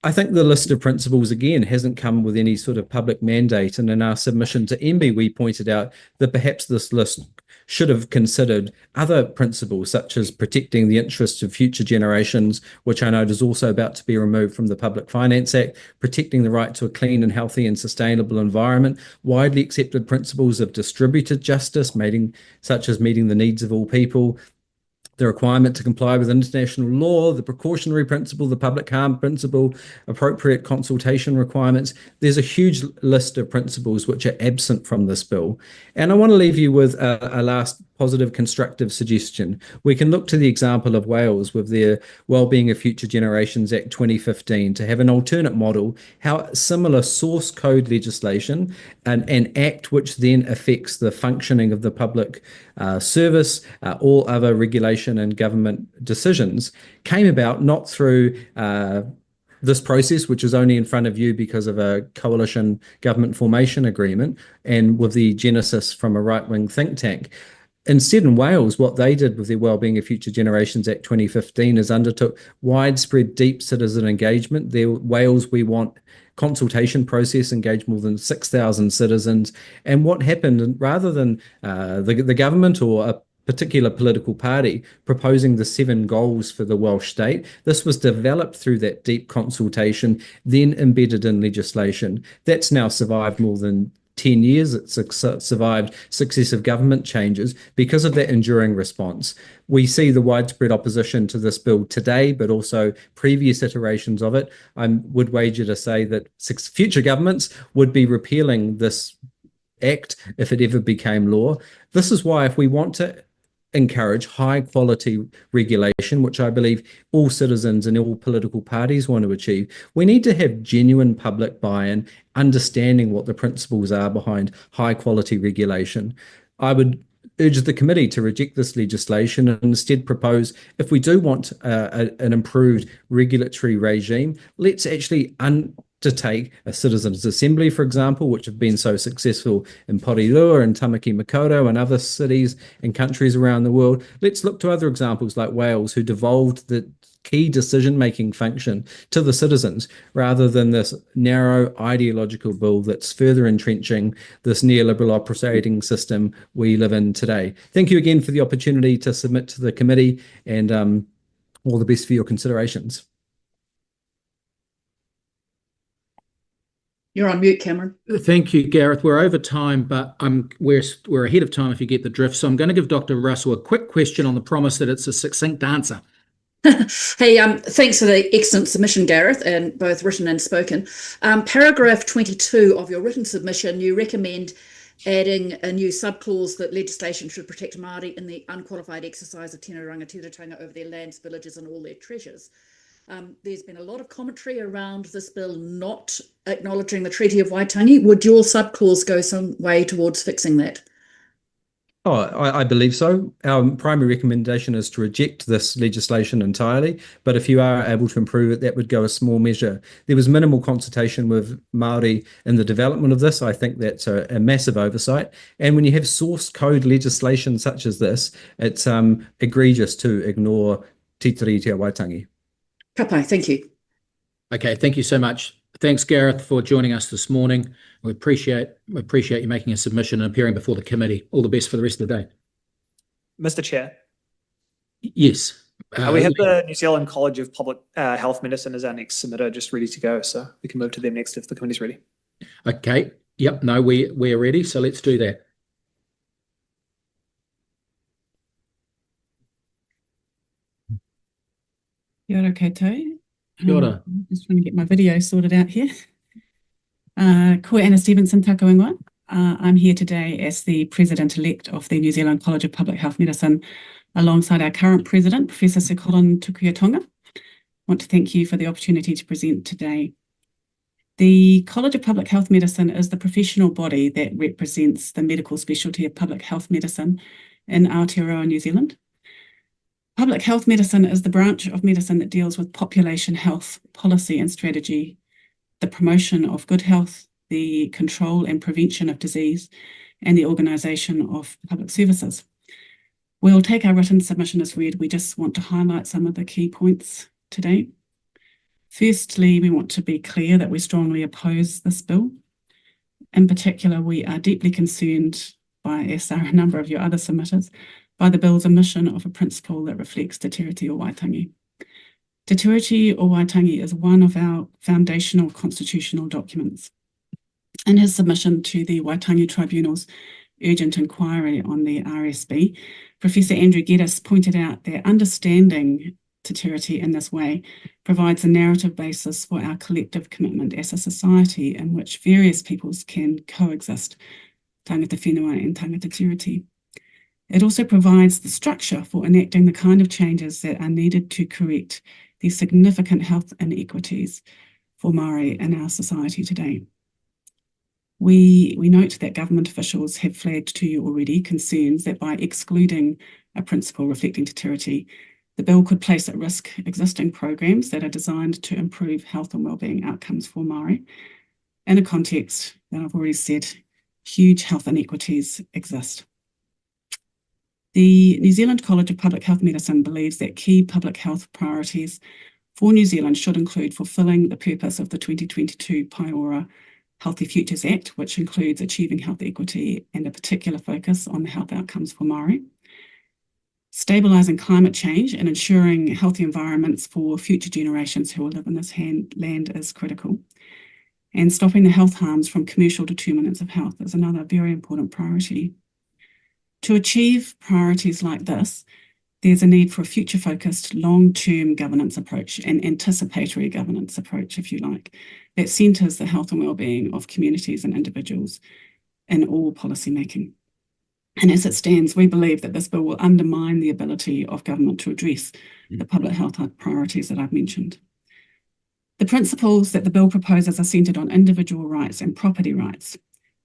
I think the list of principles, again, hasn't come with any sort of public mandate. And in our submission to MB, we pointed out that perhaps this list should have considered other principles, such as protecting the interests of future generations, which I know is also about to be removed from the Public Finance Act, protecting the right to a clean and healthy and sustainable environment, widely accepted principles of distributed justice, such as meeting the needs of all people, the requirement to comply with international law, the precautionary principle, the public harm principle, appropriate consultation requirements. There's a huge list of principles which are absent from this bill. And I want to leave you with a last positive, constructive suggestion. We can look to the example of Wales with their Wellbeing of Future Generations Act 2015 to have an alternate model, how similar source code legislation, an act which then affects the functioning of the public service, all other regulation and government decisions, came about not through this process, which is only in front of you because of a coalition government formation agreement and with the genesis from a right-wing think tank. Instead, in Wales, what they did with their Wellbeing of Future Generations Act 2015 is undertook widespread, deep citizen engagement. Their Wales We Want consultation process engaged more than 6,000 citizens. And what happened, rather than the government or a particular political party proposing the 7 goals for the Welsh state, this was developed through that deep consultation, then embedded in legislation. That's now survived more than 10 years. It's survived successive government changes because of that enduring response. We see the widespread opposition to this bill today, but also previous iterations of it. I would wager to say that future governments would be repealing this act if it ever became law. This is why, if we want to encourage high quality regulation, which I believe all citizens and all political parties want to achieve, we need to have genuine public buy-in, understanding what the principles are behind high quality regulation. I would urge the committee to reject this legislation and instead propose, if we do want an improved regulatory regime, let's actually undertake a citizens' assembly, for example, which have been so successful in Porirua and Tamaki Makaurau and other cities and countries around the world. Let's look to other examples like Wales, who devolved the key decision-making function to the citizens rather than this narrow ideological bill that's further entrenching this neoliberal operating system we live in today. Thank you again for the opportunity to submit to the committee, and all the best for your considerations. You're on mute, Cameron. Thank you, Gareth. We're over time, but we're ahead of time if you get the drift. So I'm going to give Dr. Russell a quick question on the promise that it's a succinct answer. Hey, thanks for the excellent submission, Gareth, and both written and spoken. Paragraph 22 of your written submission, you recommend adding a new subclause that legislation should protect Māori in the unqualified exercise of tēnā rangatiratanga over their lands, villages and all their treasures. There's been a lot of commentary around this bill not acknowledging the Treaty of Waitangi. Would your subclause go some way towards fixing that? Oh, I believe so. Our primary recommendation is to reject this legislation entirely, but if you are able to improve it, that would go a small measure. There was minimal consultation with Māori in the development of this. I think that's a massive oversight. And when you have source code legislation such as this, it's egregious to ignore Te Tiriti o Waitangi. Kapai, thank you. Okay, thank you so much. Thanks, Gareth, for joining us this morning. We appreciate you making a submission and appearing before the committee. All the best for the rest of the day. Mr. Chair. Yes. We have the New Zealand College of Public Health Medicine as our next submitter, just ready to go. So we can move to them next if the committee's ready. Okay. Yep. No, we're ready. So let's do that. Kia ora koutou. Kia ora. Just trying to get my video sorted out here. Ko Anna Stevenson tako ingoa. I'm here today as the President-elect of the New Zealand College of Public Health Medicine, alongside our current President, Professor Sir Colin Tukuitonga. I want to thank you for the opportunity to present today. The College of Public Health Medicine is the professional body that represents the medical specialty of public health medicine in Aotearoa, New Zealand. Public health medicine is the branch of medicine that deals with population health, policy and strategy, the promotion of good health, the control and prevention of disease, and the organisation of public services. We'll take our written submission as read. We just want to highlight some of the key points today. Firstly, we want to be clear that we strongly oppose this bill. In particular, we are deeply concerned by, as are a number of your other submitters, by the bill's omission of a principle that reflects Te Tiriti o Waitangi. Te Tiriti o Waitangi is one of our foundational constitutional documents. In his submission to the Waitangi Tribunal's urgent inquiry on the RSB, Professor Andrew Geddes pointed out that understanding Te Tiriti in this way provides a narrative basis for our collective commitment as a society in which various peoples can coexist, tangata whenua and tangata tiriti. It also provides the structure for enacting the kind of changes that are needed to correct the significant health inequities for Māori in our society today. We note that government officials have flagged to you already concerns that by excluding a principle reflecting Te Tiriti, the bill could place at risk existing programs that are designed to improve health and wellbeing outcomes for Māori. In a context that I've already said, huge health inequities exist. The New Zealand College of Public Health Medicine believes that key public health priorities for New Zealand should include fulfilling the purpose of the 2022 Paiora Healthy Futures Act, which includes achieving health equity and a particular focus on the health outcomes for Māori, stabilising climate change and ensuring healthy environments for future generations who will live in this land is critical, and stopping the health harms from commercial determinants of health is another very important priority. To achieve priorities like this, there's a need for a future-focused, long-term governance approach, an anticipatory governance approach, if you like, that centres the health and wellbeing of communities and individuals in all policy making. And as it stands, we believe that this bill will undermine the ability of government to address the public health priorities that I've mentioned. The principles that the bill proposes are centred on individual rights and property rights,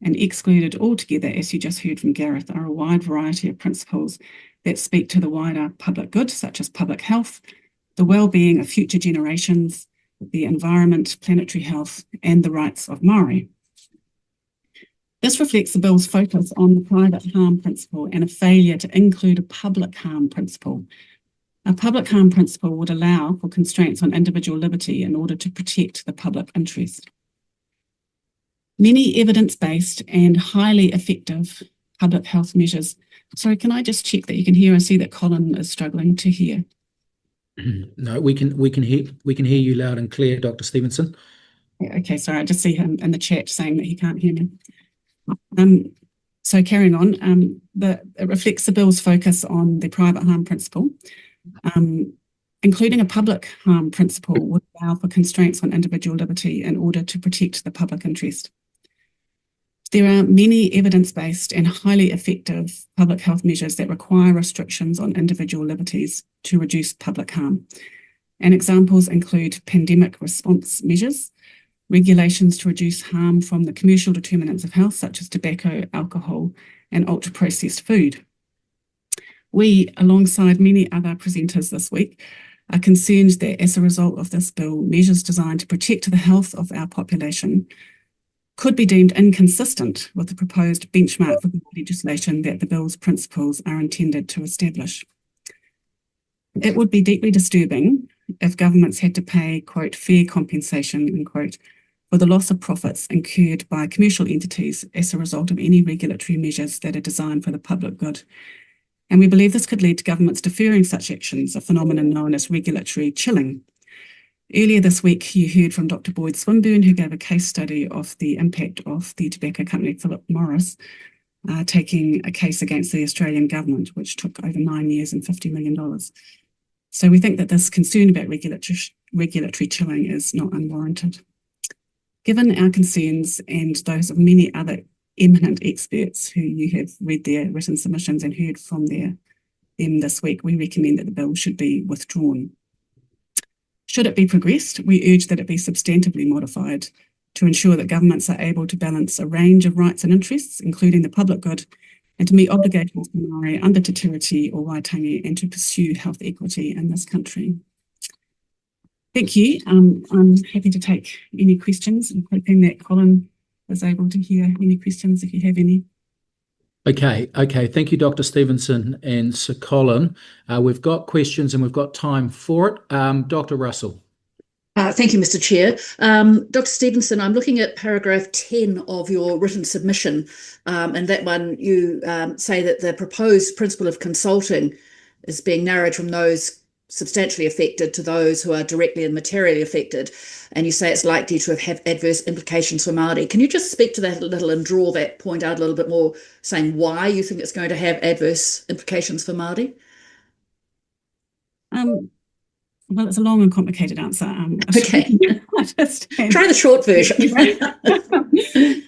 and excluded altogether, as you just heard from Gareth, are a wide variety of principles that speak to the wider public good, such as public health, the well-being of future generations, the environment, planetary health, and the rights of Māori. This reflects the bill's focus on the private harm principle and a failure to include a public harm principle. A public harm principle would allow for constraints on individual liberty in order to protect the public interest. Many evidence-based and highly effective public health measures. Sorry, can I just check that you can hear? I see that Colin is struggling to hear. No, we can hear you loud and clear, Dr. Stevenson. Okay, sorry, I just see him in the chat saying that he can't hear me. So carrying on, it reflects the bill's focus on the private harm principle. Including a public harm principle would allow for constraints on individual liberty in order to protect the public interest. There are many evidence-based and highly effective public health measures that require restrictions on individual liberties to reduce public harm. And examples include pandemic response measures, regulations to reduce harm from the commercial determinants of health, such as tobacco, alcohol, and ultra-processed food. We, alongside many other presenters this week, are concerned that as a result of this bill, measures designed to protect the health of our population could be deemed inconsistent with the proposed benchmark for legislation that the bill's principles are intended to establish. It would be deeply disturbing if governments had to pay, quote, fair compensation, unquote, for the loss of profits incurred by commercial entities as a result of any regulatory measures that are designed for the public good. And we believe this could lead to governments deferring such actions, a phenomenon known as regulatory chilling. Earlier this week, you heard from Dr. Boyd Swinburne, who gave a case study of the impact of the tobacco company Philip Morris taking a case against the Australian government, which took over 9 years and $50 million. So we think that this concern about regulatory chilling is not unwarranted. Given our concerns and those of many other eminent experts who you have read their written submissions and heard from them this week, we recommend that the bill should be withdrawn. Should it be progressed, we urge that it be substantively modified to ensure that governments are able to balance a range of rights and interests, including the public good, and to meet obligations to Māori under Te Tiriti or Waitangi and to pursue health equity in this country. Thank you. I'm happy to take any questions. I'm hoping that Colin is able to hear any questions if you have any. Okay. Thank you, Dr. Stevenson and Sir Colin. We've got questions and we've got time for it. Dr. Russell. Thank you, Mr. Chair. Dr. Stevenson, I'm looking at paragraph 10 of your written submission, and that one you say that the proposed principle of consulting is being narrowed from those substantially affected to those who are directly and materially affected, and you say it's likely to have adverse implications for Māori. Can you just speak to that a little and draw that point out a little bit more, saying why you think it's going to have adverse implications for Māori? Well, it's a long and complicated answer. Okay. Try the short version.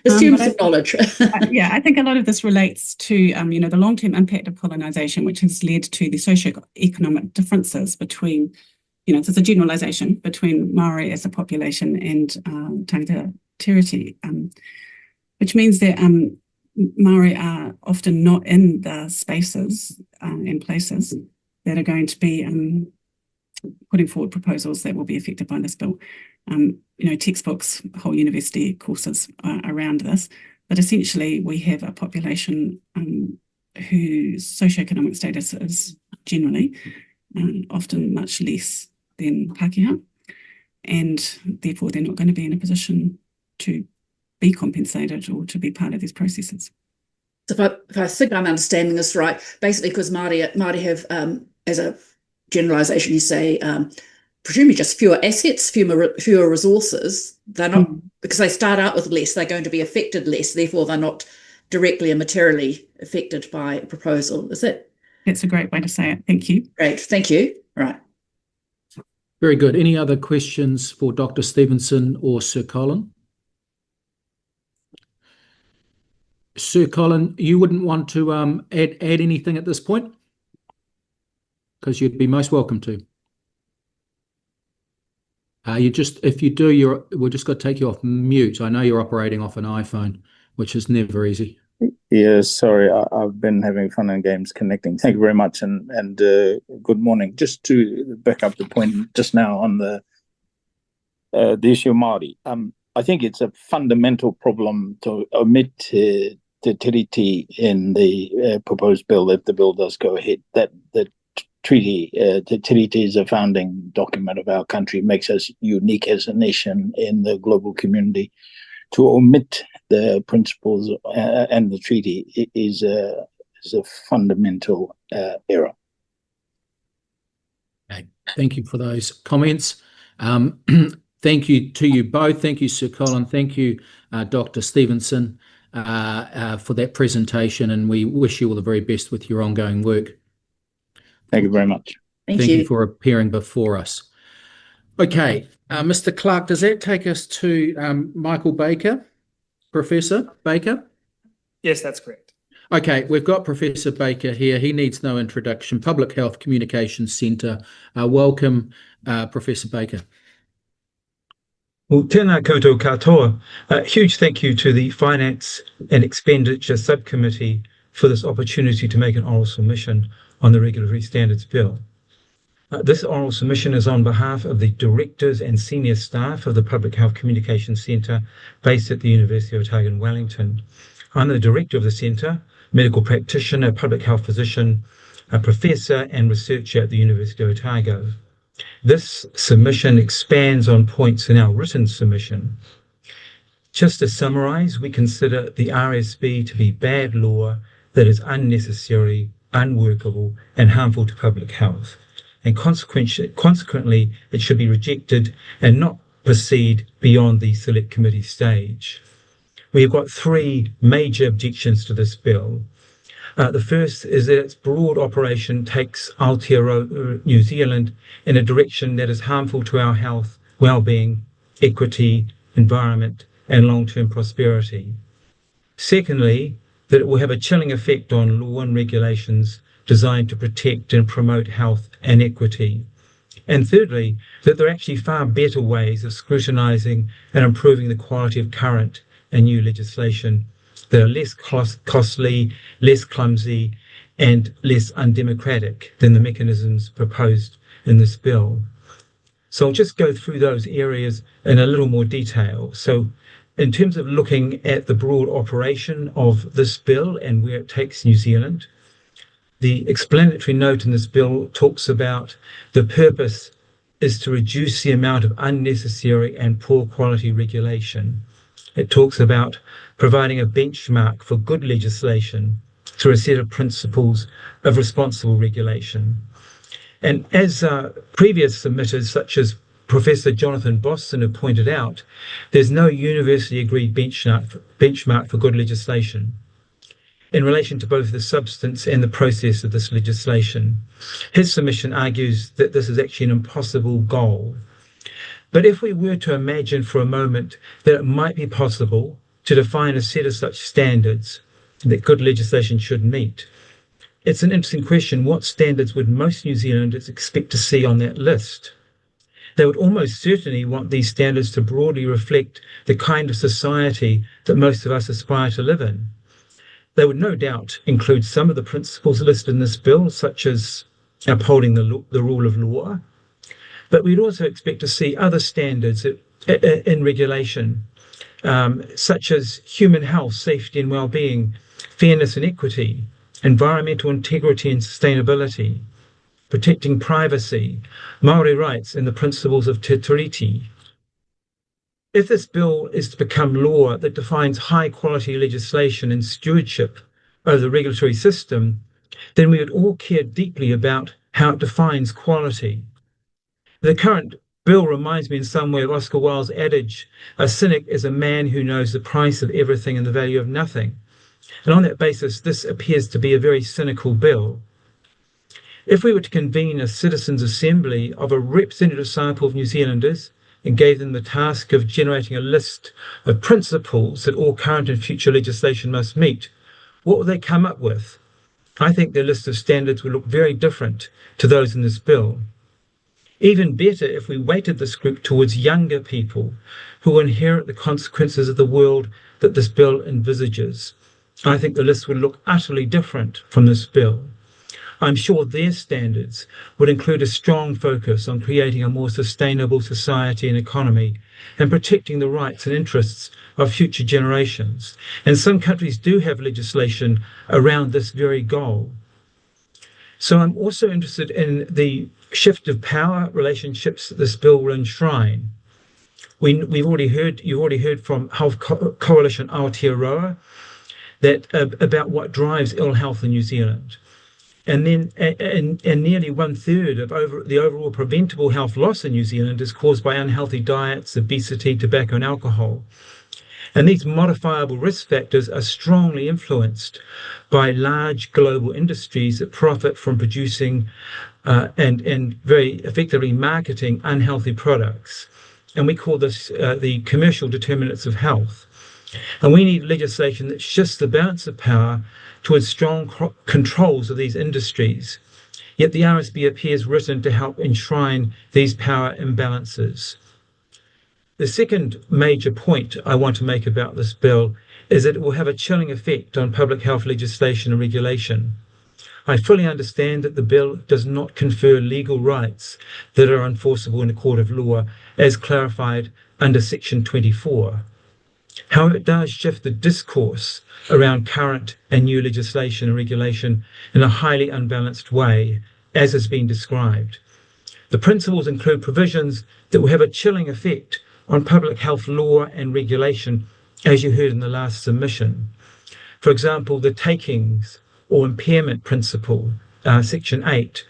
Assume some knowledge. Yeah, I think a lot of this relates to, the long-term impact of colonisation, which has led to the socio-economic differences between, so it's a generalisation between Māori as a population and Tangata Tiriti, which means that Māori are often not in the spaces and places that are going to be putting forward proposals that will be affected by this bill. Textbooks, whole university courses around this, but essentially we have a population whose socioeconomic status is generally often much less than Pākehā, and therefore they're not going to be in a position to be compensated or to be part of these processes. So if I think I'm understanding this right, basically because Māori have, as a generalisation, you say, presumably just fewer assets, fewer resources. They're not, because they start out with less, they're going to be affected less, therefore they're not directly and materially affected by a proposal. Is it? That's a great way to say it. Thank you. Great, thank you. Right. Very good. Any other questions for Dr. Stevenson or Sir Colin? Sir Colin, you wouldn't want to add anything at this point? Because you'd be most welcome to. If you do, we're just going to take you off mute. I know you're operating off an iPhone, which is never easy. Yeah, sorry, I've been having fun and games connecting. Thank you very much, and good morning. Just to back up the point just now on the issue of Māori, I think it's a fundamental problem to omit Te Tiriti in the proposed bill if the bill does go ahead. That treaty, Te Tiriti is a founding document of our country, makes us unique as a nation in the global community. To omit the principles and the treaty is a fundamental error. Okay. Thank you for those comments. Thank you to you both. Thank you, Sir Colin. Thank you, Dr. Stevenson, for that presentation, and we wish you all the very best with your ongoing work. Thank you very much. Thank you for appearing before us. Okay, Mr. Clark, does that take us to Michael Baker? Professor Baker? Yes, that's correct. Okay, we've got Professor Baker here. He needs no introduction. Public Health Communications Centre. Welcome, Professor Baker. Well, tēnā koutou katoa. Huge thank you to the Finance and Expenditure Subcommittee for this opportunity to make an oral submission on the Regulatory Standards Bill. This oral submission is on behalf of the directors and senior staff of the Public Health Communications Centre based at the University of Otago in Wellington. I'm the director of the centre, medical practitioner, public health physician, a professor and researcher at the University of Otago. This submission expands on points in our written submission. Just to summarise, we consider the RSB to be bad law that is unnecessary, unworkable and harmful to public health. And consequently, it should be rejected and not proceed beyond the select committee stage. We've got three major objections to this bill. The first is that its broad operation takes Aotearoa New Zealand in a direction that is harmful to our health, well-being, equity, environment, and long-term prosperity. Secondly, that it will have a chilling effect on law and regulations designed to protect and promote health and equity. And thirdly, that there are actually far better ways of scrutinising and improving the quality of current and new legislation that are less costly, less clumsy, and less undemocratic than the mechanisms proposed in this bill. So I'll just go through those areas in a little more detail. So in terms of looking at the broad operation of this bill and where it takes New Zealand, the explanatory note in this bill talks about the purpose is to reduce the amount of unnecessary and poor quality regulation. It talks about providing a benchmark for good legislation through a set of principles of responsible regulation. And as previous submitters, such as Professor Jonathan Boston have pointed out, there's no university agreed benchmark for good legislation in relation to both the substance and the process of this legislation. His submission argues that this is actually an impossible goal. But if we were to imagine for a moment that it might be possible to define a set of such standards that good legislation should meet, it's an interesting question. What standards would most New Zealanders expect to see on that list? They would almost certainly want these standards to broadly reflect the kind of society that most of us aspire to live in. They would no doubt include some of the principles listed in this bill, such as upholding the rule of law, but we'd also expect to see other standards in regulation, such as human health, safety and well-being, fairness and equity, environmental integrity and sustainability, protecting privacy, Maori rights and the principles of te tiriti. If this bill is to become law that defines high-quality legislation and stewardship over the regulatory system, then we would all care deeply about how it defines quality. The current bill reminds me in some way of Oscar Wilde's adage, a cynic is a man who knows the price of everything and the value of nothing. And on that basis, this appears to be a very cynical bill. If we were to convene a citizens' assembly of a representative sample of New Zealanders and gave them the task of generating a list of principles that all current and future legislation must meet, what would they come up with? I think their list of standards would look very different to those in this bill. Even better if we weighted this group towards younger people who will inherit the consequences of the world that this bill envisages. I think the list would look utterly different from this bill. I'm sure their standards would include a strong focus on creating a more sustainable society and economy and protecting the rights and interests of future generations. And some countries do have legislation around this very goal. So I'm also interested in the shift of power relationships that this bill will enshrine. You've already heard from Health Coalition Aotearoa that about what drives ill health in New Zealand. And then and nearly 1/3 of the overall preventable health loss in New Zealand is caused by unhealthy diets, obesity, tobacco and alcohol. And these modifiable risk factors are strongly influenced by large global industries that profit from producing and very effectively marketing unhealthy products. And we call this the commercial determinants of health. And we need legislation that shifts the balance of power towards strong controls of these industries. Yet the RSB appears written to help enshrine these power imbalances. The second major point I want to make about this bill is that it will have a chilling effect on public health legislation and regulation. I fully understand that the bill does not confer legal rights that are enforceable in a court of law, as clarified under Section 24. However, it does shift the discourse around current and new legislation and regulation in a highly unbalanced way, as has been described. The principles include provisions that will have a chilling effect on public health law and regulation, as you heard in the last submission. For example, the takings or impairment principle, Section 8,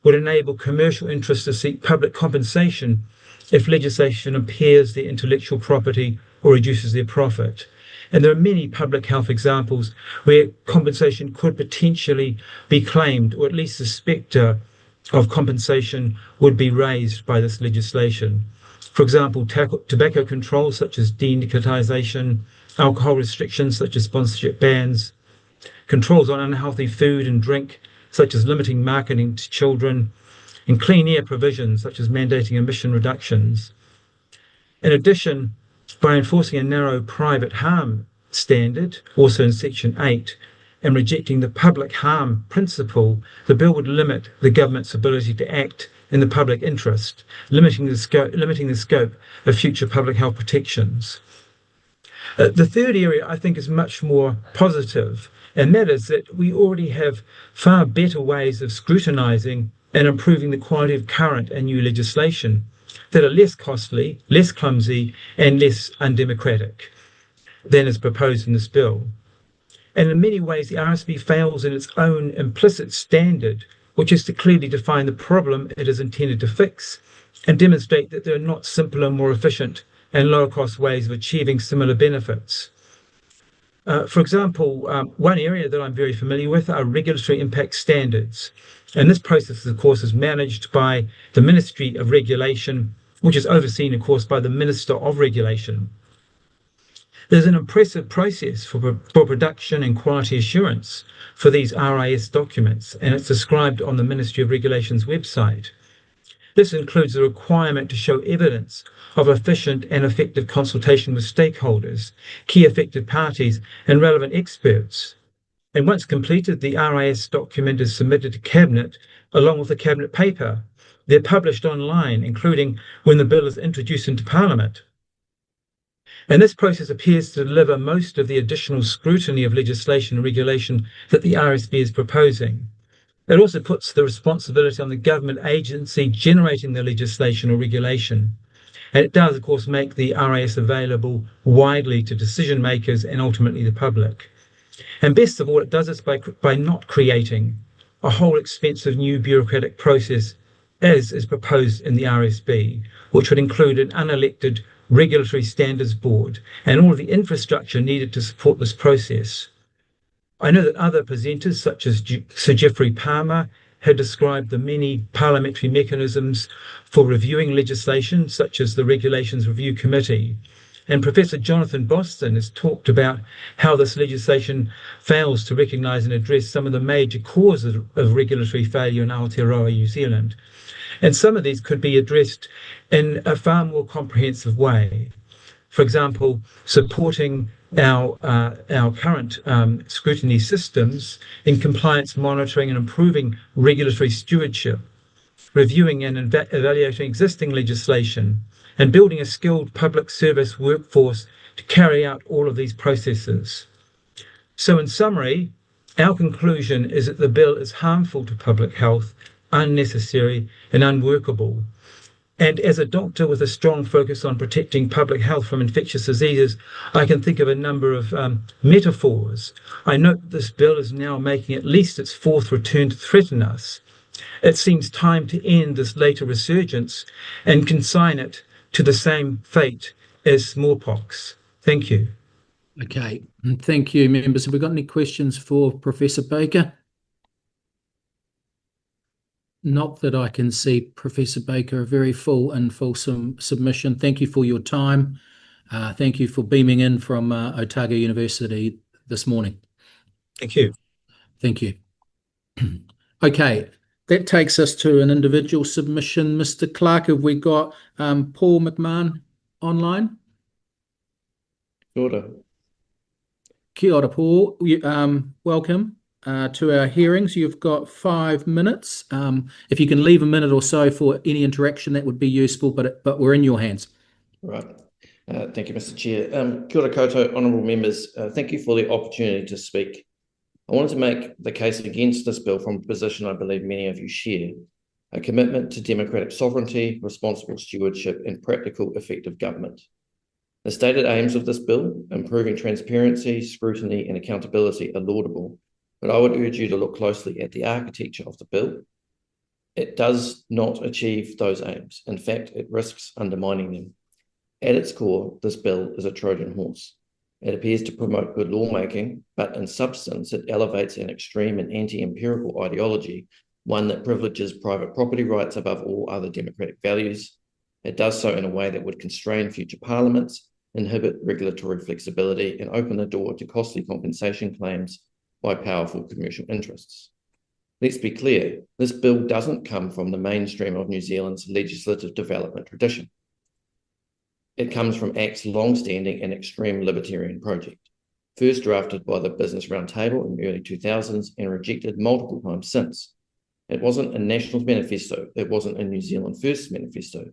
would enable commercial interests to seek public compensation if legislation impairs their intellectual property or reduces their profit. And there are many public health examples where compensation could potentially be claimed, or at least the spectre of compensation would be raised by this legislation. For example, tobacco controls such as denicotization, alcohol restrictions such as sponsorship bans, controls on unhealthy food and drink such as limiting marketing to children, and clean air provisions such as mandating emission reductions. In addition, by enforcing a narrow private harm standard, also in Section 8, and rejecting the public harm principle, the bill would limit the government's ability to act in the public interest, limiting the scope of future public health protections. The third area I think is much more positive, and that is that we already have far better ways of scrutinising and improving the quality of current and new legislation that are less costly, less clumsy, and less undemocratic than is proposed in this bill. And in many ways, the RSB fails in its own implicit standard, which is to clearly define the problem it is intended to fix and demonstrate that there are not simpler, more efficient, and lower cost ways of achieving similar benefits. For example, one area that I'm very familiar with are regulatory impact standards. And this process, of course, is managed by the Ministry of Regulation, which is overseen, of course, by the Minister of Regulation. There's an impressive process for production and quality assurance for these RIS documents, and it's described on the Ministry of Regulation's website. This includes the requirement to show evidence of efficient and effective consultation with stakeholders, key affected parties, and relevant experts. And once completed, the RIS document is submitted to Cabinet along with the Cabinet paper. They're published online, including when the bill is introduced into Parliament. And this process appears to deliver most of the additional scrutiny of legislation and regulation that the RSB is proposing. It also puts the responsibility on the government agency generating the legislation or regulation. And it does, of course, make the RIS available widely to decision makers and ultimately the public. And best of all, it does this by not creating a whole expensive new bureaucratic process as is proposed in the RSB, which would include an unelected regulatory standards board and all of the infrastructure needed to support this process. I know that other presenters, such as Sir Geoffrey Palmer, had described the many parliamentary mechanisms for reviewing legislation, such as the Regulations Review Committee. And Professor Jonathan Boston has talked about how this legislation fails to recognise and address some of the major causes of regulatory failure in Aotearoa, New Zealand. And some of these could be addressed in a far more comprehensive way. For example, supporting our current scrutiny systems in compliance monitoring and improving regulatory stewardship, reviewing and evaluating existing legislation, and building a skilled public service workforce to carry out all of these processes. So in summary, our conclusion is that the bill is harmful to public health, unnecessary and unworkable. And as a doctor with a strong focus on protecting public health from infectious diseases, I can think of a number of metaphors. I note that this bill is now making at least its fourth return to threaten us. It seems time to end this later resurgence and consign it to the same fate as smallpox. Thank you. Okay, thank you, members. Have we got any questions for Professor Baker? Not that I can see, Professor Baker, a very full and fulsome submission. Thank you for your time. Thank you for beaming in from Otago University this morning. Thank you. Thank you. Okay, that takes us to an individual submission. Mr. Clark, have we got Paul McMah online? Kia ora. Kia ora, Paul. Welcome to our hearings. You've got 5 minutes. If you can leave a minute or so for any interaction, that would be useful, but we're in your hands. Right. Thank you, Mr. Chair. Kia ora koutou, honourable members. Thank you for the opportunity to speak. I wanted to make the case against this bill from a position I believe many of you share: a commitment to democratic sovereignty, responsible stewardship, and practical, effective government. The stated aims of this bill, improving transparency, scrutiny, and accountability, are laudable, but I would urge you to look closely at the architecture of the bill. It does not achieve those aims. In fact, it risks undermining them. At its core, this bill is a Trojan horse. It appears to promote good lawmaking, but in substance, it elevates an extreme and anti-empirical ideology, one that privileges private property rights above all other democratic values. It does so in a way that would constrain future parliaments, inhibit regulatory flexibility, and open the door to costly compensation claims by powerful commercial interests. Let's be clear, this bill doesn't come from the mainstream of New Zealand's legislative development tradition. It comes from ACT's long-standing and extreme libertarian project, first drafted by the Business Roundtable in the early 2000s and rejected multiple times since. It wasn't a Nationals manifesto, it wasn't a New Zealand First manifesto.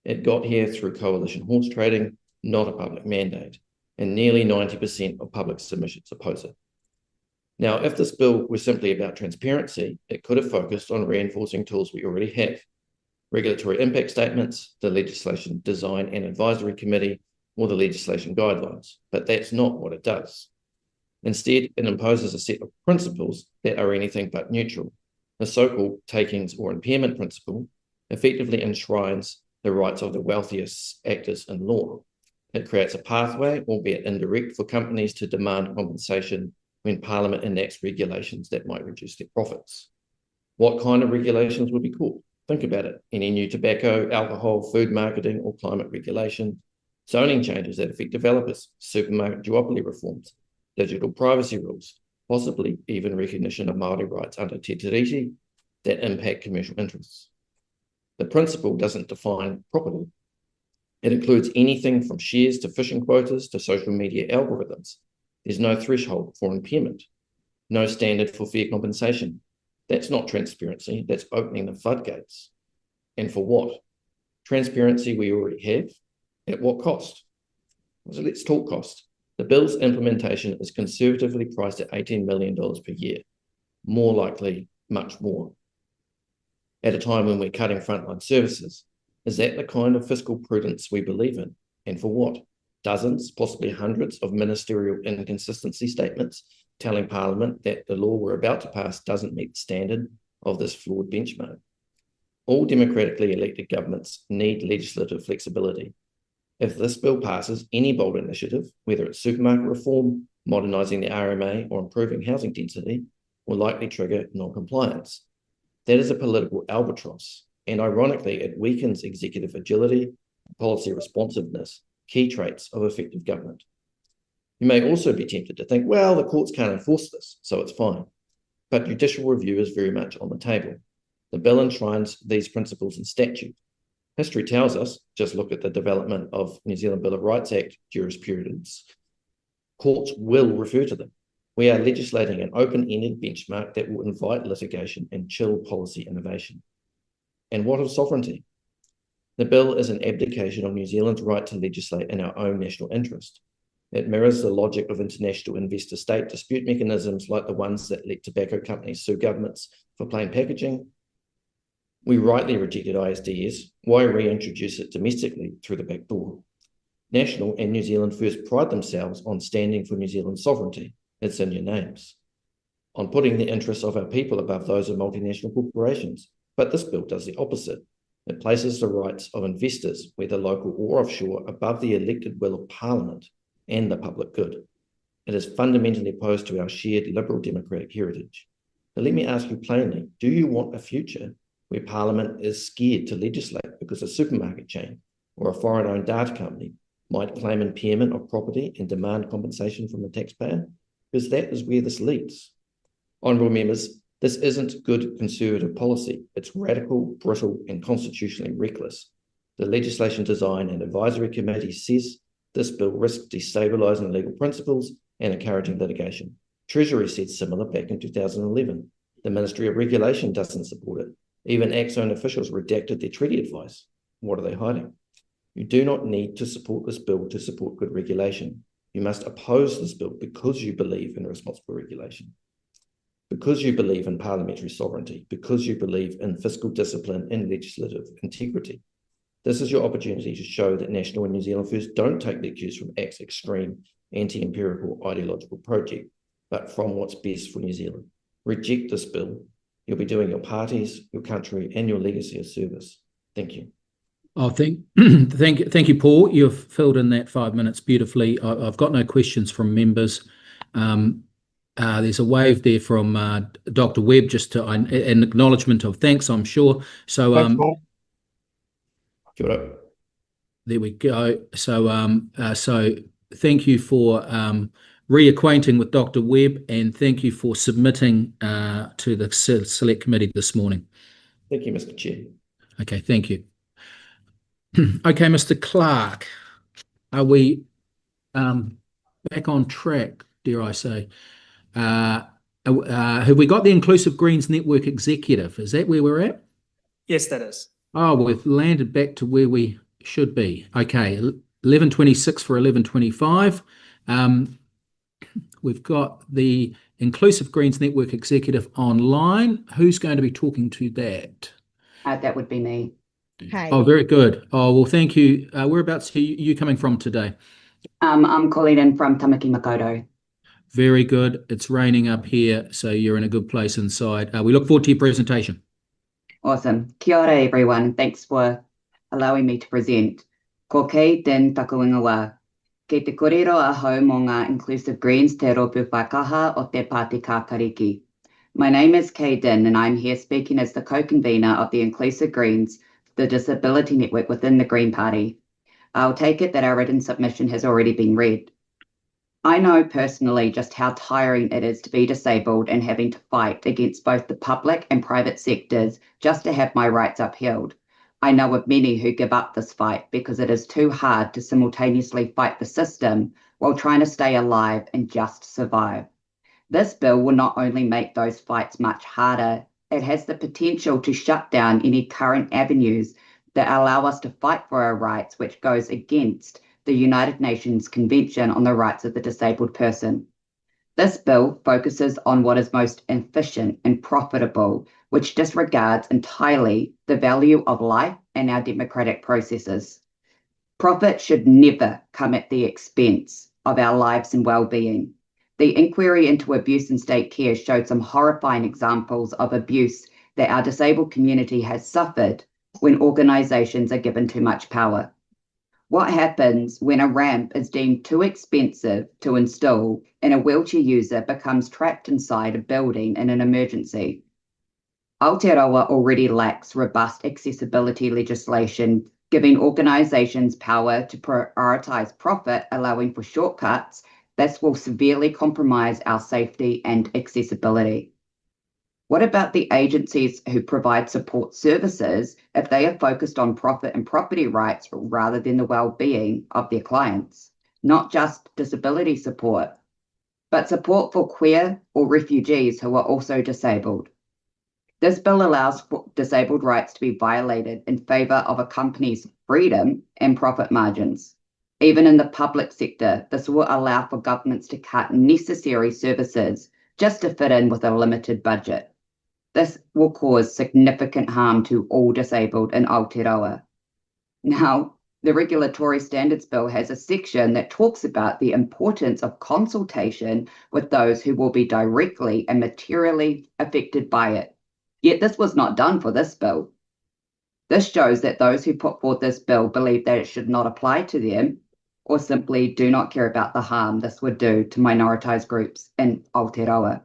It got here through coalition horse trading, not a public mandate, and nearly 90% of public submissions oppose it. Now, if this bill were simply about transparency, it could have focused on reinforcing tools we already have: regulatory impact statements, the Legislation Design and Advisory Committee, or the legislation guidelines. But that's not what it does. Instead, it imposes a set of principles that are anything but neutral. The so-called takings or impairment principle effectively enshrines the rights of the wealthiest actors in law. It creates a pathway, albeit indirect, for companies to demand compensation when Parliament enacts regulations that might reduce their profits. What kind of regulations would be called? Think about it. Any new tobacco, alcohol, food marketing, or climate regulation, zoning changes that affect developers, supermarket duopoly reforms, digital privacy rules, possibly even recognition of Māori rights under Te Tiriti that impact commercial interests. The principle doesn't define property. It includes anything from shares to fishing quotas to social media algorithms. There's no threshold for impairment, no standard for fair compensation. That's not transparency, that's opening the floodgates. And for what? Transparency we already have. At what cost? So let's talk cost. The bill's implementation is conservatively priced at $18 million per year. More likely, much more. At a time when we're cutting frontline services, is that the kind of fiscal prudence we believe in? And for what? Dozens, possibly hundreds of ministerial inconsistency statements telling Parliament that the law we're about to pass doesn't meet the standard of this flawed benchmark. All democratically elected governments need legislative flexibility. If this bill passes, any bold initiative, whether it's supermarket reform, modernising the RMA, or improving housing density, will likely trigger non-compliance. That is a political albatross, and ironically, it weakens executive agility, policy responsiveness, key traits of effective government. You may also be tempted to think, well, the courts can't enforce this, so it's fine. But judicial review is very much on the table. The bill enshrines these principles in statute. History tells us, just look at the development of New Zealand Bill of Rights Act jurisprudence, courts will refer to them. We are legislating an open-ended benchmark that will invite litigation and chill policy innovation. And what of sovereignty? The bill is an abdication of New Zealand's right to legislate in our own national interest. It mirrors the logic of international investor-state dispute mechanisms like the ones that let tobacco companies sue governments for plain packaging. We rightly rejected ISDS. Why reintroduce it domestically through the back door? National and New Zealand First pride themselves on standing for New Zealand's sovereignty. It's in your names. On putting the interests of our people above those of multinational corporations. But this bill does the opposite. It places the rights of investors, whether local or offshore, above the elected will of Parliament and the public good. It is fundamentally opposed to our shared liberal democratic heritage. But let me ask you plainly, do you want a future where Parliament is scared to legislate because a supermarket chain or a foreign-owned data company might claim impairment of property and demand compensation from the taxpayer, because that is where this leads. Honourable members, this isn't good Conservative policy. It's radical, brittle, and constitutionally reckless. The Legislation Design and Advisory Committee says this bill risks destabilising legal principles and encouraging litigation. Treasury said similar back in 2011. The Ministry of Regulation doesn't support it. Even ACZone officials redacted their treaty advice. What are they hiding? You do not need to support this bill to support good regulation. You must oppose this bill because you believe in responsible regulation, because you believe in parliamentary sovereignty, because you believe in fiscal discipline and legislative integrity. This is your opportunity to show that National and New Zealand First don't take their cues from ACT's extreme anti-empirical ideological project, but from what's best for New Zealand. Reject this bill. You'll be doing your parties, your country, and your legacy a service. Thank you. Oh, thank you, Paul. You've filled in that 5 minutes beautifully. I've got no questions from members. There's a wave there from Dr. Webb, just to an acknowledgement of thanks, I'm sure. So, Thanks, Paul. Kia ora. There we go. So thank you for reacquainting with Dr. Webb, and thank you for submitting to the Select Committee this morning. Thank you, Mr. Chair. Okay, thank you. Okay, Mr. Clark, are we back on track, dare I say? Have we got the Inclusive Greens Network Executive? Is that where we're at? Yes, that is. Oh, we've landed back to where we should be. Okay, 11:26 for 11:25. We've got the Inclusive Greens Network Executive online. Who's going to be talking to that? That would be me. Hi. Oh, very good. Oh, well, thank you. Whereabouts are you coming from today? I'm calling in from Tamaki Makaurau. Very good. It's raining up here, so you're in a good place inside. We look forward to your presentation. Awesome. Kia ora, everyone. Thanks for allowing me to present. Ko kei den takuingawa. Kei te korero ahau mō ngā Inclusive Greens te ropu whakaha o te Pāti Kākariki. My name is Kay Din, and I'm here speaking as the co-convener of the Inclusive Greens, the disability network within the Green Party. I'll take it that our written submission has already been read. I know personally just how tiring it is to be disabled and having to fight against both the public and private sectors just to have my rights upheld. I know of many who give up this fight because it is too hard to simultaneously fight the system while trying to stay alive and just survive. This bill will not only make those fights much harder, it has the potential to shut down any current avenues that allow us to fight for our rights, which goes against the United Nations Convention on the Rights of the Disabled Person. This bill focuses on what is most efficient and profitable, which disregards entirely the value of life and our democratic processes. Profit should never come at the expense of our lives and well-being. The inquiry into abuse in state care showed some horrifying examples of abuse that our disabled community has suffered when organisations are given too much power. What happens when a ramp is deemed too expensive to install and a wheelchair user becomes trapped inside a building in an emergency? Aotearoa already lacks robust accessibility legislation, giving organisations power to prioritise profit, allowing for shortcuts. This will severely compromise our safety and accessibility. What about the agencies who provide support services if they are focused on profit and property rights rather than the well-being of their clients? Not just disability support, but support for queer or refugees who are also disabled. This bill allows for disabled rights to be violated in favour of a company's freedom and profit margins. Even in the public sector, this will allow for governments to cut necessary services just to fit in with a limited budget. This will cause significant harm to all disabled in Aotearoa. Now, the Regulatory Standards Bill has a section that talks about the importance of consultation with those who will be directly and materially affected by it. Yet this was not done for this bill. This shows that those who put forth this bill believe that it should not apply to them, or simply do not care about the harm this would do to minoritised groups in Aotearoa.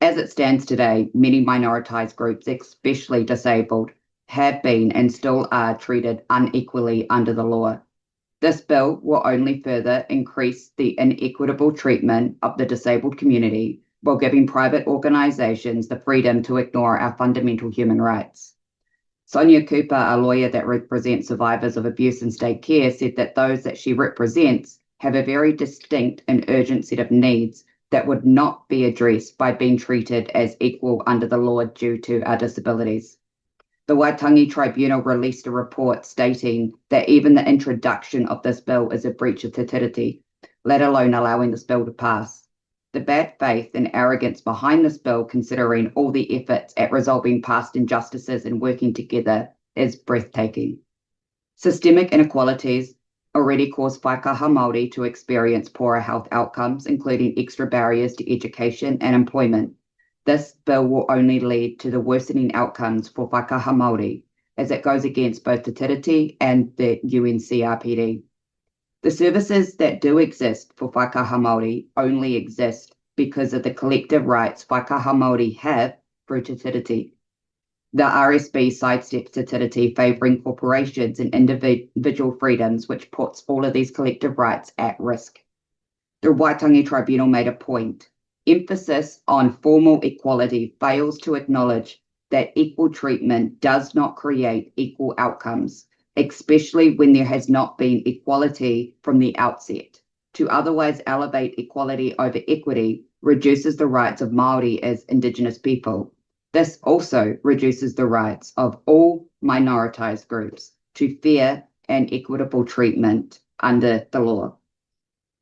As it stands today, many minoritised groups, especially disabled, have been and still are treated unequally under the law. This bill will only further increase the inequitable treatment of the disabled community while giving private organisations the freedom to ignore our fundamental human rights. Sonia Cooper, a lawyer that represents survivors of abuse in state care, said that those that she represents have a very distinct and urgent set of needs that would not be addressed by being treated as equal under the law due to our disabilities. The Waitangi Tribunal released a report stating that even the introduction of this bill is a breach of te tiriti, let alone allowing this bill to pass. The bad faith and arrogance behind this bill, considering all the efforts at resolving past injustices and working together, is breathtaking. Systemic inequalities already cause Whaikaha Māori to experience poorer health outcomes, including extra barriers to education and employment. This bill will only lead to the worsening outcomes for Whaikaha Māori, as it goes against both Te Tiriti and the UNCRPD. The services that do exist for Whaikaha Māori only exist because of the collective rights Whaikaha Māori have through Te Tiriti. The RSB sidesteps Te Tiriti, favouring corporations and individual freedoms, which puts all of these collective rights at risk. The Waitangi Tribunal made a point. Emphasis on formal equality fails to acknowledge that equal treatment does not create equal outcomes, especially when there has not been equality from the outset. To otherwise elevate equality over equity reduces the rights of Māori as Indigenous people. This also reduces the rights of all minoritized groups to fair and equitable treatment under the law.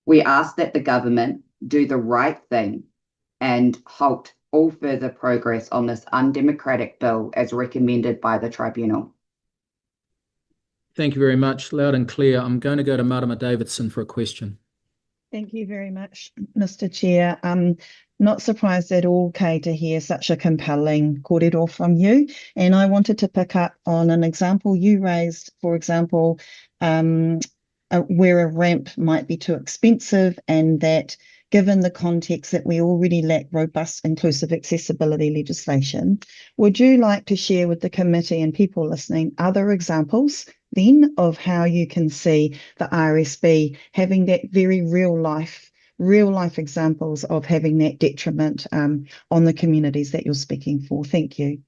We ask that the government do the right thing and halt all further progress on this undemocratic bill as recommended by the tribunal. Thank you very much. Loud and clear. I'm going to go to Marama Davidson for a question. Thank you very much, Mr. Chair. I'm not surprised at all, Kay, to hear such a compelling kōrero from you. And I wanted to pick up on an example you raised, for example, where a ramp might be too expensive, and that given the context that we already lack robust inclusive accessibility legislation, would you like to share with the committee and people listening other examples then of how you can see the RSB having that very real life examples of having that detriment on the communities that you're speaking for? Thank you.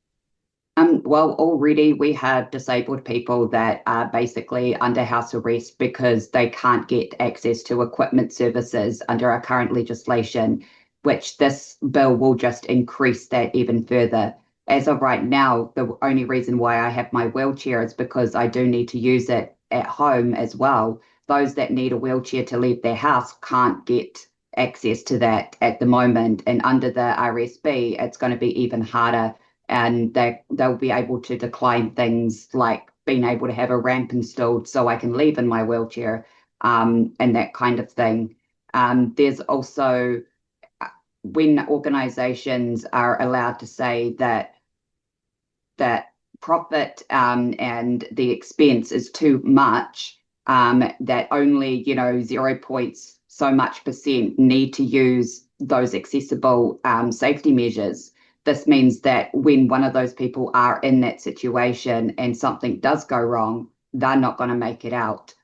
Well, already we have disabled people that are basically under house arrest because they can't get access to equipment services under our current legislation, which this bill will just increase that even further. As of right now, the only reason why I have my wheelchair is because I do need to use it at home as well. Those that need a wheelchair to leave their house can't get access to that at the moment. And under the RSB, it's going to be even harder. And they'll be able to decline things like being able to have a ramp installed so I can leave in my wheelchair and that kind of thing. There's also when organisations are allowed to say that profit and the expense is too much, that only 0 points so much percent need to use those accessible safety measures. This means that when one of those people are in that situation and something does go wrong, they're not going to make it out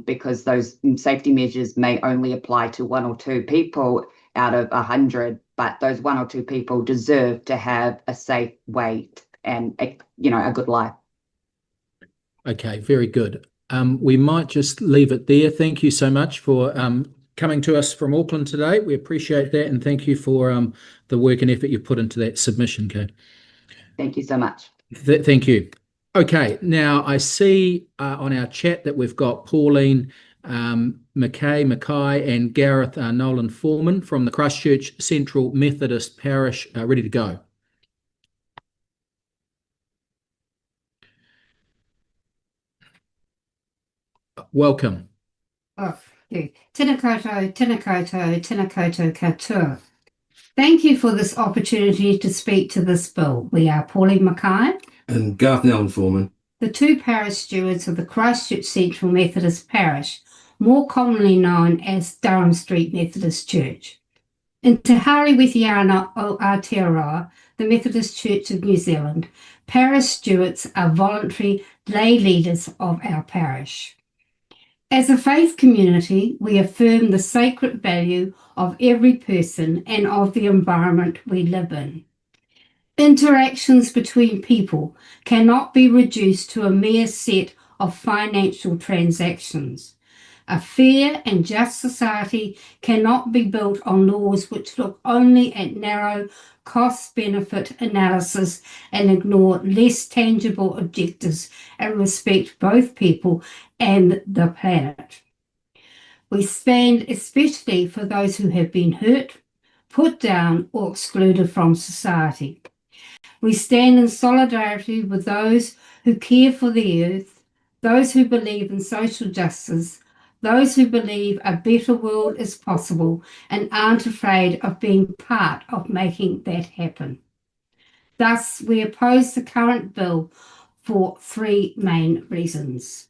because those safety measures may only apply to 1 or 2 people out of 100, but those 1 or 2 people deserve to have a safe way and a good life. Okay, very good. We might just leave it there. Thank you so much for coming to us from Auckland today. We appreciate that, and thank you for the work and effort you put into that submission, Kay. Thank you so much. Thank you. Okay, now I see on our chat that we've got Pauline Mackay, and Gareth Nolan Foreman from the Christchurch Central Methodist Parish ready to go. Welcome. Tēnā koutou, tēnā koutou, tēnā koutou katoa. Thank you for this opportunity to speak to this bill. We are Pauline Mackay and Gareth Nolan Foreman, the 2 parish stewards of the Christchurch Central Methodist Parish, more commonly known as Durham Street Methodist Church. In Te WEAll Aotearoa, the Methodist Church of New Zealand, parish stewards are voluntary lay leaders of our parish. As a faith community, we affirm the sacred value of every person and of the environment we live in. Interactions between people cannot be reduced to a mere set of financial transactions. A fair and just society cannot be built on laws which look only at narrow cost-benefit analysis and ignore less tangible objectives and respect both people and the planet. We stand especially for those who have been hurt, put down, or excluded from society. We stand in solidarity with those who care for the earth, those who believe in social justice, those who believe a better world is possible and aren't afraid of being part of making that happen. Thus, we oppose the current bill for three main reasons.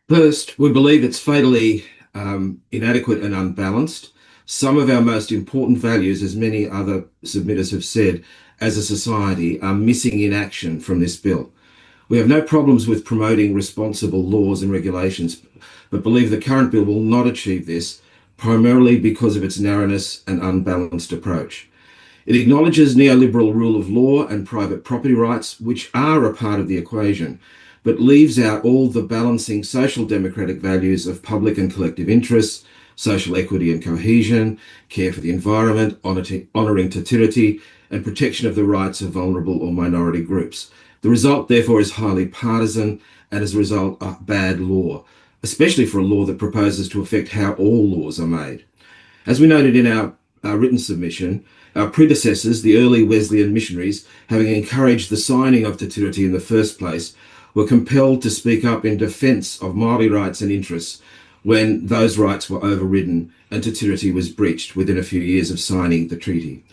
First, we believe it's fatally inadequate and unbalanced. Some of our most important values, as many other submitters have said, as a society are missing in action from this bill. We have no problems with promoting responsible laws and regulations, but believe the current bill will not achieve this, primarily because of its narrowness and unbalanced approach. It acknowledges neoliberal rule of law and private property rights, which are a part of the equation, but leaves out all the balancing social democratic values of public and collective interests, social equity and cohesion, care for the environment, honouring te tiriti, and protection of the rights of vulnerable or minority groups. The result, therefore, is highly partisan and, as a result, a bad law, especially for a law that proposes to affect how all laws are made. As we noted in our written submission, our predecessors, the early Wesleyan missionaries, having encouraged the signing of te tiriti in the first place, were compelled to speak up in defence of Māori rights and interests when those rights were overridden and te tiriti was breached within a few years of signing the treaty.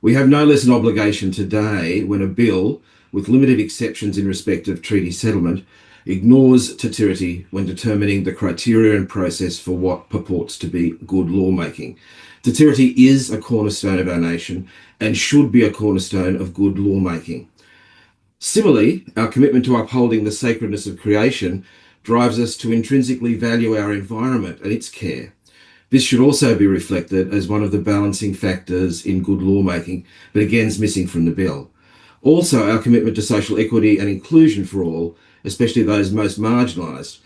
We have no less an obligation today when a bill, with limited exceptions in respect of treaty settlement, ignores te tiriti when determining the criteria and process for what purports to be good lawmaking. Te tiriti is a cornerstone of our nation and should be a cornerstone of good lawmaking. Similarly, our commitment to upholding the sacredness of creation drives us to intrinsically value our environment and its care. This should also be reflected as one of the balancing factors in good lawmaking, but again is missing from the bill. Also, our commitment to social equity and inclusion for all, especially those most marginalised.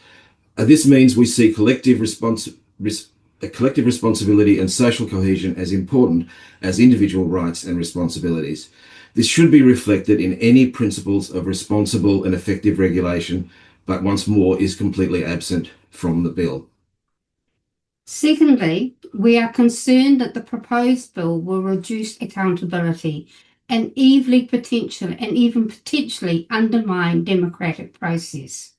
This means we see collective responsibility and social cohesion as important as individual rights and responsibilities. This should be reflected in any principles of responsible and effective regulation, but once more is completely absent from the bill. Secondly, we are concerned that the proposed bill will reduce accountability and even potentially undermine democratic process.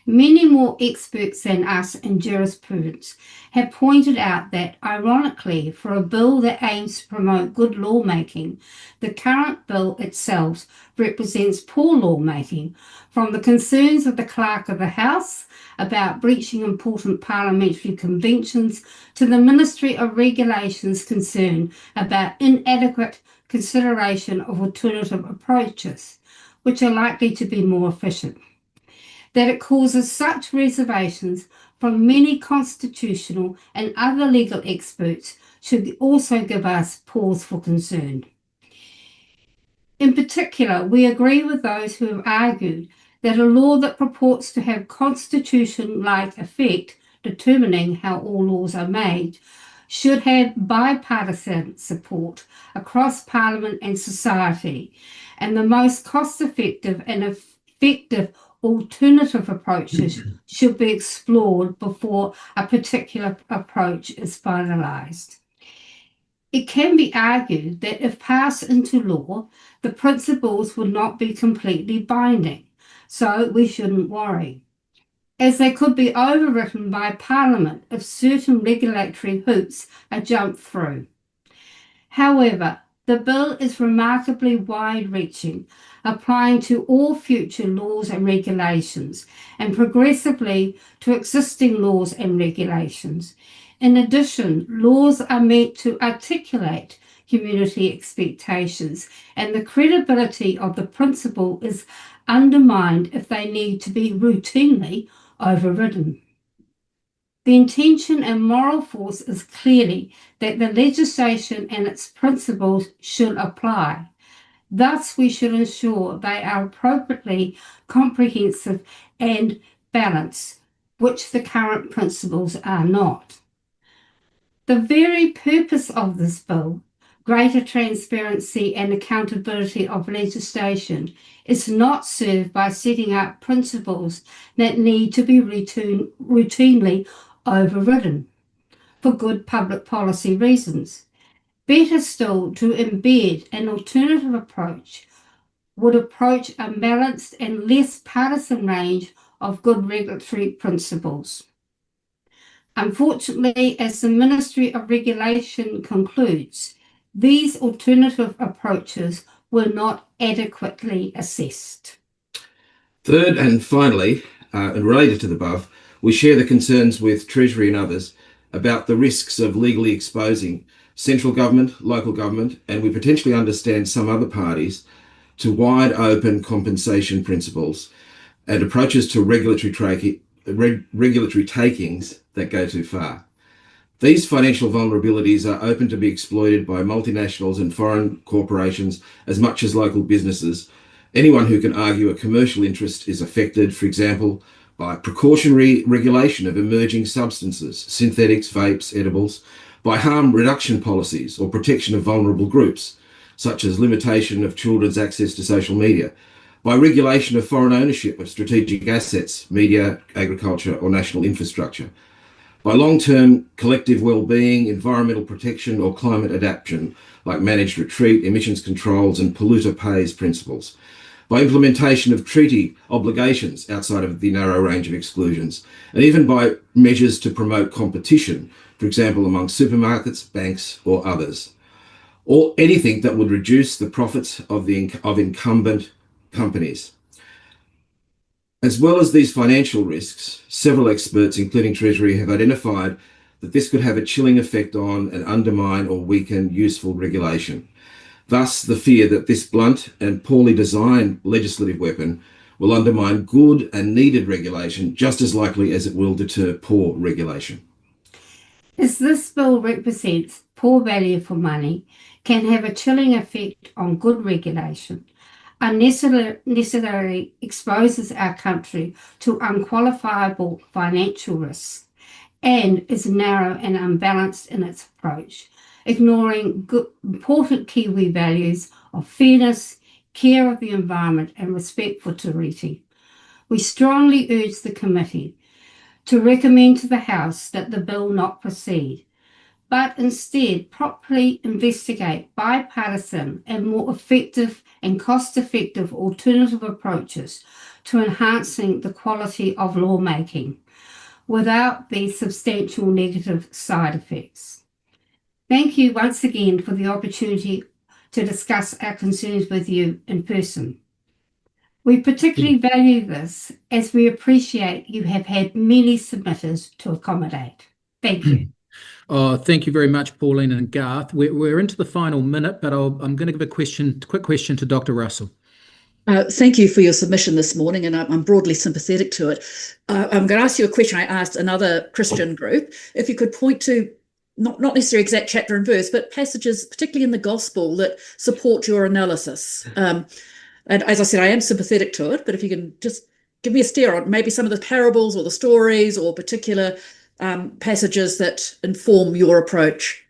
Many more experts than us in jurisprudence have pointed out that, ironically, for a bill that aims to promote good lawmaking, the current bill itself represents poor lawmaking, from the concerns of the Clerk of the House about breaching important parliamentary conventions to the Ministry of Regulation's concern about inadequate consideration of alternative approaches, which are likely to be more efficient. That it causes such reservations from many constitutional and other legal experts should also give us pause for concern. In particular, we agree with those who have argued that a law that purports to have constitution-like effect, determining how all laws are made, should have bipartisan support across Parliament and society, and the most cost-effective and effective alternative approaches should be explored before a particular approach is finalised. It can be argued that if passed into law, the principles would not be completely binding, so we shouldn't worry, as they could be overwritten by Parliament if certain regulatory hoops are jumped through. However, the bill is remarkably wide-reaching, applying to all future laws and regulations, and progressively to existing laws and regulations. In addition, laws are meant to articulate community expectations, and the credibility of the principle is undermined if they need to be routinely overridden. The intention and moral force is clearly that the legislation and its principles should apply. Thus, we should ensure they are appropriately comprehensive and balanced, which the current principles are not. The very purpose of this bill, greater transparency and accountability of legislation, is not served by setting up principles that need to be routinely overridden for good public policy reasons. Better still, to embed an alternative approach would approach a balanced and less partisan range of good regulatory principles. Unfortunately, as the Ministry of Regulation concludes, these alternative approaches were not adequately assessed. Third and finally, and related to the above, we share the concerns with Treasury and others about the risks of legally exposing central government, local government, and we potentially understand some other parties to wide open compensation principles and approaches to regulatory takings that go too far. These financial vulnerabilities are open to be exploited by multinationals and foreign corporations as much as local businesses. Anyone who can argue a commercial interest is affected, for example, by precautionary regulation of emerging substances, synthetics, vapes, edibles, by harm reduction policies or protection of vulnerable groups, such as limitation of children's access to social media, by regulation of foreign ownership of strategic assets, media, agriculture, or national infrastructure, by long-term collective well-being, environmental protection, or climate adaptation, like managed retreat, emissions controls, and polluter pays principles, by implementation of treaty obligations outside of the narrow range of exclusions, and even by measures to promote competition, for example, among supermarkets, banks, or others, or anything that would reduce the profits of incumbent companies. As well as these financial risks, several experts, including Treasury, have identified that this could have a chilling effect on and undermine or weaken useful regulation. Thus, the fear that this blunt and poorly designed legislative weapon will undermine good and needed regulation just as likely as it will deter poor regulation. As this bill represents poor value for money, can have a chilling effect on good regulation, unnecessarily exposes our country to unqualifiable financial risks, and is narrow and unbalanced in its approach, ignoring important Kiwi values of fairness, care of the environment, and respect for te reti. We strongly urge the committee to recommend to the House that the bill not proceed, but instead properly investigate bipartisan and more effective and cost-effective alternative approaches to enhancing the quality of lawmaking without these substantial negative side effects. Thank you once again for the opportunity to discuss our concerns with you in person. We particularly value this as we appreciate you have had many submitters to accommodate. Thank you. Oh, thank you very much, Pauline and Garth. We're into the final minute, but I'm going to give a quick question to Dr. Russell. Thank you for your submission this morning, and I'm broadly sympathetic to it. I'm going to ask you a question I asked another Christian group. If you could point to, not necessarily exact chapter and verse, but passages, particularly in the Gospel, that support your analysis. And as I said, I am sympathetic to it, but if you can just give me a steer on maybe some of the parables or the stories or particular passages that inform your approach.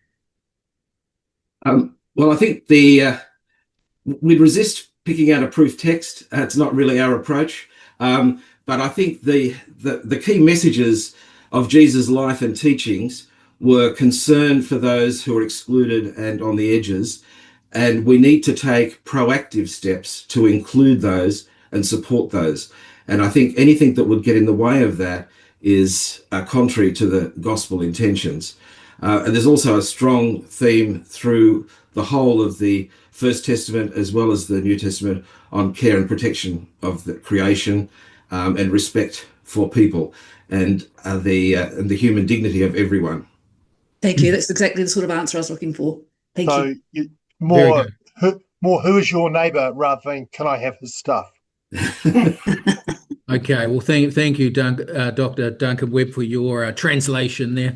Well, I think we'd resist picking out a proof text. It's not really our approach. But I think the key messages of Jesus' life and teachings were concern for those who are excluded and on the edges. And we need to take proactive steps to include those and support those. And I think anything that would get in the way of that is contrary to the gospel intentions. And there's also a strong theme through the whole of the First Testament as well as the New Testament on care and protection of the creation and respect for people and the human dignity of everyone. Thank you. That's exactly the sort of answer I was looking for. Thank you. More who is your neighbour rather than can I have his stuff? Okay, well, thank you, Dr. Duncan Webb, for your translation there.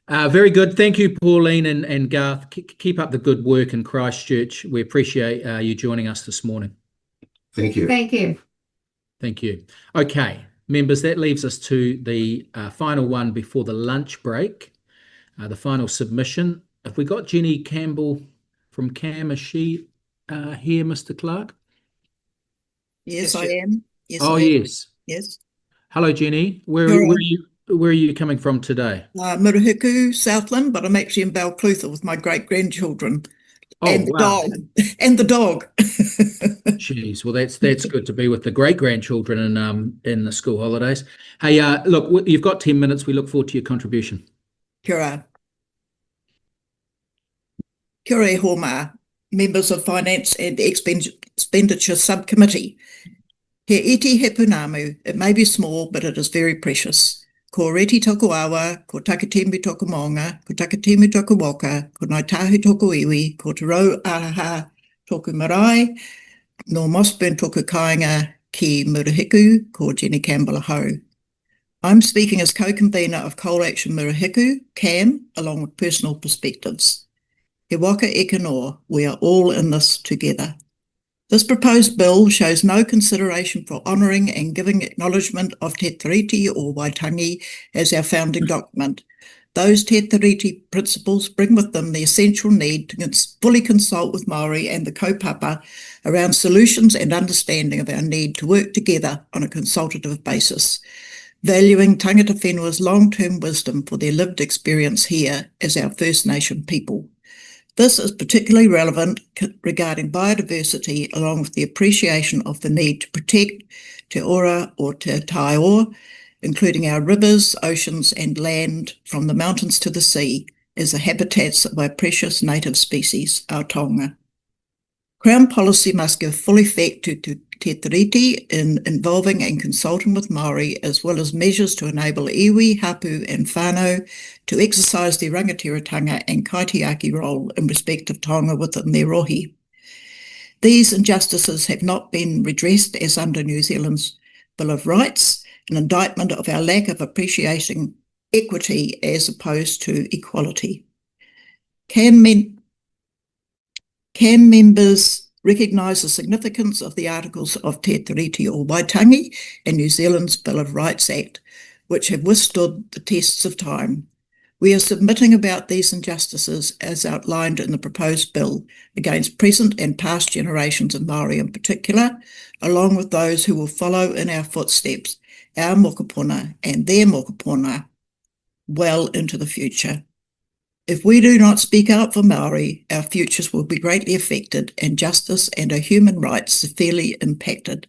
Very good. Thank you, Pauline and Garth. Keep up the good work in Christchurch. We appreciate you joining us this morning. Thank you. Thank you. Thank you. Okay, members, that leaves us to the final one before the lunch break, the final submission. Have we got Jenny Campbell from CAM? Is she here, Mr. Clark? Yes, I am. Yes, Oh, I am. yes. Yes. Hello, Jenny. Where are you coming from today? Murihiku, Southland, but I'm actually in Balclutha with my great-grandchildren. And the wow. dog. And the dog. Jeez, well, that's good to be with the great-grandchildren in the school holidays. Hey, look, you've got 10 minutes. We look forward to your contribution. Kia ora. Kia ora e hōmā, members of Finance and Expenditure Subcommittee. He iti he punamu, it may be small, but it is very precious. Ko reti toku awa, ko takatimi toku maunga, ko takatimi toku waka, ko naitahu toku iwi, ko te rau araha toku marae, no Mossburn toku kāinga ki Murihiku, ko Jenny Campbell aho. I'm speaking as co-convener of Coal Action Murihiku, CAM, along with personal perspectives. He waka eke noa, we are all in this together. This proposed bill shows no consideration for honouring and giving acknowledgement of Te Tiriti or Waitangi as our founding document. Those Te Tiriti principles bring with them the essential need to fully consult with Māori and the kaupapa around solutions and understanding of our need to work together on a consultative basis, valuing tangata whenua's long-term wisdom for their lived experience here as our First Nation people. This is particularly relevant regarding biodiversity, along with the appreciation of the need to protect te ora or te taiao, including our rivers, oceans and land from the mountains to the sea, as the habitats of our precious native species, our taonga. Crown policy must give full effect to Te Tiriti in involving and consulting with Māori, as well as measures to enable iwi, hapu and whānau to exercise their rangatiratanga and kaitiaki role in respect of taonga within their rohi. These injustices have not been redressed as under New Zealand's Bill of Rights, an indictment of our lack of appreciating equity as opposed to equality. CAM members recognise the significance of the articles of Te Tiriti or Waitangi and New Zealand's Bill of Rights Act, which have withstood the tests of time. We are submitting about these injustices as outlined in the proposed bill against present and past generations of Māori in particular, along with those who will follow in our footsteps, our mokopuna and their mokopuna, well into the future. If we do not speak out for Māori, our futures will be greatly affected and justice and our human rights severely impacted.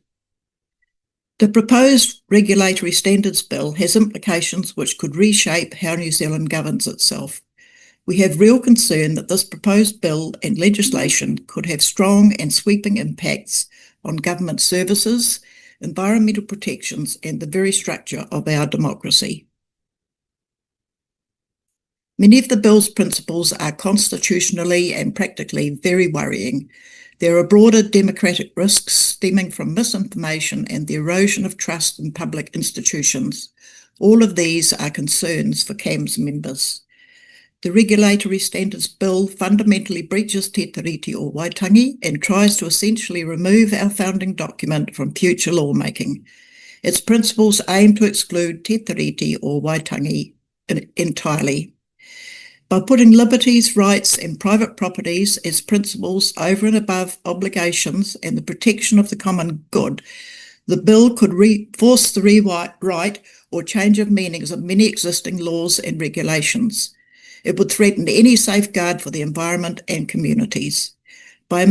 The proposed Regulatory Standards Bill has implications which could reshape how New Zealand governs itself. We have real concern that this proposed bill and legislation could have strong and sweeping impacts on government services, environmental protections and the very structure of our democracy. Many of the bill's principles are constitutionally and practically very worrying. There are broader democratic risks stemming from misinformation and the erosion of trust in public institutions. All of these are concerns for CAM's members. The Regulatory Standards Bill fundamentally breaches Te Tiriti or Waitangi and tries to essentially remove our founding document from future lawmaking. Its principles aim to exclude Te Tiriti or Waitangi entirely. By putting liberties, rights and private properties as principles over and above obligations and the protection of the common good, the bill could force the rewrite or change of meanings of many existing laws and regulations. It would threaten any safeguard for the environment and communities. By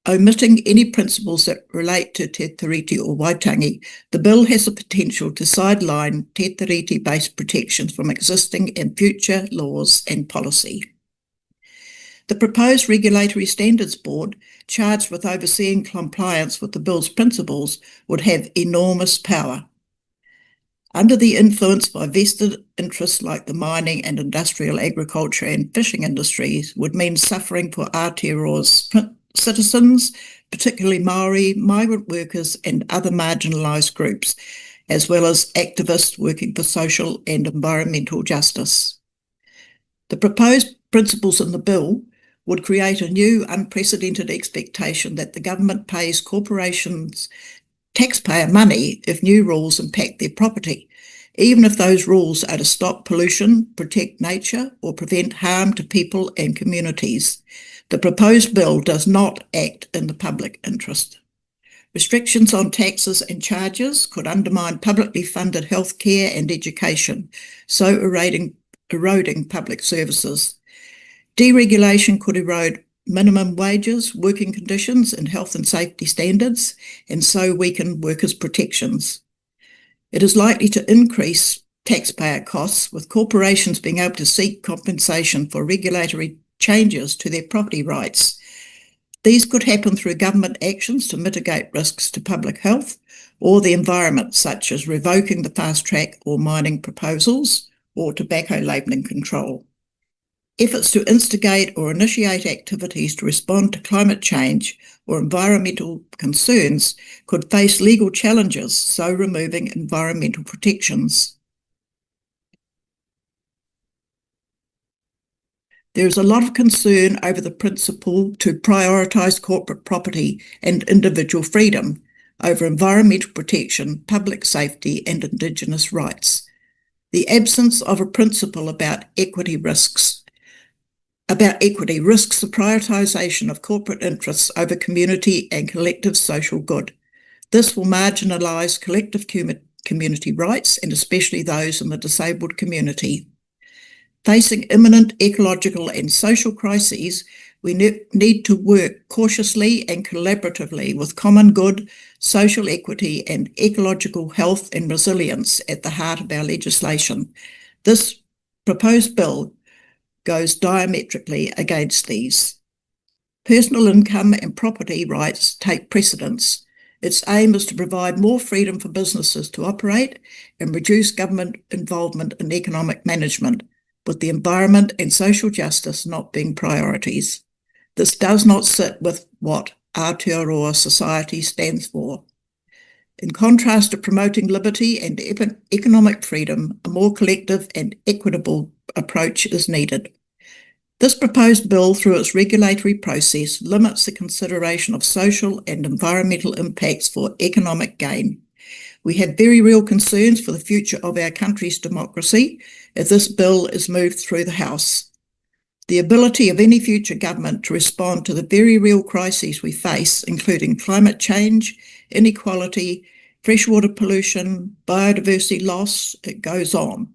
omitting any principles that relate to Te Tiriti or Waitangi, the bill has the potential to sideline Te Tiriti-based protections from existing and future laws and policy. The proposed Regulatory Standards Board, charged with overseeing compliance with the bill's principles, would have enormous power. Under the influence by vested interests like the mining and industrial agriculture and fishing industries would mean suffering for Aotearoa's citizens, particularly Maori, migrant workers and other marginalised groups, as well as activists working for social and environmental justice. The proposed principles in the bill would create a new unprecedented expectation that the government pays corporations taxpayer money if new rules impact their property, even if those rules are to stop pollution, protect nature, or prevent harm to people and communities. The proposed bill does not act in the public interest. Restrictions on taxes and charges could undermine publicly funded healthcare and education, so eroding public services. Deregulation could erode minimum wages, working conditions, and health and safety standards, and so weaken workers' protections. It is likely to increase taxpayer costs, with corporations being able to seek compensation for regulatory changes to their property rights. These could happen through government actions to mitigate risks to public health or the environment, such as revoking the fast track or mining proposals or tobacco labelling control. Efforts to instigate or initiate activities to respond to climate change or environmental concerns could face legal challenges, so removing environmental protections. There is a lot of concern over the principle to prioritise corporate property and individual freedom over environmental protection, public safety and Indigenous rights. The absence of a principle about equity risks the prioritisation of corporate interests over community and collective social good. This will marginalise collective community rights, and especially those in the disabled community. Facing imminent ecological and social crises, we need to work cautiously and collaboratively with common good, social equity and ecological health and resilience at the heart of our legislation. This proposed bill goes diametrically against these. Personal income and property rights take precedence. Its aim is to provide more freedom for businesses to operate and reduce government involvement in economic management, with the environment and social justice not being priorities. This does not sit with what Aotearoa society stands for. In contrast to promoting liberty and economic freedom, a more collective and equitable approach is needed. This proposed bill, through its regulatory process, limits the consideration of social and environmental impacts for economic gain. We have very real concerns for the future of our country's democracy if this bill is moved through the House. The ability of any future government to respond to the very real crises we face, including climate change, inequality, freshwater pollution, biodiversity loss, it goes on,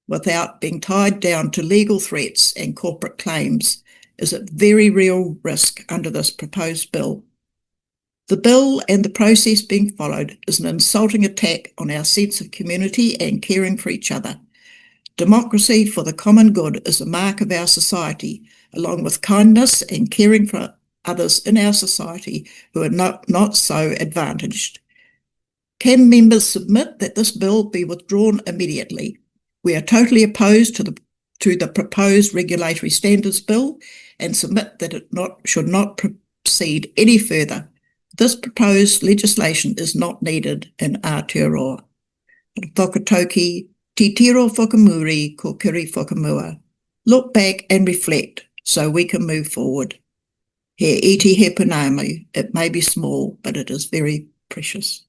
without being tied down to legal threats and corporate claims, is at very real risk under this proposed bill. The bill and the process being followed is an insulting attack on our sense of community and caring for each other. Democracy for the common good is a mark of our society, along with kindness and caring for others in our society who are not so advantaged. Can members submit that this bill be withdrawn immediately? We are totally opposed to the proposed regulatory standards bill and submit that it should not proceed any further. This proposed legislation is not needed in Aotearoa. Whakatoki, Te Tiro Whakamuri, ko Kiri Whakamua. Look back and reflect so we can move forward. He iti he punamu. It may be small, but it is very precious.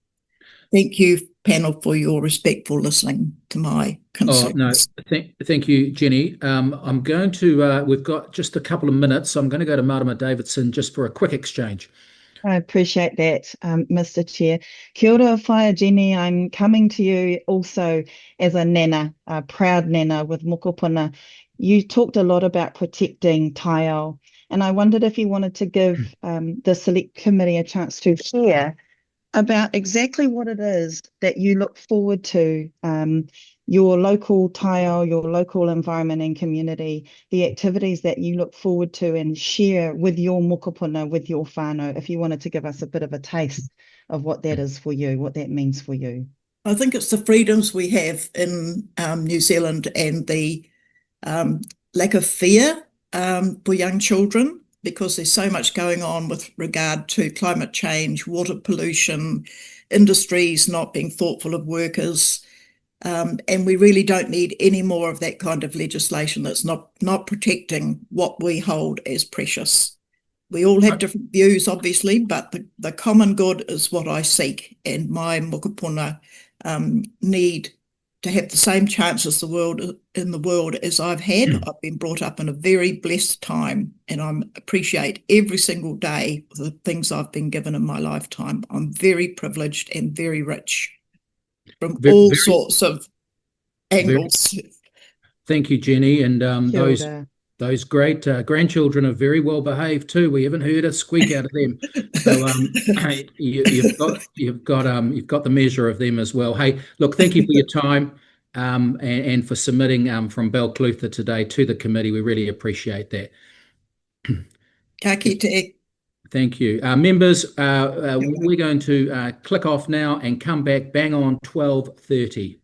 Thank you, panel, for your respectful listening to my concerns. Oh, no, thank you, Jenny. I'm going to, we've got just a couple of minutes, so I'm going to go to Marama Davidson just for a quick exchange. I appreciate that, Mr. Chair. Kia ora whaia, Jenny. I'm coming to you also as a nana, a proud nana with mokopuna. You talked a lot about protecting taiao, and I wondered if you wanted to give the Select Committee a chance to hear about exactly what it is that you look forward to, your local taiao, your local environment and community, the activities that you look forward to and share with your mokopuna, with your whānau, if you wanted to give us a bit of a taste of what that is for you, what that means for you. I think it's the freedoms we have in New Zealand and the lack of fear for young children because there's so much going on with regard to climate change, water pollution, industries not being thoughtful of workers. And we really don't need any more of that kind of legislation that's not protecting what we hold as precious. We all have different views, obviously, but the common good is what I seek, and my mokopuna need to have the same chances in the world as I've had. I've been brought up in a very blessed time, and I appreciate every single day the things I've been given in my lifetime. I'm very privileged and very rich from all sorts of angles. Thank you, Jenny, and Kia those great grandchildren are very well behaved too. We haven't heard a squeak out of them. So you've got the measure of them as well. Hey, look, thank you for your time and for submitting from Balclutha today to the committee. We really appreciate that. Ka kite. Thank you. Members, we're going to click off now and come back bang on 12:30.